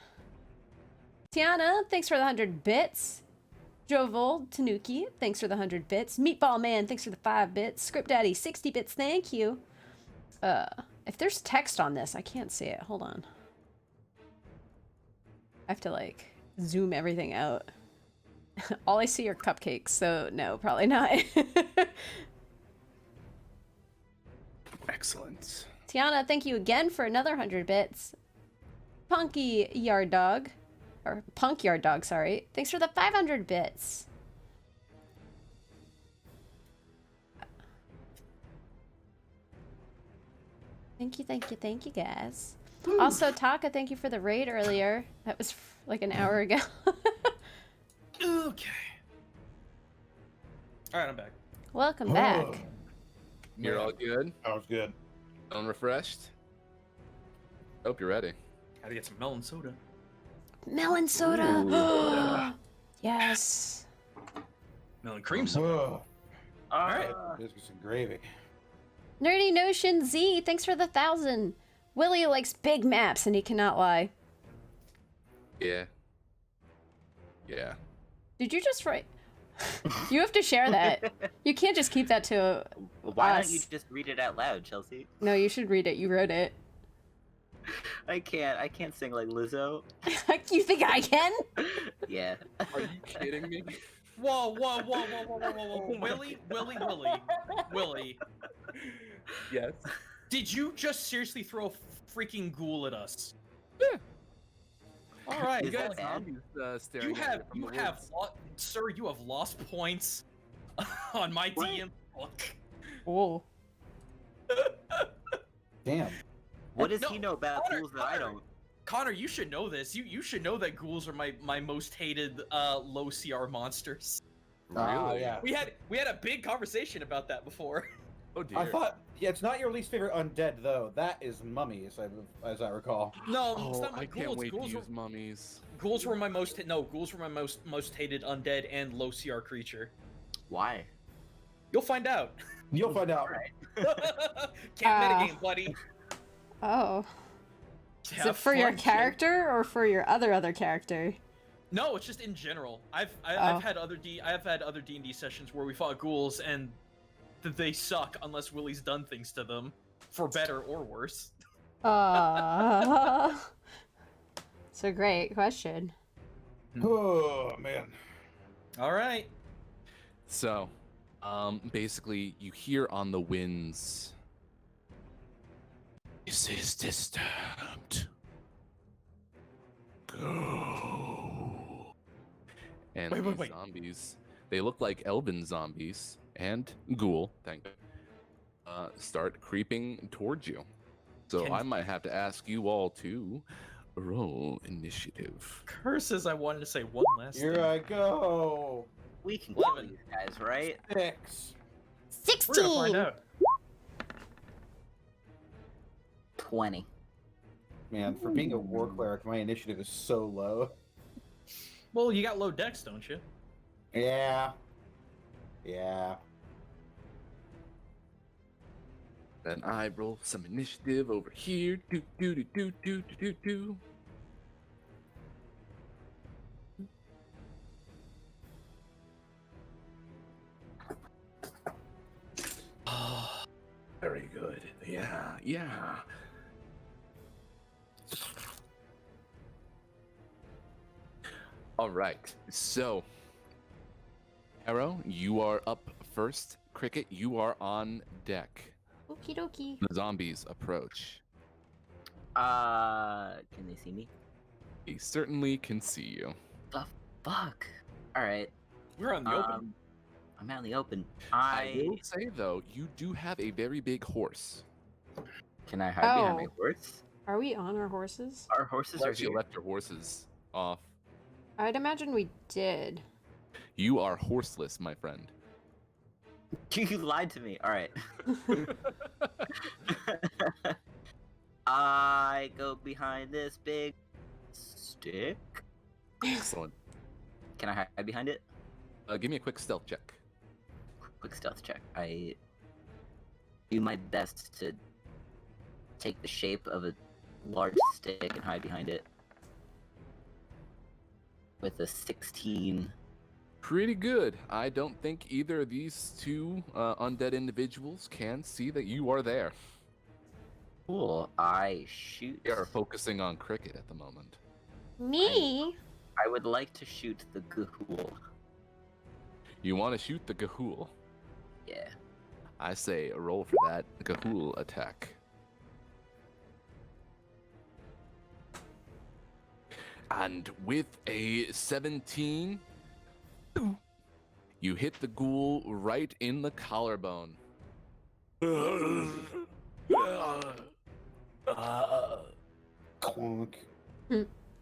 Tiana, thanks for the 100 bits. Jovel Tanuki, thanks for the 100 bits. Meatball Man, thanks for the 5 bits. Script Daddy, 60 bits, thank you. If there's text on this, I can't see it. Hold on. I have to, like, zoom everything out. All I see are cupcakes, so no, probably not. Excellent. Tiana, thank you again for another 100 bits. Punky Yard Dog, or Punk Yard Dog, sorry. Thanks for the 500 bits. Thank you, guys. Also, Taka, thank you for the raid earlier. That was like an hour ago. Okay. All right, I'm back. Welcome back. You're all good? Sounds good. Feeling refreshed? Hope you're ready. Gotta get some melon soda. Melon soda. Yes. Melon cream soda. All right. Biscuits and gravy. Nerdy Notion Z, thanks for the 1,000. Willie likes big maps and he cannot lie. Yeah. Yeah. Did you just write? You have to share that. You can't just keep that to Why us. don't you just read it out loud, Chelsea? No, you should read it. You wrote it. I can't sing like Lizzo. You think I can? Yeah. Are you kidding me? Whoa, whoa, whoa, whoa, whoa, whoa, whoa, whoa. Willie. Yes. Did you just seriously throw a freaking ghoul at us? Yeah. All right. You got that bad? zombies staring You at have, from you the have, woods. sir, you have lost points on my DM book. Oh. Damn. What does No, he know about Connor, ghouls that I don't? Connor, you should know this. You should know that ghouls are my most hated low CR monsters. Really? Yeah. We had a big conversation about that before. Oh dear. I thought, yeah, it's not your least favorite undead though. That is mummies, as I recall. No, it's Oh, not my I can't ghouls. wait to Ghouls use were, mummies. ghouls were my most most hated undead and low CR creature. Why? You'll find out. You'll find out. Can't mitigate, buddy. Oh. Is Have it for your fun, kid. character or for your other character? No, it's just in general. I've Oh. had other D&D sessions where we fought ghouls and they suck unless Willie's done things to them, for better or worse. It's a great question. Oh man. All right. So, basically, you hear on the winds. This is disturbed. Go. And Wait. zombies, they look like elven zombies and ghoul, start creeping towards you. So Can- I might have to ask you all to roll initiative. Curses, I wanted to say one last Here thing. I go. We can kill 11. these guys, right? 6. We're gonna 16! find out. 20. Man, for being a war cleric, my initiative is so low. Well, you got low dex, don't you? Yeah. Yeah. Then I roll some initiative over here. Do do do do do do do do. Oh, very good. Yeah. All right. So, Arrow, you are up first. Cricket, you are on deck. Okie dokie. The zombies approach. Can they see me? They certainly can see you. The fuck? Alright. We're on the open. I'm out in the open. I will say though, you do have a very big horse. Can I hide behind my Oh. horse? Are we on our horses? Our horses are Unless you here. left your horses off. I'd imagine we did. You are horseless, my friend. You lied to me. Alright. I go behind this big stick. Excellent. Can I hide behind it? Give me a quick stealth check. Quick stealth check. I do my best to take the shape of a large stick and hide behind it. With a 16. Pretty good. I don't think either of these two undead individuals can see that you are there. Cool. I shoot. They are focusing on Cricket at the moment. Me? I would like to shoot the ghoul. You want to shoot the Gahul. Yeah. I say roll for that Gahul attack. And with a 17, you hit the ghoul right in the collarbone. Clonk.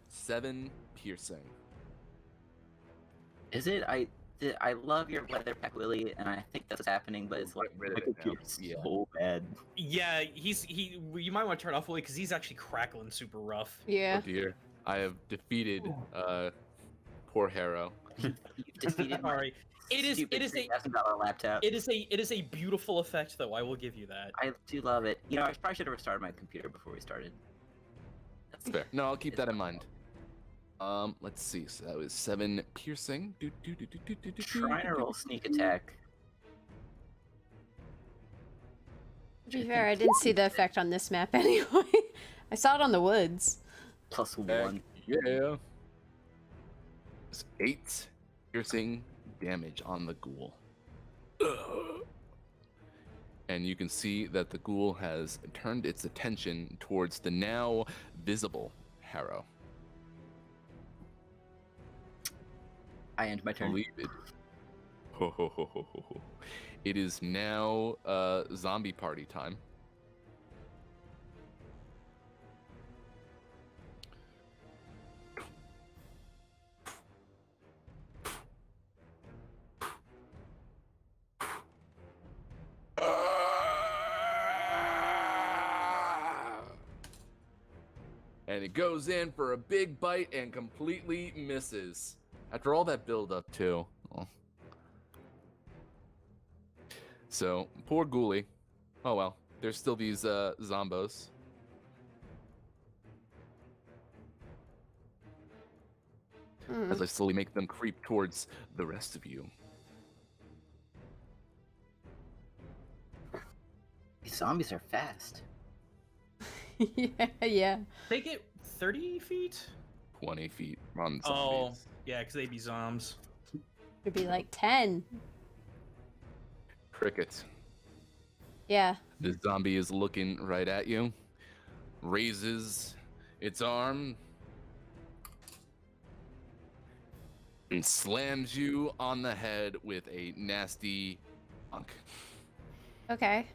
7 piercing. Is it? I love your weather pack, Willie, and I think that's what's happening, but it's like Get rid of my it now. computer's Yeah. so bad. Yeah, you might want to turn it off, Willie, because he's actually crackling super rough. Yeah. Oh dear. I have defeated poor Harrow. You've defeated my Sorry. It is a $3,000 laptop. it is a beautiful effect, though. I will give you that. I do love it. You know, I probably should have restarted my computer before we started. That's fair. No, I'll keep that in mind. Let's see. So that was 7 piercing. Trying to roll sneak attack. To be fair, I didn't see the effect on this map anyway. I saw it on the woods. Plus 1. Heck yeah. It's 8 piercing damage on the ghoul. And you can see that the ghoul has turned its attention towards the now visible Harrow. I end my turn. Believe it. Ho, ho, ho, ho, ho, ho. It is now zombie party time. And it goes in for a big bite and completely misses. After all that build up too. Oh. So, poor Ghoulie. Oh well, there's still these zombos. as I slowly make them creep towards the rest of you. These zombies are fast. Yeah. They get 30 feet? 20 feet on Oh, zombies. yeah, because they be zombs. It'd be like 10. Cricket. Yeah. The zombie is looking right at you, raises its arm, and slams you on the head with a nasty bonk. Okay.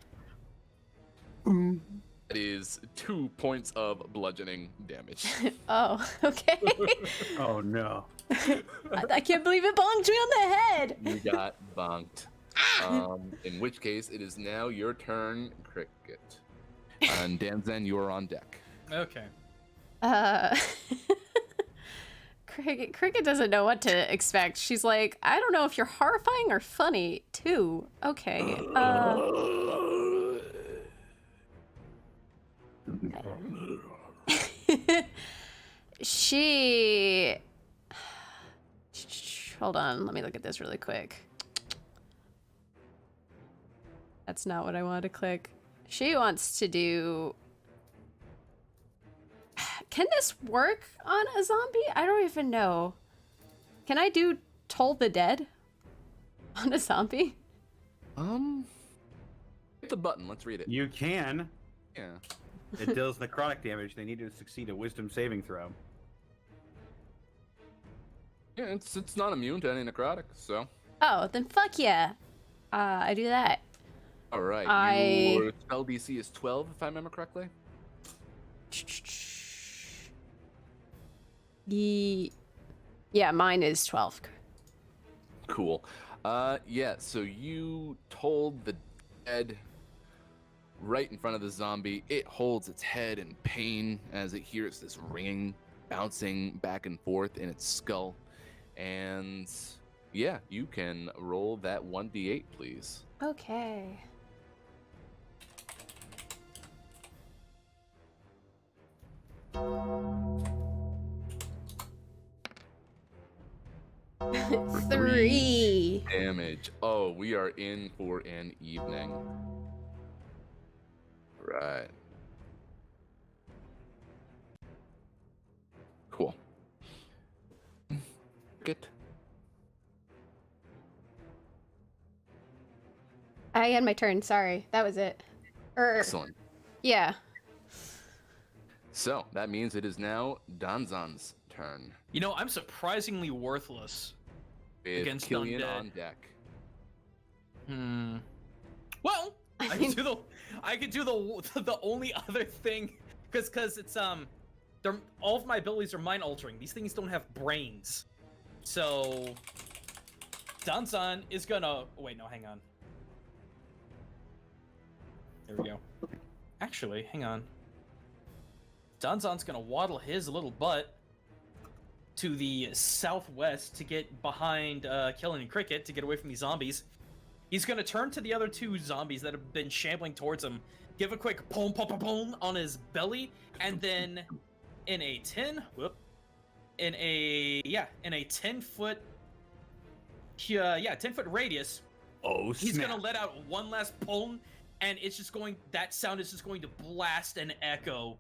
That is 2 points of bludgeoning damage. Oh, okay. Oh no. I can't believe it bonked me on the head. You got bonked. In which case, it is now your turn, Cricket. And Danzen, you are on deck. Okay. Uh, Cricket doesn't know what to expect. She's like, I don't know if you're horrifying or funny, too. Okay. She... Hold on, let me look at this really quick. That's not what I wanted to click. She wants to do... Can this work on a zombie? I don't even know. Can I do Toll the Dead on a zombie? Hit the button. Let's read it. You can. Yeah. It deals necrotic damage. They need to succeed a wisdom saving throw. Yeah, it's not immune to any necrotic, so. Oh, then fuck yeah. I do that. All right. I- Your spell DC is 12, if I remember correctly. Yeah, mine is 12. Cool. Yeah, so you told the dead right in front of the zombie. It holds its head in pain as it hears this ringing, bouncing back and forth in its skull. And yeah, you can roll that 1d8, please. Okay. Three. Damage. Oh, we are in for an evening. Right. Cool. Good. I had my turn. Sorry, that was it. Excellent. Yeah. So that means it is now Danzan's turn. You know, I'm surprisingly worthless. With Against Killian undead. on deck. Well, I could do the only other thing, because it's they're all of my abilities are mind altering. These things don't have brains, so Danzan is gonna wait. No, hang on. There we go. Actually, hang on. Danzan's gonna waddle his little butt to the southwest to get behind Killian and Cricket to get away from these zombies. He's gonna turn to the other two zombies that have been shambling towards him, give a quick pom pom pom pom on his belly, and then in a 10 10-foot 10-foot radius, Oh, he's snap. gonna let out one last pom, and it's just going that sound is just going to blast and echo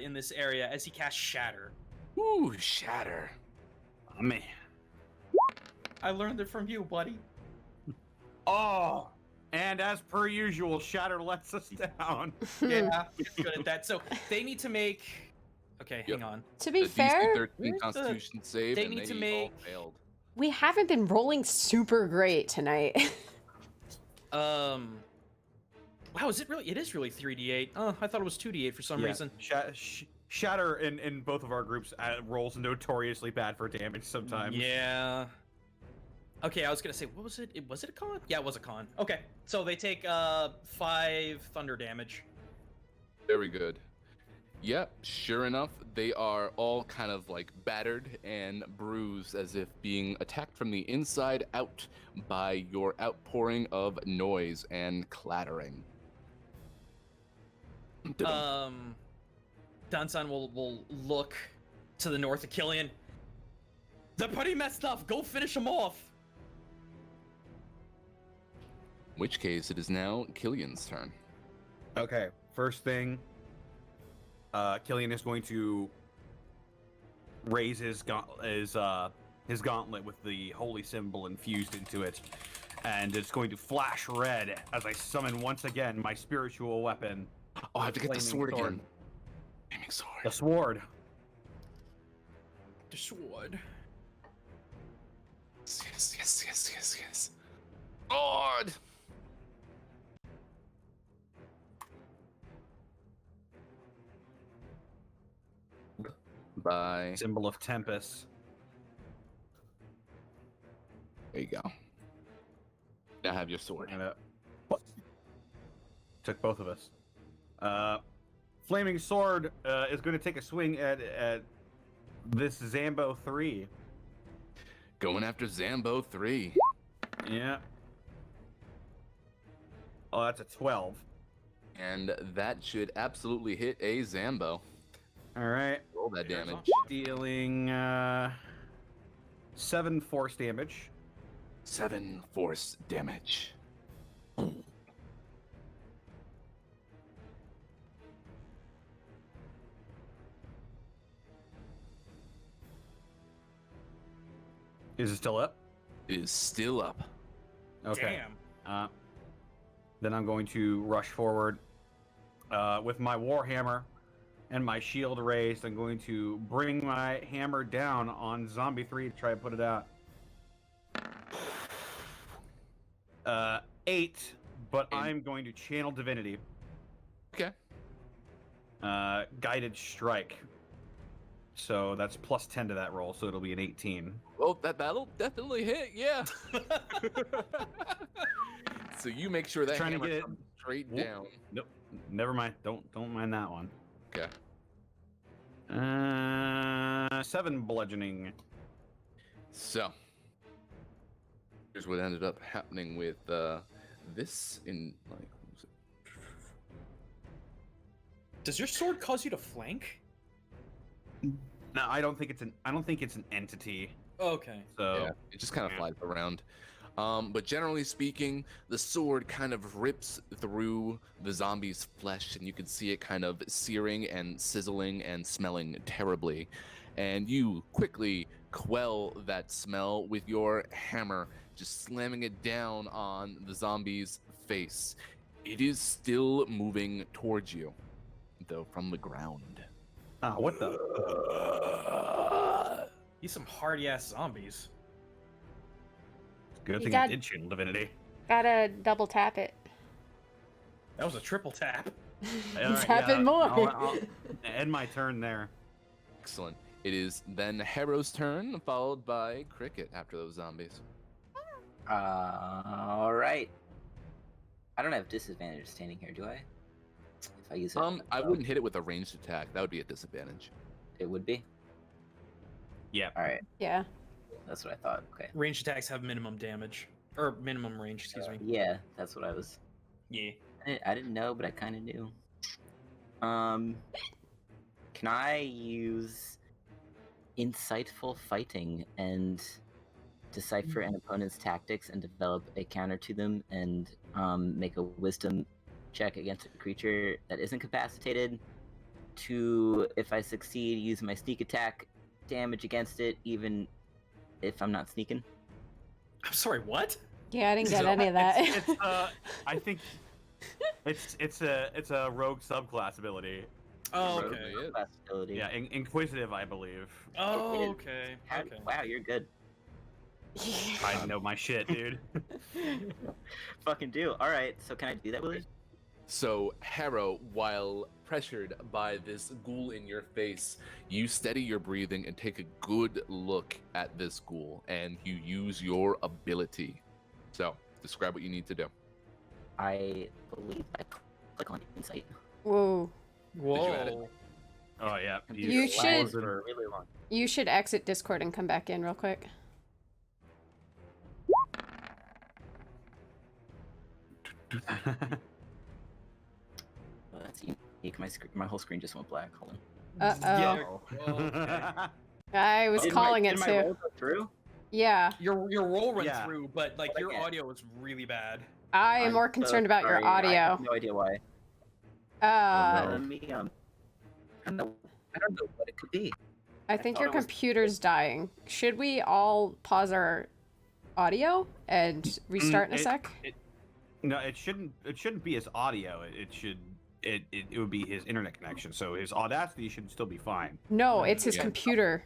in this area as he casts Shatter. Ooh, shatter. Oh, man. I learned it from you, buddy. Oh, and as per usual, Shatter lets us down. Yeah, we're good at that. So they need to make. Okay, Yep. hang on. To be The DC fair, 13 where's the- Constitution save, they and need to all make- failed. we haven't been rolling super great tonight. Wow, is it really? It is really 3d8. Oh, I thought it was 2d8 for some Yeah, reason. Shatter in both of our groups rolls notoriously bad for damage sometimes. Yeah. Okay, I was gonna say, what was it? Was it a con? Yeah, it was a con. Okay, so they take 5 thunder damage. Very good. Yep, sure enough, they are all kind of like battered and bruised as if being attacked from the inside out by your outpouring of noise and clattering. Dansan will look to the north of Killian. They're pretty messed up. Go finish them off. In which case, it is now Killian's turn. Okay, first thing, Killian is going to raise his gauntlet with the holy symbol infused into it, and it's going to flash red as I summon once again my spiritual weapon. Oh, I have to get the Flaming sword sword. again. Flaming sword. The sword. The sword. Yes. Sword! Bye. Symbol of Tempest. There you go. Now have your sword. And, what? Took both of us. Flaming sword is going to take a swing at this Zambo 3. Going after Zambo 3. Yeah. Oh, that's a 12. And that should absolutely hit a Zambo. All right. Roll that damage. Dealing 7 force damage. 7 force damage. Is it still up? Is still up. Okay. Damn. Then I'm going to rush forward with my Warhammer and my shield raised. I'm going to bring my hammer down on Zombie 3 to try and put it out. 8, but And- I'm going to channel divinity. Okay. Guided strike. So that's plus 10 to that roll, so it'll be an 18. Well, that'll definitely hit, yeah. So you make sure that Trying to hammer get it- comes straight Whoop. down. Nope. Never mind. Don't mind that one. Okay. 7 bludgeoning. So here's what ended up happening with this in like what was it? Does your sword cause you to flank? No, I don't think it's an entity. Okay. So Yeah, it just kind of yeah. flies around. But generally speaking, the sword kind of rips through the zombie's flesh, and you can see it kind of searing and sizzling and smelling terribly. And you quickly quell that smell with your hammer, just slamming it down on the zombie's face. It is still moving towards you, though from the ground. what the? These some hardy ass zombies. Good You thing got- I did channel divinity. Gotta double tap it. That was a triple tap. All right, Tap yeah, it more. I'll end my turn there. Excellent. It is then Harrow's turn, followed by Cricket after those zombies. All right. I don't have disadvantage standing here, do I? If I use it, I wouldn't hit it with a ranged attack. That would be a disadvantage. It would be. Yeah. All right, Yeah. that's what I thought. Okay. Ranged attacks have minimum damage. Or minimum range, excuse me. Yeah, that's what I was. Yeah. I didn't know, but I kind of knew. Can I use insightful fighting and decipher an opponent's tactics and develop a counter to them and make a wisdom check against a creature that isn't incapacitated to, if I succeed, use my sneak attack damage against it, even if I'm not sneaking? I'm sorry, what? Yeah, I didn't get So- any of that. It's I think it's a rogue subclass ability. Oh, Rogue, okay. yeah. Class ability. Yeah, inquisitive, I believe. Oh, It is. okay. How- Okay. Wow, you're good. I know my shit, dude. Fucking do. All right, so can I do that, Willie? So, Harrow, while pressured by this ghoul in your face, you steady your breathing and take a good look at this ghoul, and you use your ability. So, describe what you need to do. I believe I click on insight. Whoa. you add it? Whoa. Oh yeah. You It should- lags for really long. You should exit Discord and come back in real quick. Oh, that's unique. My whole screen just went black. Hold on. Uh-oh. Yeah. Okay. I was calling it did my too. roll go through? Yeah, Your roll went Yeah. through, but like your Okay. audio was really bad. I am I'm more so concerned about your sorry, I audio. have no idea why. no. Let me I don't know what it could be. I think thought your it was- computer's dying. Should we all pause our audio and restart in a sec? No, it shouldn't. It shouldn't be his audio. It should. It would be his internet connection. So his Audacity should still be fine. No, it's his Yeah. computer.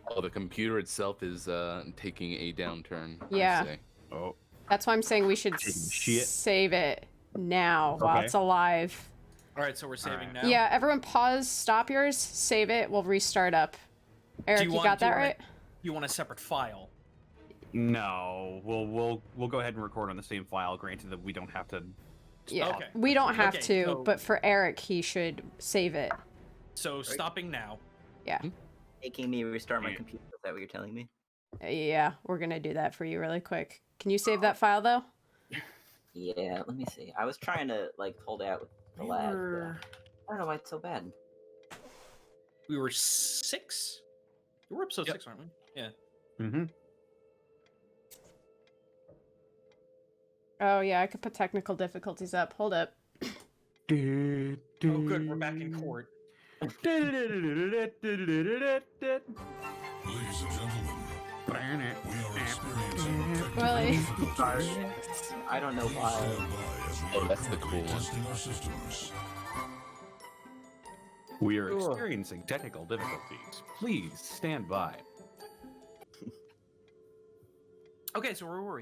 Oh, the computer itself is taking a downturn. I Yeah. say. Oh, That's why I'm saying we should Taking shit. save it now while Okay. it's alive. All right, so we're saving Alright. now. Yeah, everyone pause, stop yours, save it, we'll restart up. Eric, you got that right? You want a separate file? no. We'll go ahead and record on the same file. Granted that we don't have to. Yeah. Okay. We don't have Okay, to, so- but for Eric, he should save it. So stopping now. Yeah. Making me restart my Yeah. computer. Is that what you're telling me? Yeah, we're gonna do that for you really quick. Can you save that file though? Yeah, let me see. I was trying to like hold out with the We lag. were, I don't know why it's so bad. we were 6. We're episode Yep. 6, aren't we? Yeah. Mm-hmm. Oh yeah, I could put technical difficulties up. Hold up. Oh, good. We're back in court. Ladies and gentlemen, we are experiencing technical Really? difficulties. I don't know Please why. stand by as we Oh, are that's the currently cool one. testing our systems. We are experiencing technical difficulties. Please stand by. Okay, so where were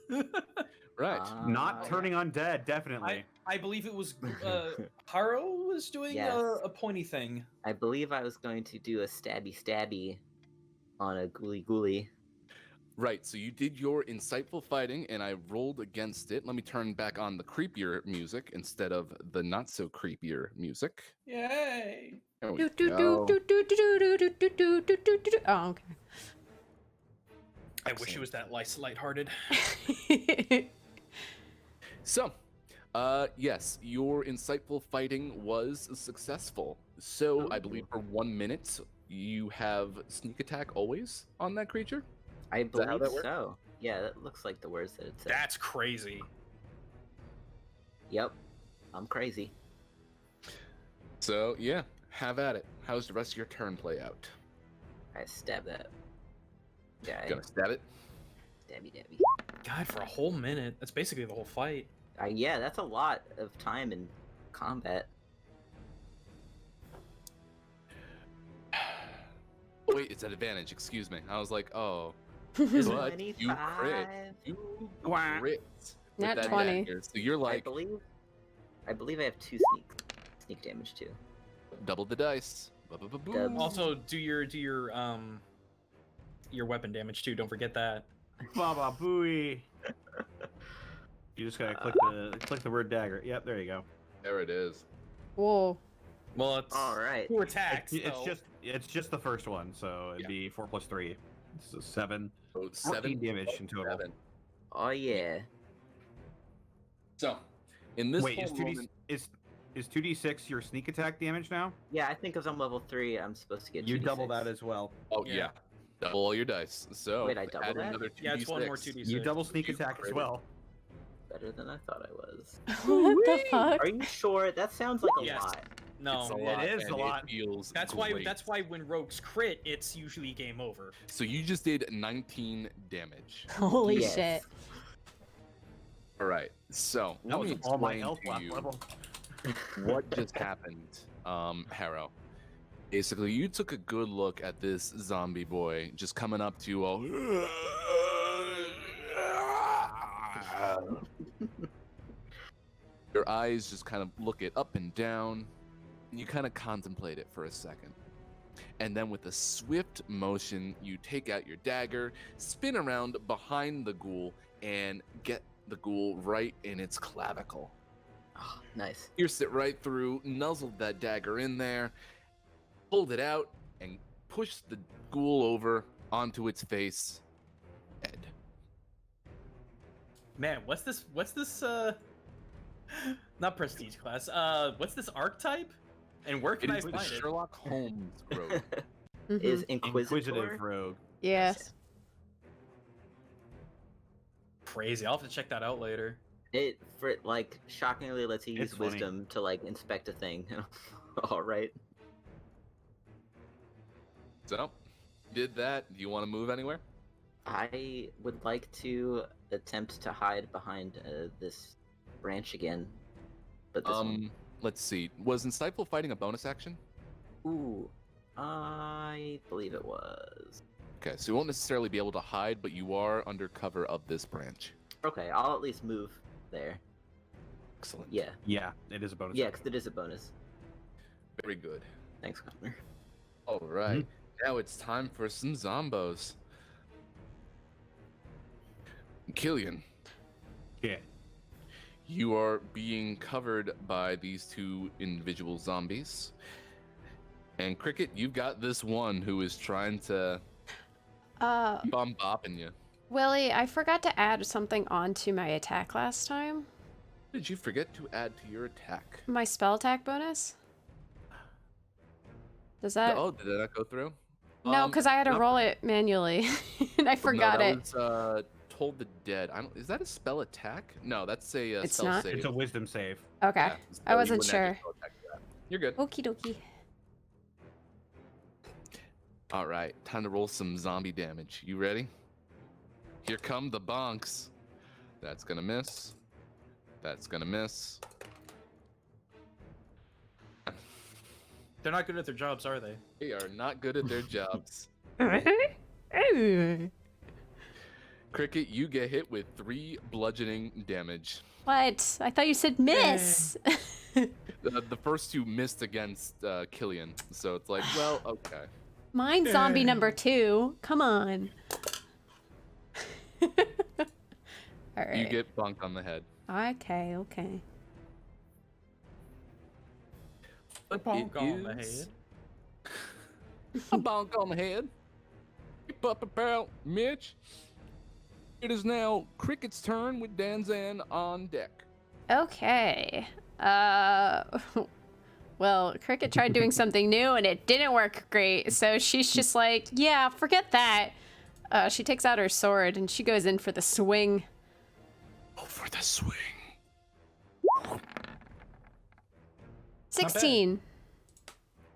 we? Right. Not turning undead, definitely. I believe it was Haro was doing Yes. a pointy thing. I believe I was going to do a stabby on a ghoulie. Right, so you did your insightful fighting, and I rolled against it. Let me turn back on the creepier music instead of the not so creepier music. Yay! There we Do, do, go. do, do, do, do, do, do, do, do, do, do. Oh, okay. I wish it was that lighthearted. So, yes, your insightful fighting was successful. So, I believe for 1 minute, you have sneak attack always on that creature. I that how believe that works? so. Yeah, that looks like the words that it said. That's crazy. Yep. I'm crazy. So, yeah, have at it. How's the rest of your turn play out? I stab that guy. Gonna stab it? Stabby dabby. God, for a whole minute. That's basically the whole fight. Yeah, that's a lot of time in combat. Wait, it's at advantage. Excuse me. I was like, oh, but you crit. 25. You Wah. crit with Nat that 20. dagger. So you're I like believe I have 2 sneak damage too. double the dice. Ba-ba-ba-boom. Dubs. Also, do your weapon damage too. Don't forget that. Baba booey. You just gotta click the word dagger. Yep, there you go. There it is. Whoa. Well, it's All right. 2 attacks. It's just the first one, so it'd Yeah. be 4 plus 3. So 7. So 14 damage in total. 7. Oh yeah. So, in this Wait, whole moment, is 2d6 your sneak attack damage now? Yeah, I think because I'm level 3, I'm supposed to get. You 2d6. double that as well. oh yeah. Yeah. Double all your dice. So Wait, I double add that? another Yeah, it's 1 more 2d6. 2d6. You double sneak You attack as crit. well. Better than I thought I was. What the fuck? Are you sure? That sounds like a Yes. lot. No, It's a It lot, is a and lot. It feels that's great. why when rogues crit, it's usually game over. So you just did 19 damage. Holy Yes. shit. All right. So That let me was all my explain health to last you level. what just happened, Harrow. Basically, you took a good look at this zombie boy just coming up to you all. Your eyes just kind of look it up and down, and you kind of contemplate it for a second. And then with a swift motion, you take out your dagger, spin around behind the ghoul, and get the ghoul right in its clavicle. Oh, nice. Pierce it right through, nuzzled that dagger in there, pulled it out, and pushed the ghoul over onto its face. Dead. Man, what's this not prestige class. What's this archetype? And where It can I is the find it? Sherlock Holmes growth. is Inquisitor. Inquisitive rogue. Yes. Crazy. I'll have to check that out later. It for like shockingly lets you use It's funny. wisdom to like inspect a thing. All right. So, did that. Do you want to move anywhere? I would like to attempt to hide behind this branch again, but this one. Let's see. Wasn't Stifle fighting a bonus action? Ooh, I believe it was. Okay, so you won't necessarily be able to hide, but you are under cover of this branch. Okay, I'll at least move there. Excellent. Yeah, Yeah, it is a bonus. yeah, because it is a bonus. Very good. Thanks, Connor. All right. Now it's time for some zombos. Killian, Yeah. you are being covered by these two individual zombies. And Cricket, you've got this one who is trying to keep on bopping you. Willie, I forgot to add something onto my attack last time. Did you forget to add to your attack? My spell attack bonus. Does that? Oh, did that not go through? No, because I had to no. roll it manually, and I forgot no, it. that was Told the Dead. I don't. Is that a spell attack? No, that's a It's spell not? save. It's a wisdom save. Okay, Yeah, so I you wasn't wouldn't have sure. to spell attack for that. You're good. Okie dokie. All right, time to roll some zombie damage. You ready? Here come the bonks. That's gonna miss. That's gonna miss. They're not good at their jobs, are they? They are not good at their jobs. Cricket, you get hit with 3 bludgeoning damage. What? I thought you said miss. The first 2 missed against Killian, so it's like, well, okay. Mine's zombie number 2. Come on. All right. You get bonked on the head. Okay. Okay. A bonk on the is- head. A bonk on the head. Keep up a barrel, Mitch. It is now Cricket's turn with Danzan on deck. Okay. Well, Cricket tried doing something new and it didn't work great. So she's just like, yeah, forget that. She takes out her sword and she goes in for the swing. Oh, for the swing. 16.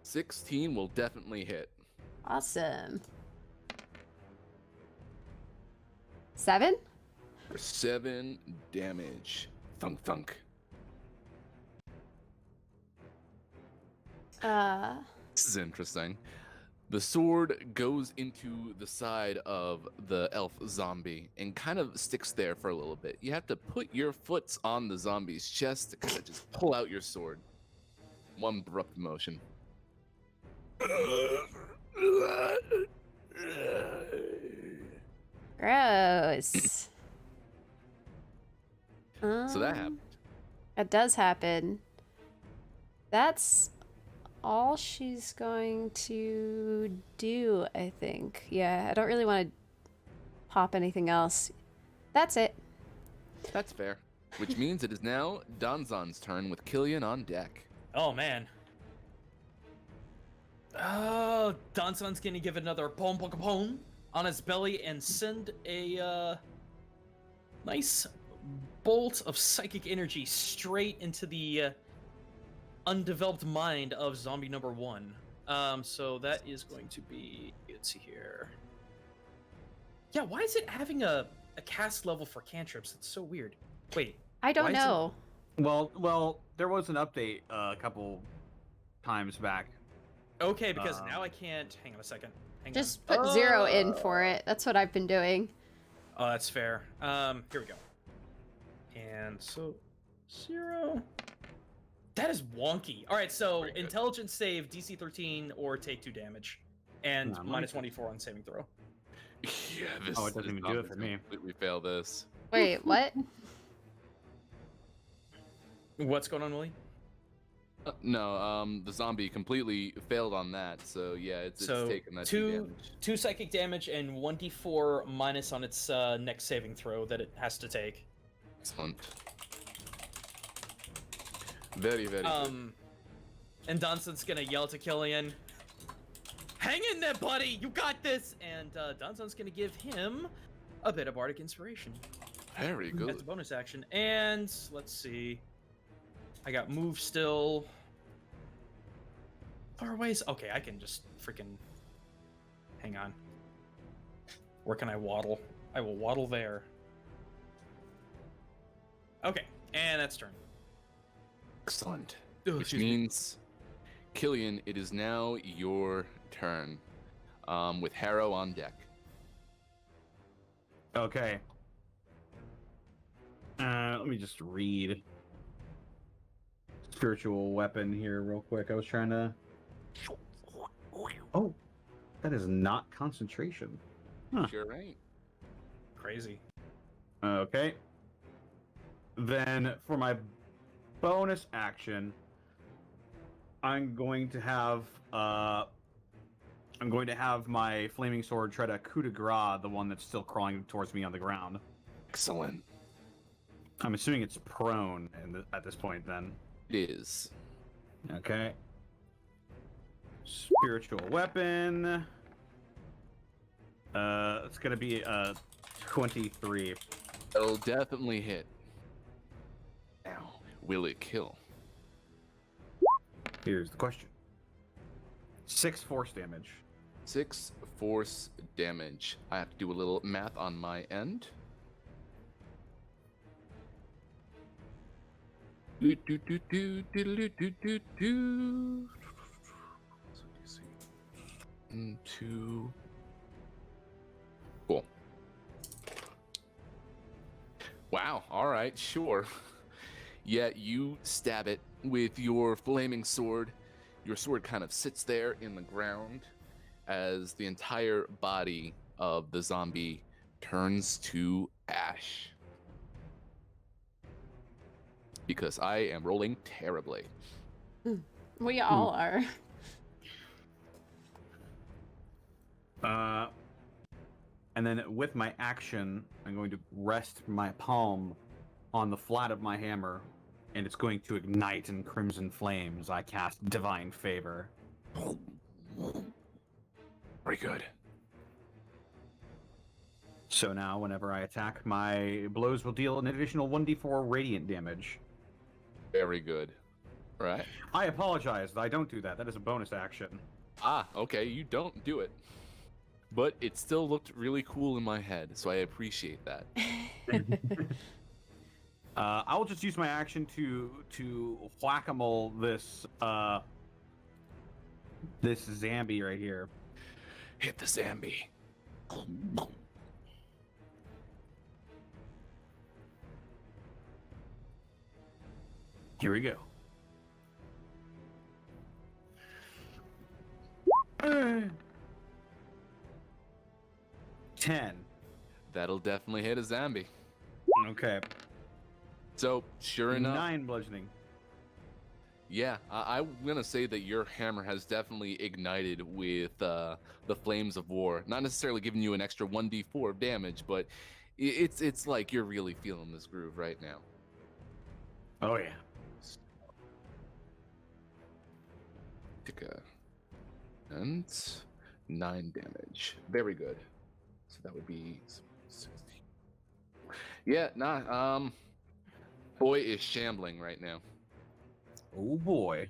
16 will definitely hit. Awesome. 7? For 7 damage. Thunk thunk. This is interesting. The sword goes into the side of the elf zombie and kind of sticks there for a little bit. You have to put your foot on the zombie's chest to kind of just pull out your sword. One abrupt motion. Gross. So that happened. It does happen. That's all she's going to do, I think. Yeah, I don't really want to pop anything else. That's it. That's fair. Which means it is now Danzan's turn with Killian on deck. Oh man. Oh, Dansan's gonna give it another pom pom pom on his belly and send a nice bolt of psychic energy straight into the undeveloped mind of zombie number 1. So that is going to be, let's see here. Yeah, why is it having a cast level for cantrips? It's so weird. Wait, I don't Why is it- know. Well, there was an update a couple times back. okay, because now I can't. Hang on a second. Hang Just on. put 0 in for it. That's what I've been doing. Oh, that's fair. Here we go. And so 0. That is wonky. All right, so Pretty good. intelligence save DC 13 or take 2 damage, and Nah, minus mine's- 24 on saving throw. Yeah, this. Oh, it doesn't this even do it zombie's for me. Completely fail this. Wait, what? What's going on, Willie? No, the zombie completely failed on that. So yeah, it's So taking that 2 damage. 2 psychic damage and 1d4 minus on its next saving throw that it has to take. Excellent. Very, very good. And Dunstan's gonna yell to Killian, hang in there, buddy. You got this. And Dunzon's gonna give him a bit of bardic inspiration. Very That's a good. bonus action. And let's see. I got move still. Far ways. Okay, I can just freaking. Hang on. Where can I waddle? I will waddle there. Okay, and that's turn. Excellent. Oh, Which excuse me. means, Killian, it is now your turn. With Harrow on deck. Okay. Let me just read spiritual weapon here real quick. I was trying to. Oh, that is not concentration. Huh. Sure ain't. Crazy. Okay. Then for my bonus action, I'm going to have my flaming sword try to coup de grace the one that's still crawling towards me on the ground. Excellent. I'm assuming it's prone at this point. Then. It is. Okay. Spiritual weapon. It's gonna be a 23. It'll definitely hit. Now, will it kill? Here's the question. 6 force damage. 6 force damage. I have to do a little math on my end. Do, do, do, do, do, do, do, do. So you see. 2. Cool. Wow. All right. Sure. Yeah, you stab it with your flaming sword. Your sword kind of sits there in the ground as the entire body of the zombie turns to ash. Because I am rolling terribly. We all are. And then with my action, I'm going to rest my palm on the flat of my hammer, and it's going to ignite in crimson flames. I cast Divine Favor. Very good. So now, whenever I attack, my blows will deal an additional 1d4 radiant damage. Very good. Right. I apologize. I don't do that. That is a bonus action. Ah, okay, you don't do it. But it still looked really cool in my head, so I appreciate that. I'll just use my action to whack-a-mole this this zombie right here. Hit the zombie. Here we go. 10. That'll definitely hit a zombie. Okay. So, sure enough, 9 bludgeoning. yeah, I'm gonna say that your hammer has definitely ignited with the flames of war. Not necessarily giving you an extra 1d4 of damage, but it's like you're really feeling this groove right now. Oh yeah. And 9 damage. Very good. So that would be 16. Yeah, nah, boy is shambling right now. Oh boy.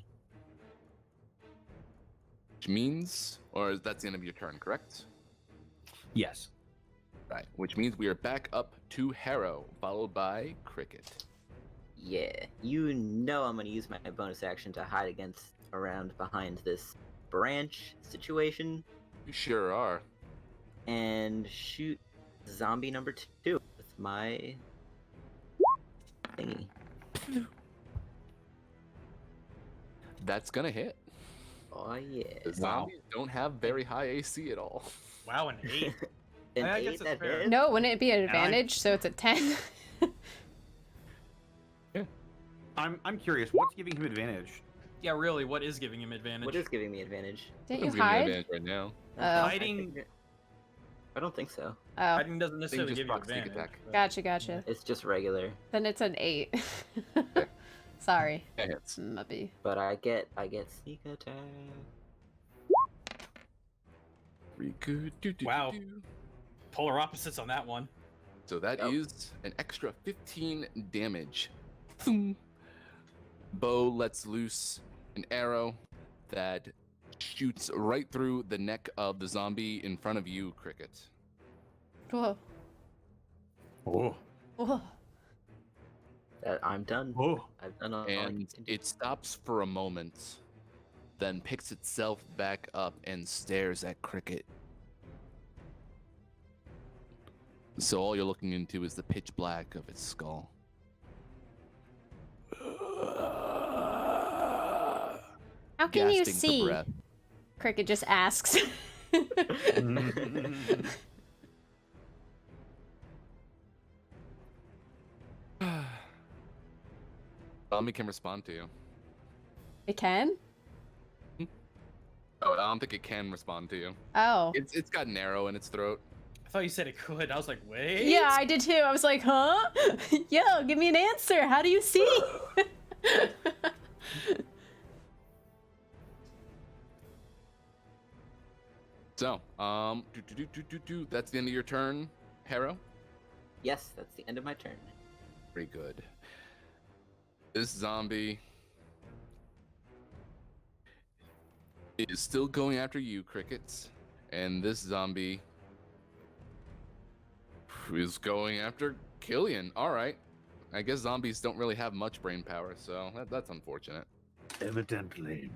Which means, or that's the end of your turn, correct? Yes. Right. Which means we are back up to Harrow, followed by Cricket. Yeah, you know I'm gonna use my bonus action to hide around behind this branch situation You sure are. and shoot zombie number 2 with my thingy. That's gonna hit. Oh yeah. The zombies don't have very high AC at all. Wow, an 8. An I guess 8 it's that fair. hits? No, wouldn't it be an advantage? So it's a 10. I'm curious. What's giving him advantage? Yeah, really, what is giving him advantage? What is giving me advantage? Didn't That's you giving me hide? advantage right now. Oh. Hiding, I don't think so. Oh, hiding doesn't necessarily just give you proc sneak advantage. attack. but- gotcha. It's just regular, Then it's an 8. Sorry, That hits. Muppy. but I get sneak attack. Very good. Wow. Polar opposites on that one. So that is an extra 15 damage. Thum. Bo lets loose an arrow that shoots right through the neck of the zombie in front of you, Cricket. Whoa. Oh. Whoa. I'm done. Oh. I've done all I can And do. it stops for a moment, then picks itself back up and stares at Cricket. So all you're looking into is the pitch black of its skull. How can you Gasping for see? breath. Cricket just asks. Zombie can respond to you. It can? Oh, I don't think it can respond to you. Oh. It's got an arrow in its throat. I thought you said it could. I was like, wait. Yeah, I did too. I was like, huh? Yo, give me an answer. How do you see? So, that's the end of your turn, Harrow. Yes, that's the end of my turn. Very good. This zombie is still going after you, Crickets, and this zombie is going after Killian. All right. I guess zombies don't really have much brain power, so that's unfortunate. Evidently.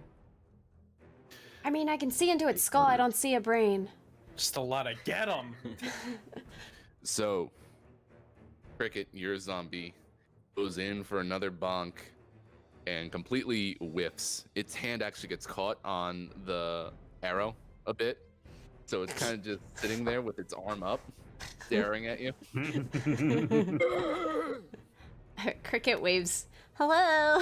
I mean, I can see into its skull. I don't see a brain. Just a lot of get 'em. So, Cricket, your zombie, goes in for another bonk and completely whiffs. Its hand actually gets caught on the arrow a bit, so it's kind of just sitting there with its arm up, staring at you. Cricket waves. Hello.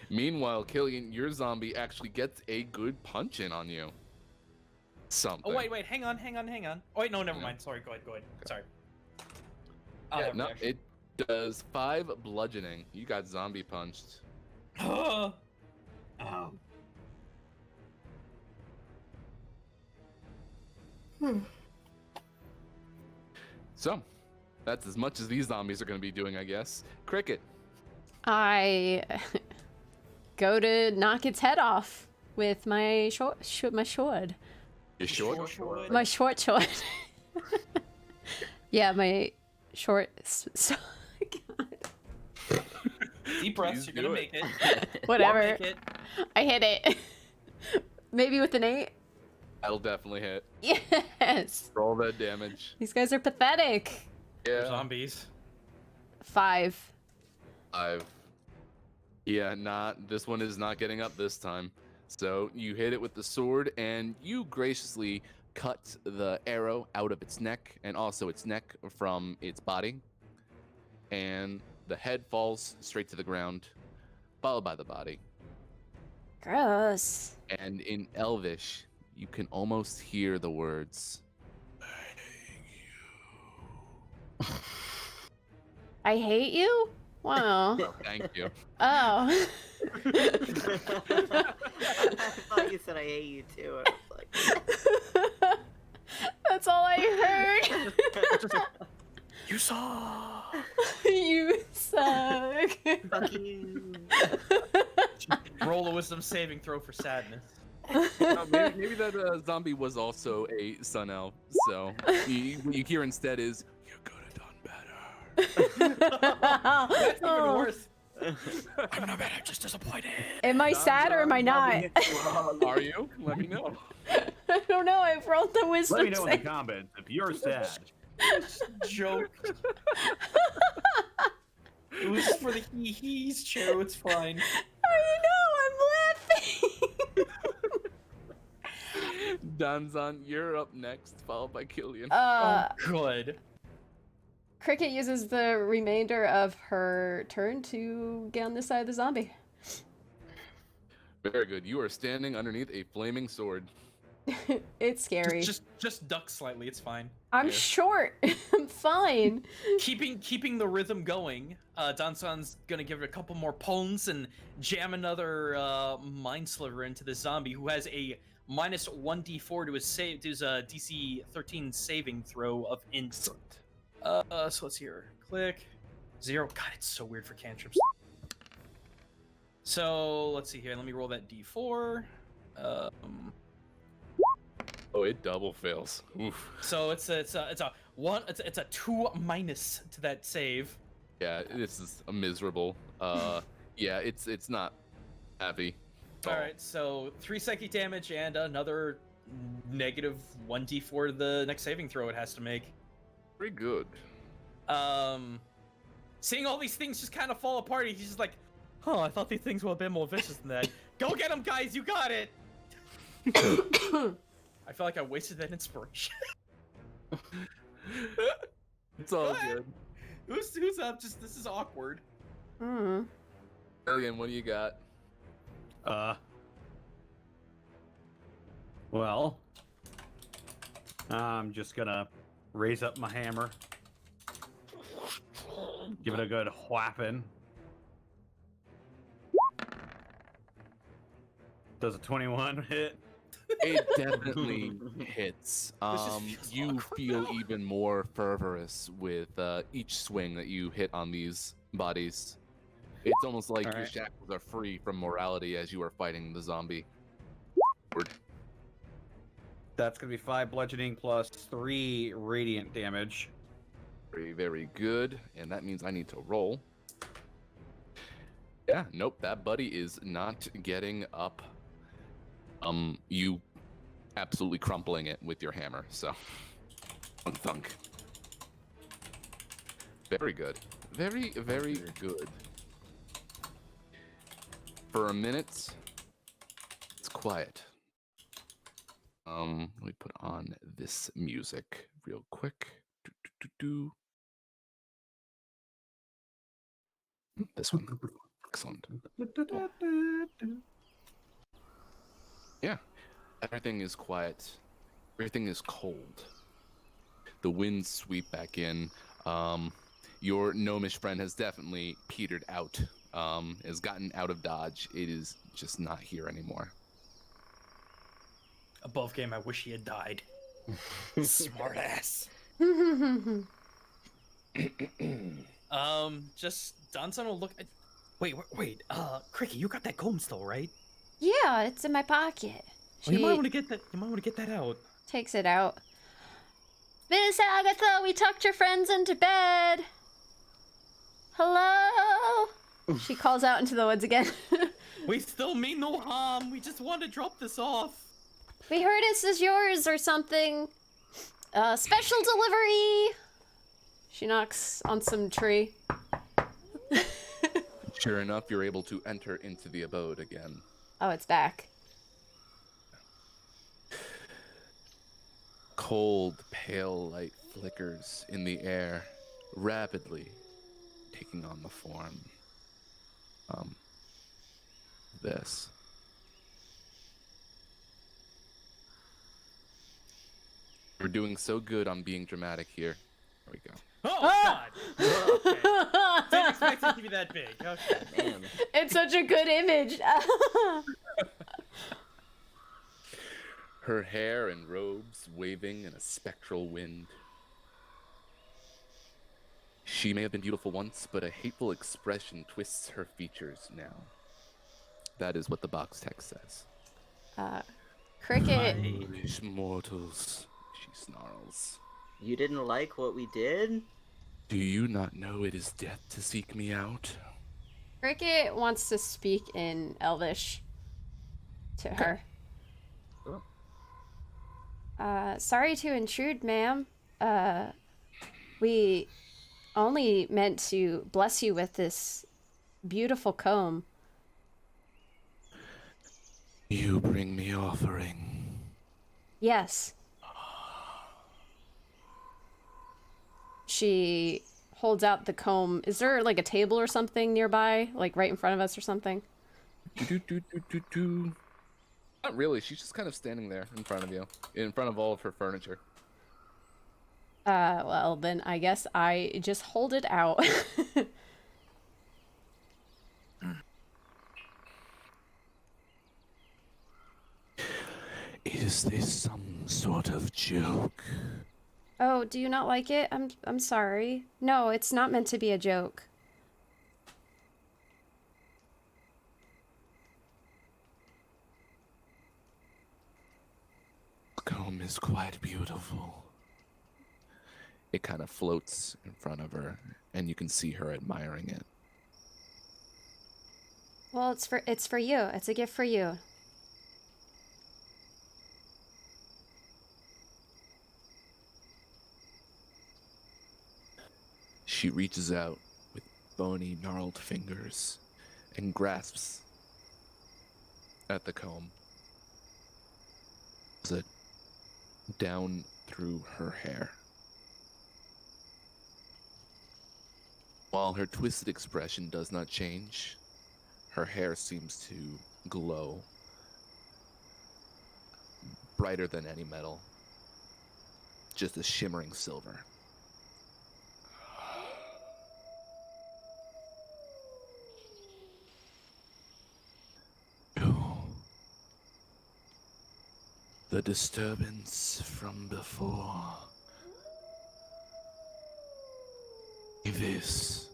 Meanwhile, Killian, your zombie actually gets a good punch in on you. Something. Oh, wait, hang on. Oh, wait, no, never Yeah. mind. Sorry, go ahead. Sorry. I'll Yeah, have no, reaction. it does 5 bludgeoning. You got zombie punched. Oh. So, that's as much as these zombies are going to be doing, I guess. Cricket. I go to knock its head off with my my sword. You sure? My short sword. Yeah, my short. God. Deep breaths, Please you're gonna do make it. it. Whatever. Make it. I hit it. Maybe with an 8. That'll definitely hit. Yes. Roll that damage. These guys are pathetic. They're Yeah. zombies. 5. 5. Yeah, this one is not getting up this time. So you hit it with the sword and you graciously cut the arrow out of its neck and also its neck from its body. And the head falls straight to the ground, followed by the body. Gross. And in Elvish, you can almost hear the words, I hate you? Wow. thank you. Oh. I thought you said I hate you too. I was like, That's all I heard. You saw. You suck. fuck you. Roll a wisdom saving throw for sadness. Maybe that zombie was also a sun elf. So what you hear instead is, you could have done better. That's even Oh. worse. I'm not mad. I'm just disappointed. Am I sad or am I not? Are you? Let me know. I don't know. I've rolled the wisdom Let me know in the save. comments if you're sad. Joke. It was for the hee-hees, Cheru. It's fine. I know. I'm laughing. Danzan, you're up next, followed by Killian. Good. Cricket uses the remainder of her turn to get on this side of the zombie. Very good. You are standing underneath a flaming sword. It's scary. Just duck slightly. It's fine. I'm Yeah. short. I'm fine. Keeping the rhythm going. Dansan's gonna give it a couple more pulls and jam another mind sliver into the zombie who has a minus 1d4 to his save, to his DC 13 saving throw of int. So let's see here. Click 0. God, it's so weird for cantrips. So let's see here. Let me roll that d4. Oh, it double fails. Oof. So it's a 2 minus to that save. Yeah, this is a miserable. Yeah, it's not happy. All right, so 3 psychic damage and another negative 1d4 to the next saving throw it has to make. Very good. Seeing all these things just kind of fall apart, he's just like, "Oh, I thought these things were a bit more vicious than that. Go get them, guys! You got it." I feel like I wasted that inspiration. It's all Go ahead. good. Who's up? Just this is awkward. Alien, what do you got? Well, I'm just gonna raise up my hammer, give it a good whapping. Does a 21 hit? It definitely hits. just feels You awkward feel now. even more fervorous with each swing that you hit on these bodies. It's almost like your Alright. shackles are free from morality as you are fighting the zombie. That's gonna be 5 bludgeoning plus 3 radiant damage. Very, very good. And that means I need to roll. Yeah, nope, that buddy is not getting up. You absolutely crumpling it with your hammer, so. Thunk. Very good. Very, very good. For a minute, it's quiet. Let me put on this music real quick. This one. Excellent. Yeah. Everything is quiet. Everything is cold. The winds sweep back in. Your gnomish friend has definitely petered out. Has gotten out of dodge. It is just not here anymore. Above game, I wish he had died. Smart ass. Just Danson will look at. Wait. Cricky, you got that comb still, right? Yeah, it's in my pocket. Well, you might She want to get that. You might want to get that out. takes it out. Miss Agatha, we tucked your friends into bed. Hello? She calls out into the woods again. We still mean no harm. We just want to drop this off. We heard this is yours or something. Special delivery. She knocks on some tree. Sure enough, you're able to enter into the abode again. Oh, it's back. Cold, pale light flickers in the air, rapidly taking on the form. This. We're doing so good on being dramatic here. There we go. Oh God! Okay. Didn't expect it to be that big. Okay. Damn. It's such a good image. Her hair and robes waving in a spectral wind. She may have been beautiful once, but a hateful expression twists her features now. That is what the box text says. Cricket. Foolish mortals, she snarls. You didn't like what we did? Do you not know it is death to seek me out? Cricket wants to speak in Elvish to her. Sorry to intrude, ma'am. We only meant to bless you with this beautiful comb. You bring me offering. Yes. She holds out the comb. Is there like a table or something nearby, like right in front of us or something? Not really. She's just kind of standing there in front of you, in front of all of her furniture. Well, then I guess I just hold it out. Is this some sort of joke? Oh, do you not like it? I'm sorry. No, it's not meant to be a joke. The comb is quite beautiful. It kind of floats in front of her, and you can see her admiring it. Well, it's for you. It's a gift for you. She reaches out with bony, gnarled fingers and grasps at the comb. Pulls it down through her hair. While her twisted expression does not change, her hair seems to glow brighter than any metal, just a shimmering silver. The disturbance from before. This.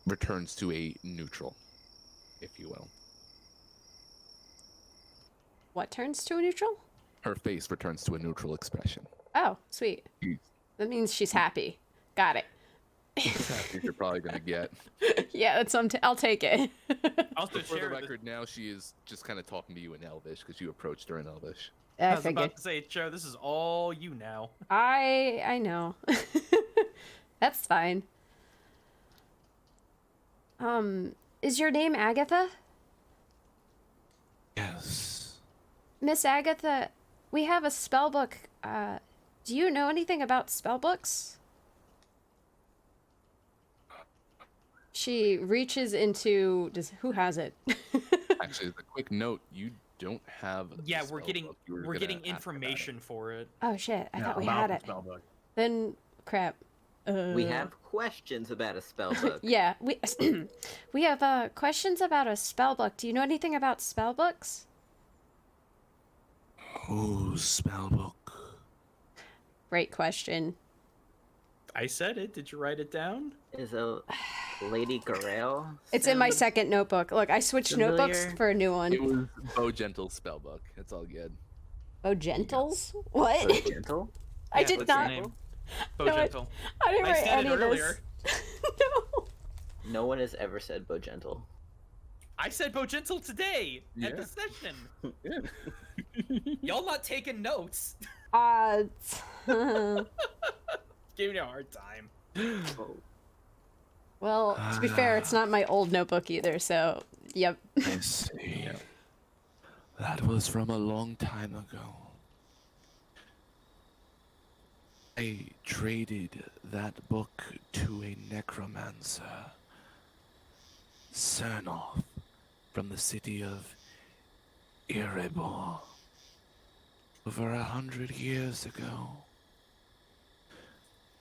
Returns to a neutral, if you will. What turns to a neutral? Her face returns to a neutral expression. Oh, sweet. That means she's happy. Got it. You're probably gonna get. Yeah, that's I'll take it. Also, For the Cheru, record, now she is just kind of talking to you in Elvish because you approached her in Elvish. I I was figured. about to say, Cheru, this is all you now. I know. That's fine. Is your name Agatha? Yes. Miss Agatha, we have a spell book. Do you know anything about spell books? She reaches into who has it? Actually, as a quick note, you don't have. the Yeah, we're spell getting book. You were we're gonna getting ask about information for it. Oh shit, I Yeah, thought we about had the it. spell book. Then crap. We have questions about a spell book. Yeah, we we have questions about a spell book. Do you know anything about spell books? it. Ooh, spell book. Great question. I said it. Did you write it down? Is a Lady Grail? It's in my sound second notebook. Look, I switched notebooks familiar? for a new one. It was Bo Gentle's spell book. It's all good. Oh, gentles? What? So gentle? I Yeah, did what's your not. name? No, Bogentle. I didn't I write said any it of earlier. this. No. No one has ever said Bogentle. I said Bogentle today at the Yeah. session. Y'all not taking notes. Gave me a hard time. Oh. Well, to be fair, it's not my old notebook either, so, yep. I see. That was from a long time ago. I traded that book to a necromancer, Cernoff, from the city of Erebor, over 100 years ago.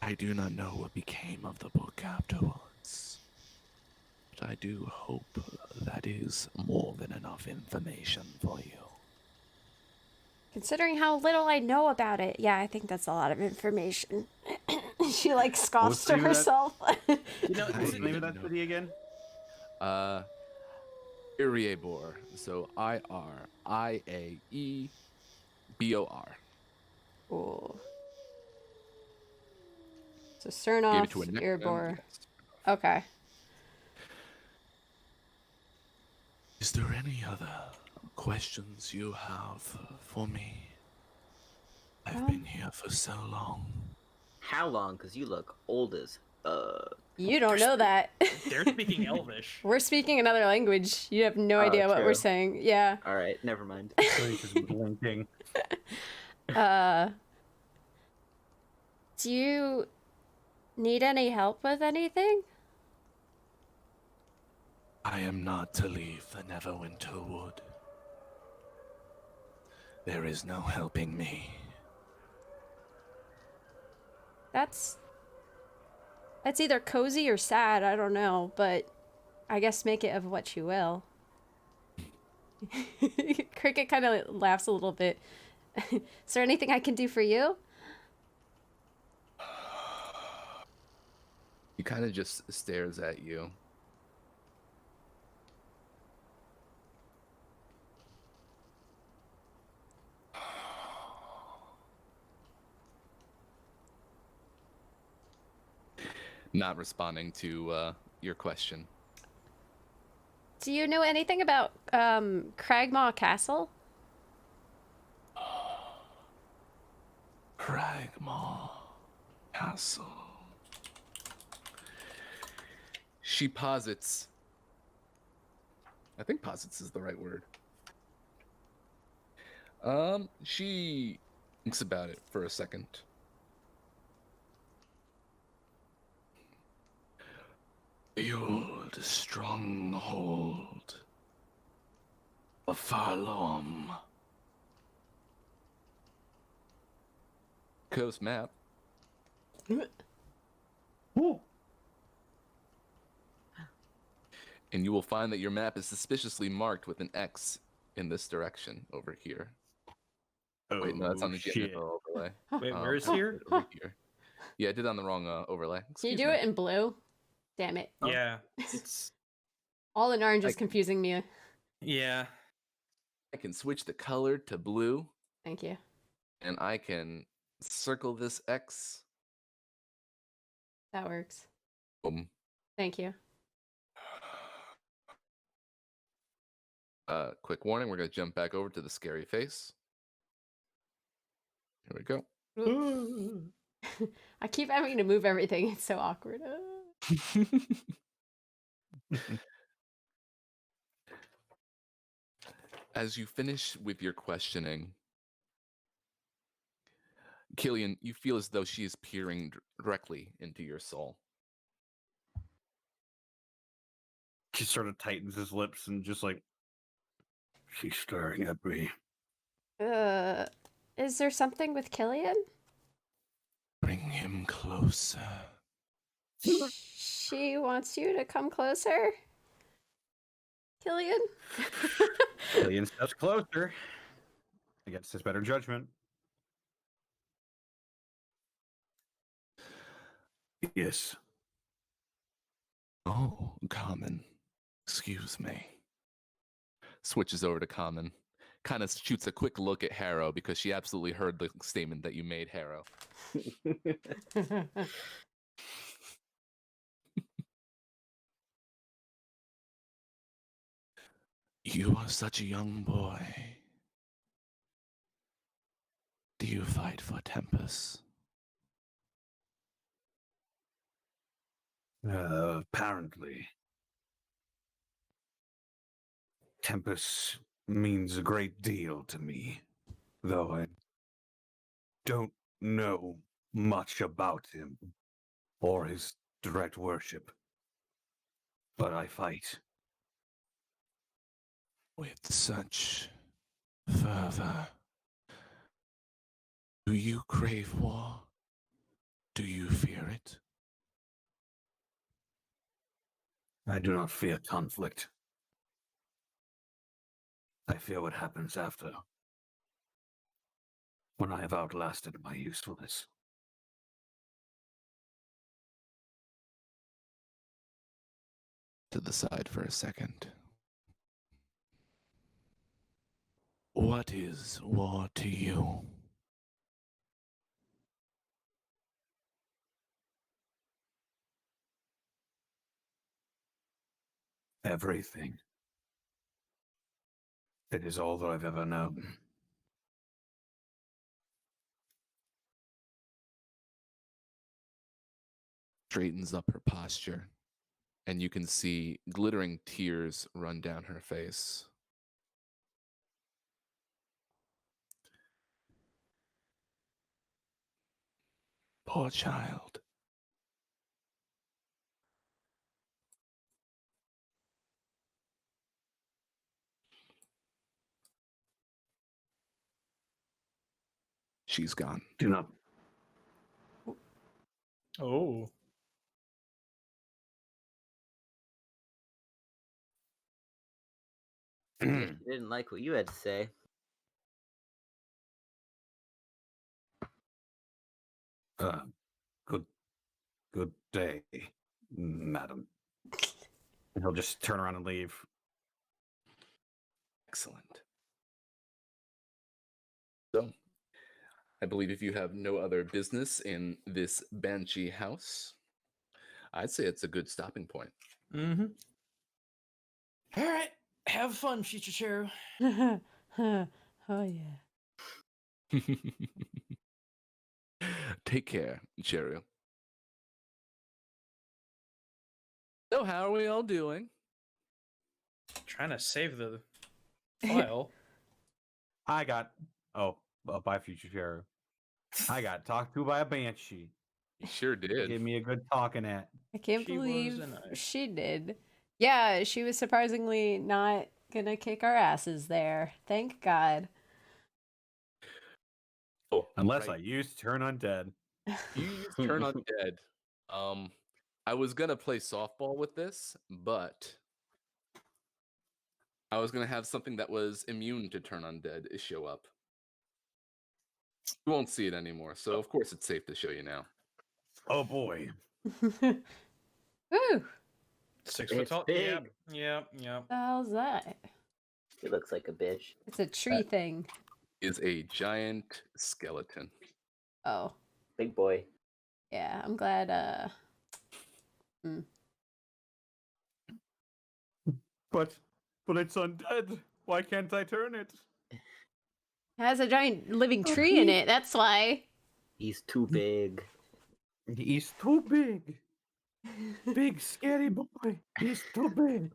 I do not know what became of the book afterwards, but I do hope that is more than enough information for you. Considering how little I know about it, yeah, I think that's a lot of information. She, like, scoffs What's to the name of that? herself. You know, I What's the name of didn't that know. city again? Iriabor. So Iriaebor. Ooh. So Gave Cernoff, it to a Erebor. yes. Okay. Is there any other questions you have for me? I've been here for so long. How long? Because you look old as You don't know that. they're speaking Elvish. We're speaking another language. You have no Oh, idea what we're true. saying. Yeah. All right, never mind. He's just blinking. Do you need any help with anything? I am not to leave the Neverwinter Wood. There is no helping me. That's It's either cozy or sad, I don't know, but I guess make it of what you will. Cricket kind of laughs a little bit. Is there anything I can do for you? He kind of just stares at you. Not responding to your question. Do you know anything about Cragmaw Castle? Cragmaw Castle. She posits. I think posits is the right word. She thinks about it for a second. The old stronghold of Farlom. Coast map. Ooh. And you will find that your map is suspiciously marked with an X in this direction over here. Wait, no, that's on the Get shit. Info overlay. Wait, where is I here? did it over here. Yeah, I did it on the wrong overlay. Can you Excuse do me. it in blue? Damn it. Yeah. It's All in orange is I- confusing me. yeah. I can switch the color to blue, Thank you. and I can circle this X. That works. Boom. Thank you. Quick warning, we're going to jump back over to the scary face. Here we go. I keep having to move everything. It's so awkward. As you finish with your questioning, Killian, you feel as though she is peering directly into your soul. He sort of tightens his lips and just like, She's staring at me. Is there something with Killian? Bring him closer. She wants you to come closer? Killian? Killian steps closer against his better judgment. Yes. Oh, Common. Excuse me. Switches over to Common. Kind of shoots a quick look at Harrow because she absolutely heard the statement that you made, Harrow. You are such a young boy. Do you fight for Tempest? Apparently. Tempest means a great deal to me, though I don't know much about him or his direct worship. But I fight. With such fervor. Do you crave war? Do you fear it? I do not fear conflict. I fear what happens after, when I have outlasted my usefulness. To the side for a second. What is war to you? Everything. It is all that I've ever known. Straightens up her posture, and you can see glittering tears run down her face. Poor child. She's gone. Do not. Oh. Guess you didn't like what you had to say. Good day, madam. And he'll just turn around and leave. Excellent. So, I believe if you have no other business in this Banshee house, I'd say it's a good stopping point. Mm-hmm. All right. Have fun, future Cheru. Oh yeah. Take care, Cheru. So, how are we all doing? Trying to save the file. I got. Oh, by future Cheru. I got talked to by a banshee. You sure Gave did. me a good talking at. I can't She was believe a nice- she did. Yeah, she was surprisingly not gonna kick our asses there. Thank God. Oh, Unless right. I used to turn undead. You used Turn Undead. I was gonna play softball with this, but I was gonna have something that was immune to Turn Undead show up. You won't see it anymore, so of course it's safe to show you now. Oh boy. Woo! 6 foot It's tall. big. Yep. The hell's that? He looks like a bitch. It's a tree thing. Is a giant skeleton. Oh, Big boy. yeah. I'm glad. But it's undead. Why can't I turn it? It has a giant living tree in it. That's why. He's too big. He's too big. Big scary boy. He's too big.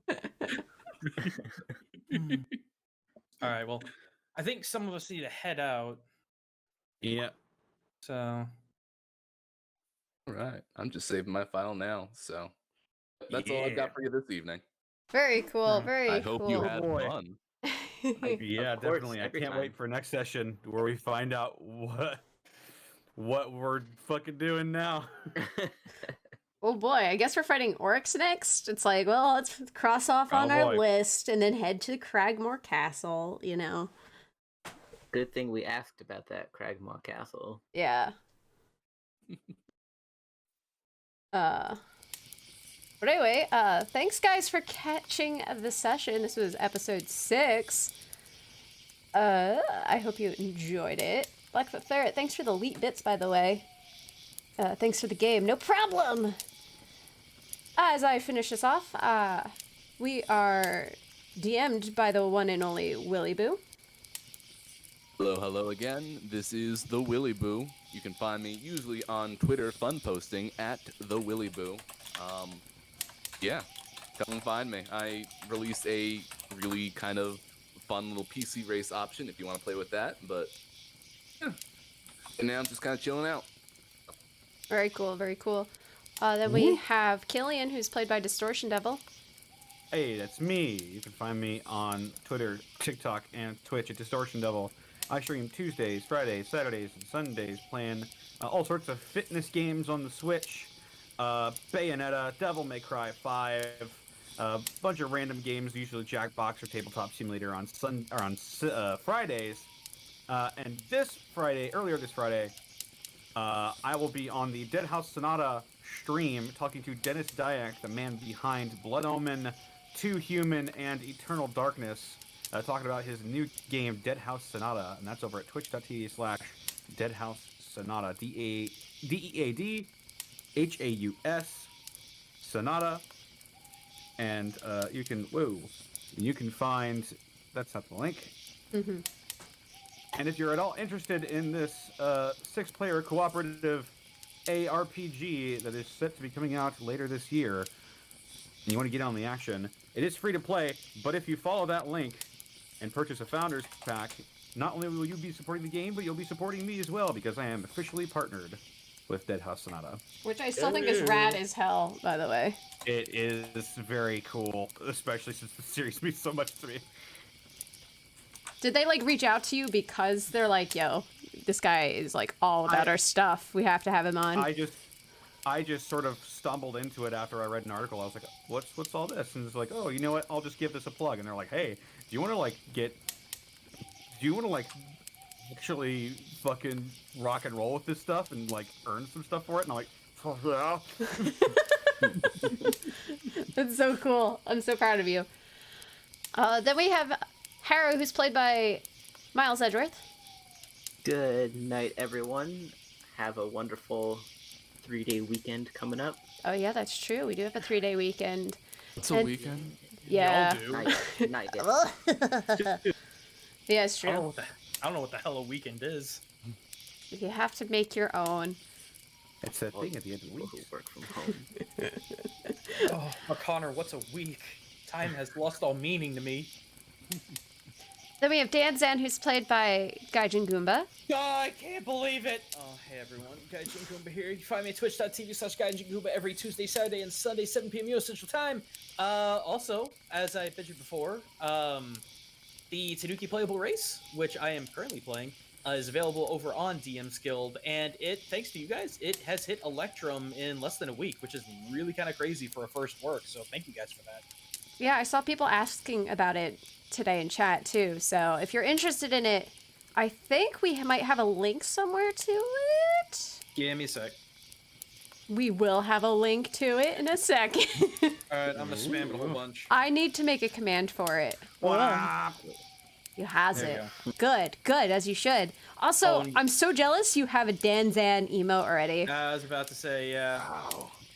All right. Well, I think some of us need to head out. Yeah. So All right, I'm just saving my file now, so that's all I've got for you this evening. Very cool. Very I hope cool. you had boy. fun. Yeah, Of course, definitely. I every can't time. wait for next session where we find out what we're fucking doing now. Oh boy, I guess we're fighting orcs next. It's like, well, let's cross off on Oh, our boy. list and then head to Cragmore Castle, you know. Good thing we asked about that Cragmaw Castle. Yeah. But anyway, thanks guys for catching the session. This was episode 6. I hope you enjoyed it. Blackfoot Ferret, thanks for the elite bits, by the way. Thanks for the game. No problem! As I finish this off, we are DM'd by the one and only Willy Boo. Hello again. This is the Willy Boo. You can find me usually on Twitter, fun posting at the Willy Boo. Yeah, come and find me. I released a really kind of fun little PC race option if you want to play with that. But yeah, and now I'm just kind of chilling out. Very cool, very cool. Then we have Killian, who's played by Distortion Devil. Hey, that's me. You can find me on Twitter, TikTok, and Twitch at Distortion Devil. I stream Tuesdays, Fridays, Saturdays, and Sundays, playing all sorts of fitness games on the Switch. Bayonetta, Devil May Cry 5, a bunch of random games, usually Jackbox or Tabletop Simulator on Fridays. And earlier this Friday, I will be on the Dead House Sonata stream talking to Dennis Dyack, the man behind Blood Omen, Two Human, and Eternal Darkness, talking about his new game, Dead House Sonata, and that's over at twitch.tv/DeadHouseSonata, DeadHaus Sonata, and you can find, that's not the link. Mm-hmm. And if you're at all interested in this 6-player cooperative ARPG that is set to be coming out later this year, and you want to get on the action, it is free to play, but if you follow that link and purchase a Founders Pack, not only will you be supporting the game, but you'll be supporting me as well, because I am officially partnered with Dead House Sonata. Which I still think is rad as hell, by the way. It is very cool, especially since the series means so much to me. Did they, like, reach out to you because they're like, yo, this guy is, like, all about our stuff. We have to have him on? I just sort of stumbled into it after I read an article. I was like, what's all this? And it's like, oh, you know what? I'll just give this a plug. And they're like, hey, do you want to actually fucking rock and roll with this stuff and like earn some stuff for it? And I'm like, oh, yeah. That's so cool. I'm so proud of you. Then we have Harrow, who's played by Miles Edgeworth. Good night, everyone. Have a wonderful 3-day weekend coming up. Oh yeah, that's true. We do have a 3-day weekend. It's a weekend. Yeah. Y'all do. Night. Yeah, it's I don't know true. what the I don't know what the hell a weekend is. You have to make your own. It's that thing at the end of the People week. who work from home. Oh, Connor, what's a week? Time has lost all meaning to me. Then we have Dan Zan, who's played by Gaijin Goomba. Oh, I can't believe it. Oh, hey everyone, Gaijin Goomba here. You can find me at twitch.tv/Gaijin Goomba every Tuesday, Saturday, and Sunday, 7 p.m. US Central Time. Also, as I mentioned before, the Tanuki Playable Race, which I am currently playing, is available over on DM's Guild, and it, thanks to you guys, it has hit Electrum in less than a week, which is really kind of crazy for a first work, so thank you guys for that. Yeah, I saw people asking about it today in chat too. So if you're interested in it, I think we might have a link somewhere to it. Give me a sec. We will have a link to it in a second. Alright, I'm gonna spam it a whole bunch. I need to make a command for it. You has There it. you Good, as you should. Also, Oh, I'm so jealous you have a Dan Zan emote already. I was about to say, yeah.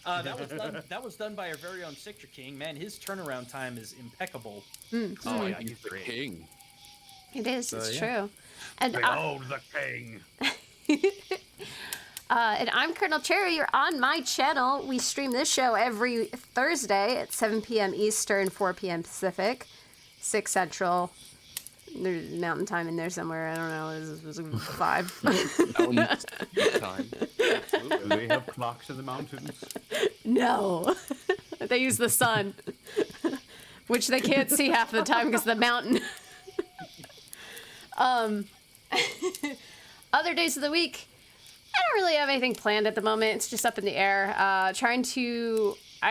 That was done by our very own Cictra King. Man, his turnaround time is impeccable. Oh, yeah, he's the king. It is, it's yeah. true. And Behold the king. and I'm ColonelCheru. You're on my channel. We stream this show every Thursday at 7 p.m. Eastern, 4 p.m. Pacific, 6 Central. There's mountain time in there somewhere. I don't know. It was 5. Mountain time. Do they have clocks in the mountains? No. They use the sun, which they can't see half the time because of the mountain. Other days of the week, I don't really have anything planned at the moment. It's just up in the air. I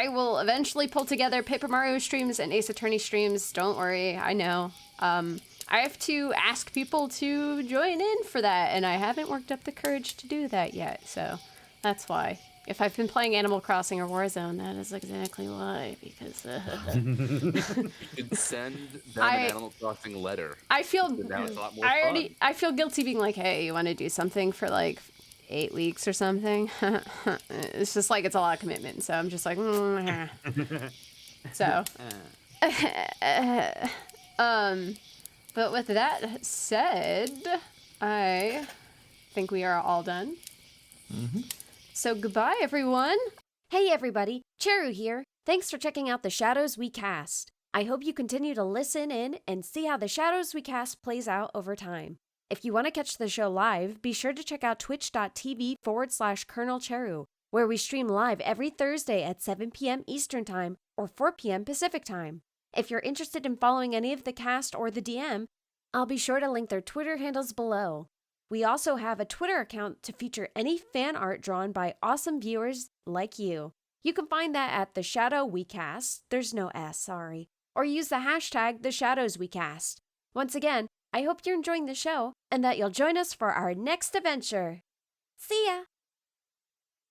will eventually pull together Paper Mario streams and Ace Attorney streams. Don't worry, I know. I have to ask people to join in for that, and I haven't worked up the courage to do that yet, so that's why. If I've been playing Animal Crossing or Warzone, that is exactly why, because... You could send them an Animal Crossing letter. I feel... Now it's a lot more fun. I feel guilty being like, hey, you want to do something for, like, 8 weeks or something? It's just like, it's a lot of commitment, so I'm just like... So... But with that said, I think we are all done. So goodbye, everyone. Hey, everybody. Cheru here. Thanks for checking out the Shadows We Cast. I hope you continue to listen in and see how the Shadows We Cast plays out over time. If you want to catch the show live, be sure to check out twitch.tv/ColonelCheru, where we stream live every Thursday at 7 p.m. Eastern Time or 4 p.m. Pacific Time. If you're interested in following any of the cast or the DM, I'll be sure to link their Twitter handles below. We also have a Twitter account to feature any fan art drawn by awesome viewers like you. You can find that at The Shadow We Cast, there's no S, sorry, or use the hashtag The Shadows We Cast. Once again, I hope you're enjoying the show and that you'll join us for our next adventure. See ya!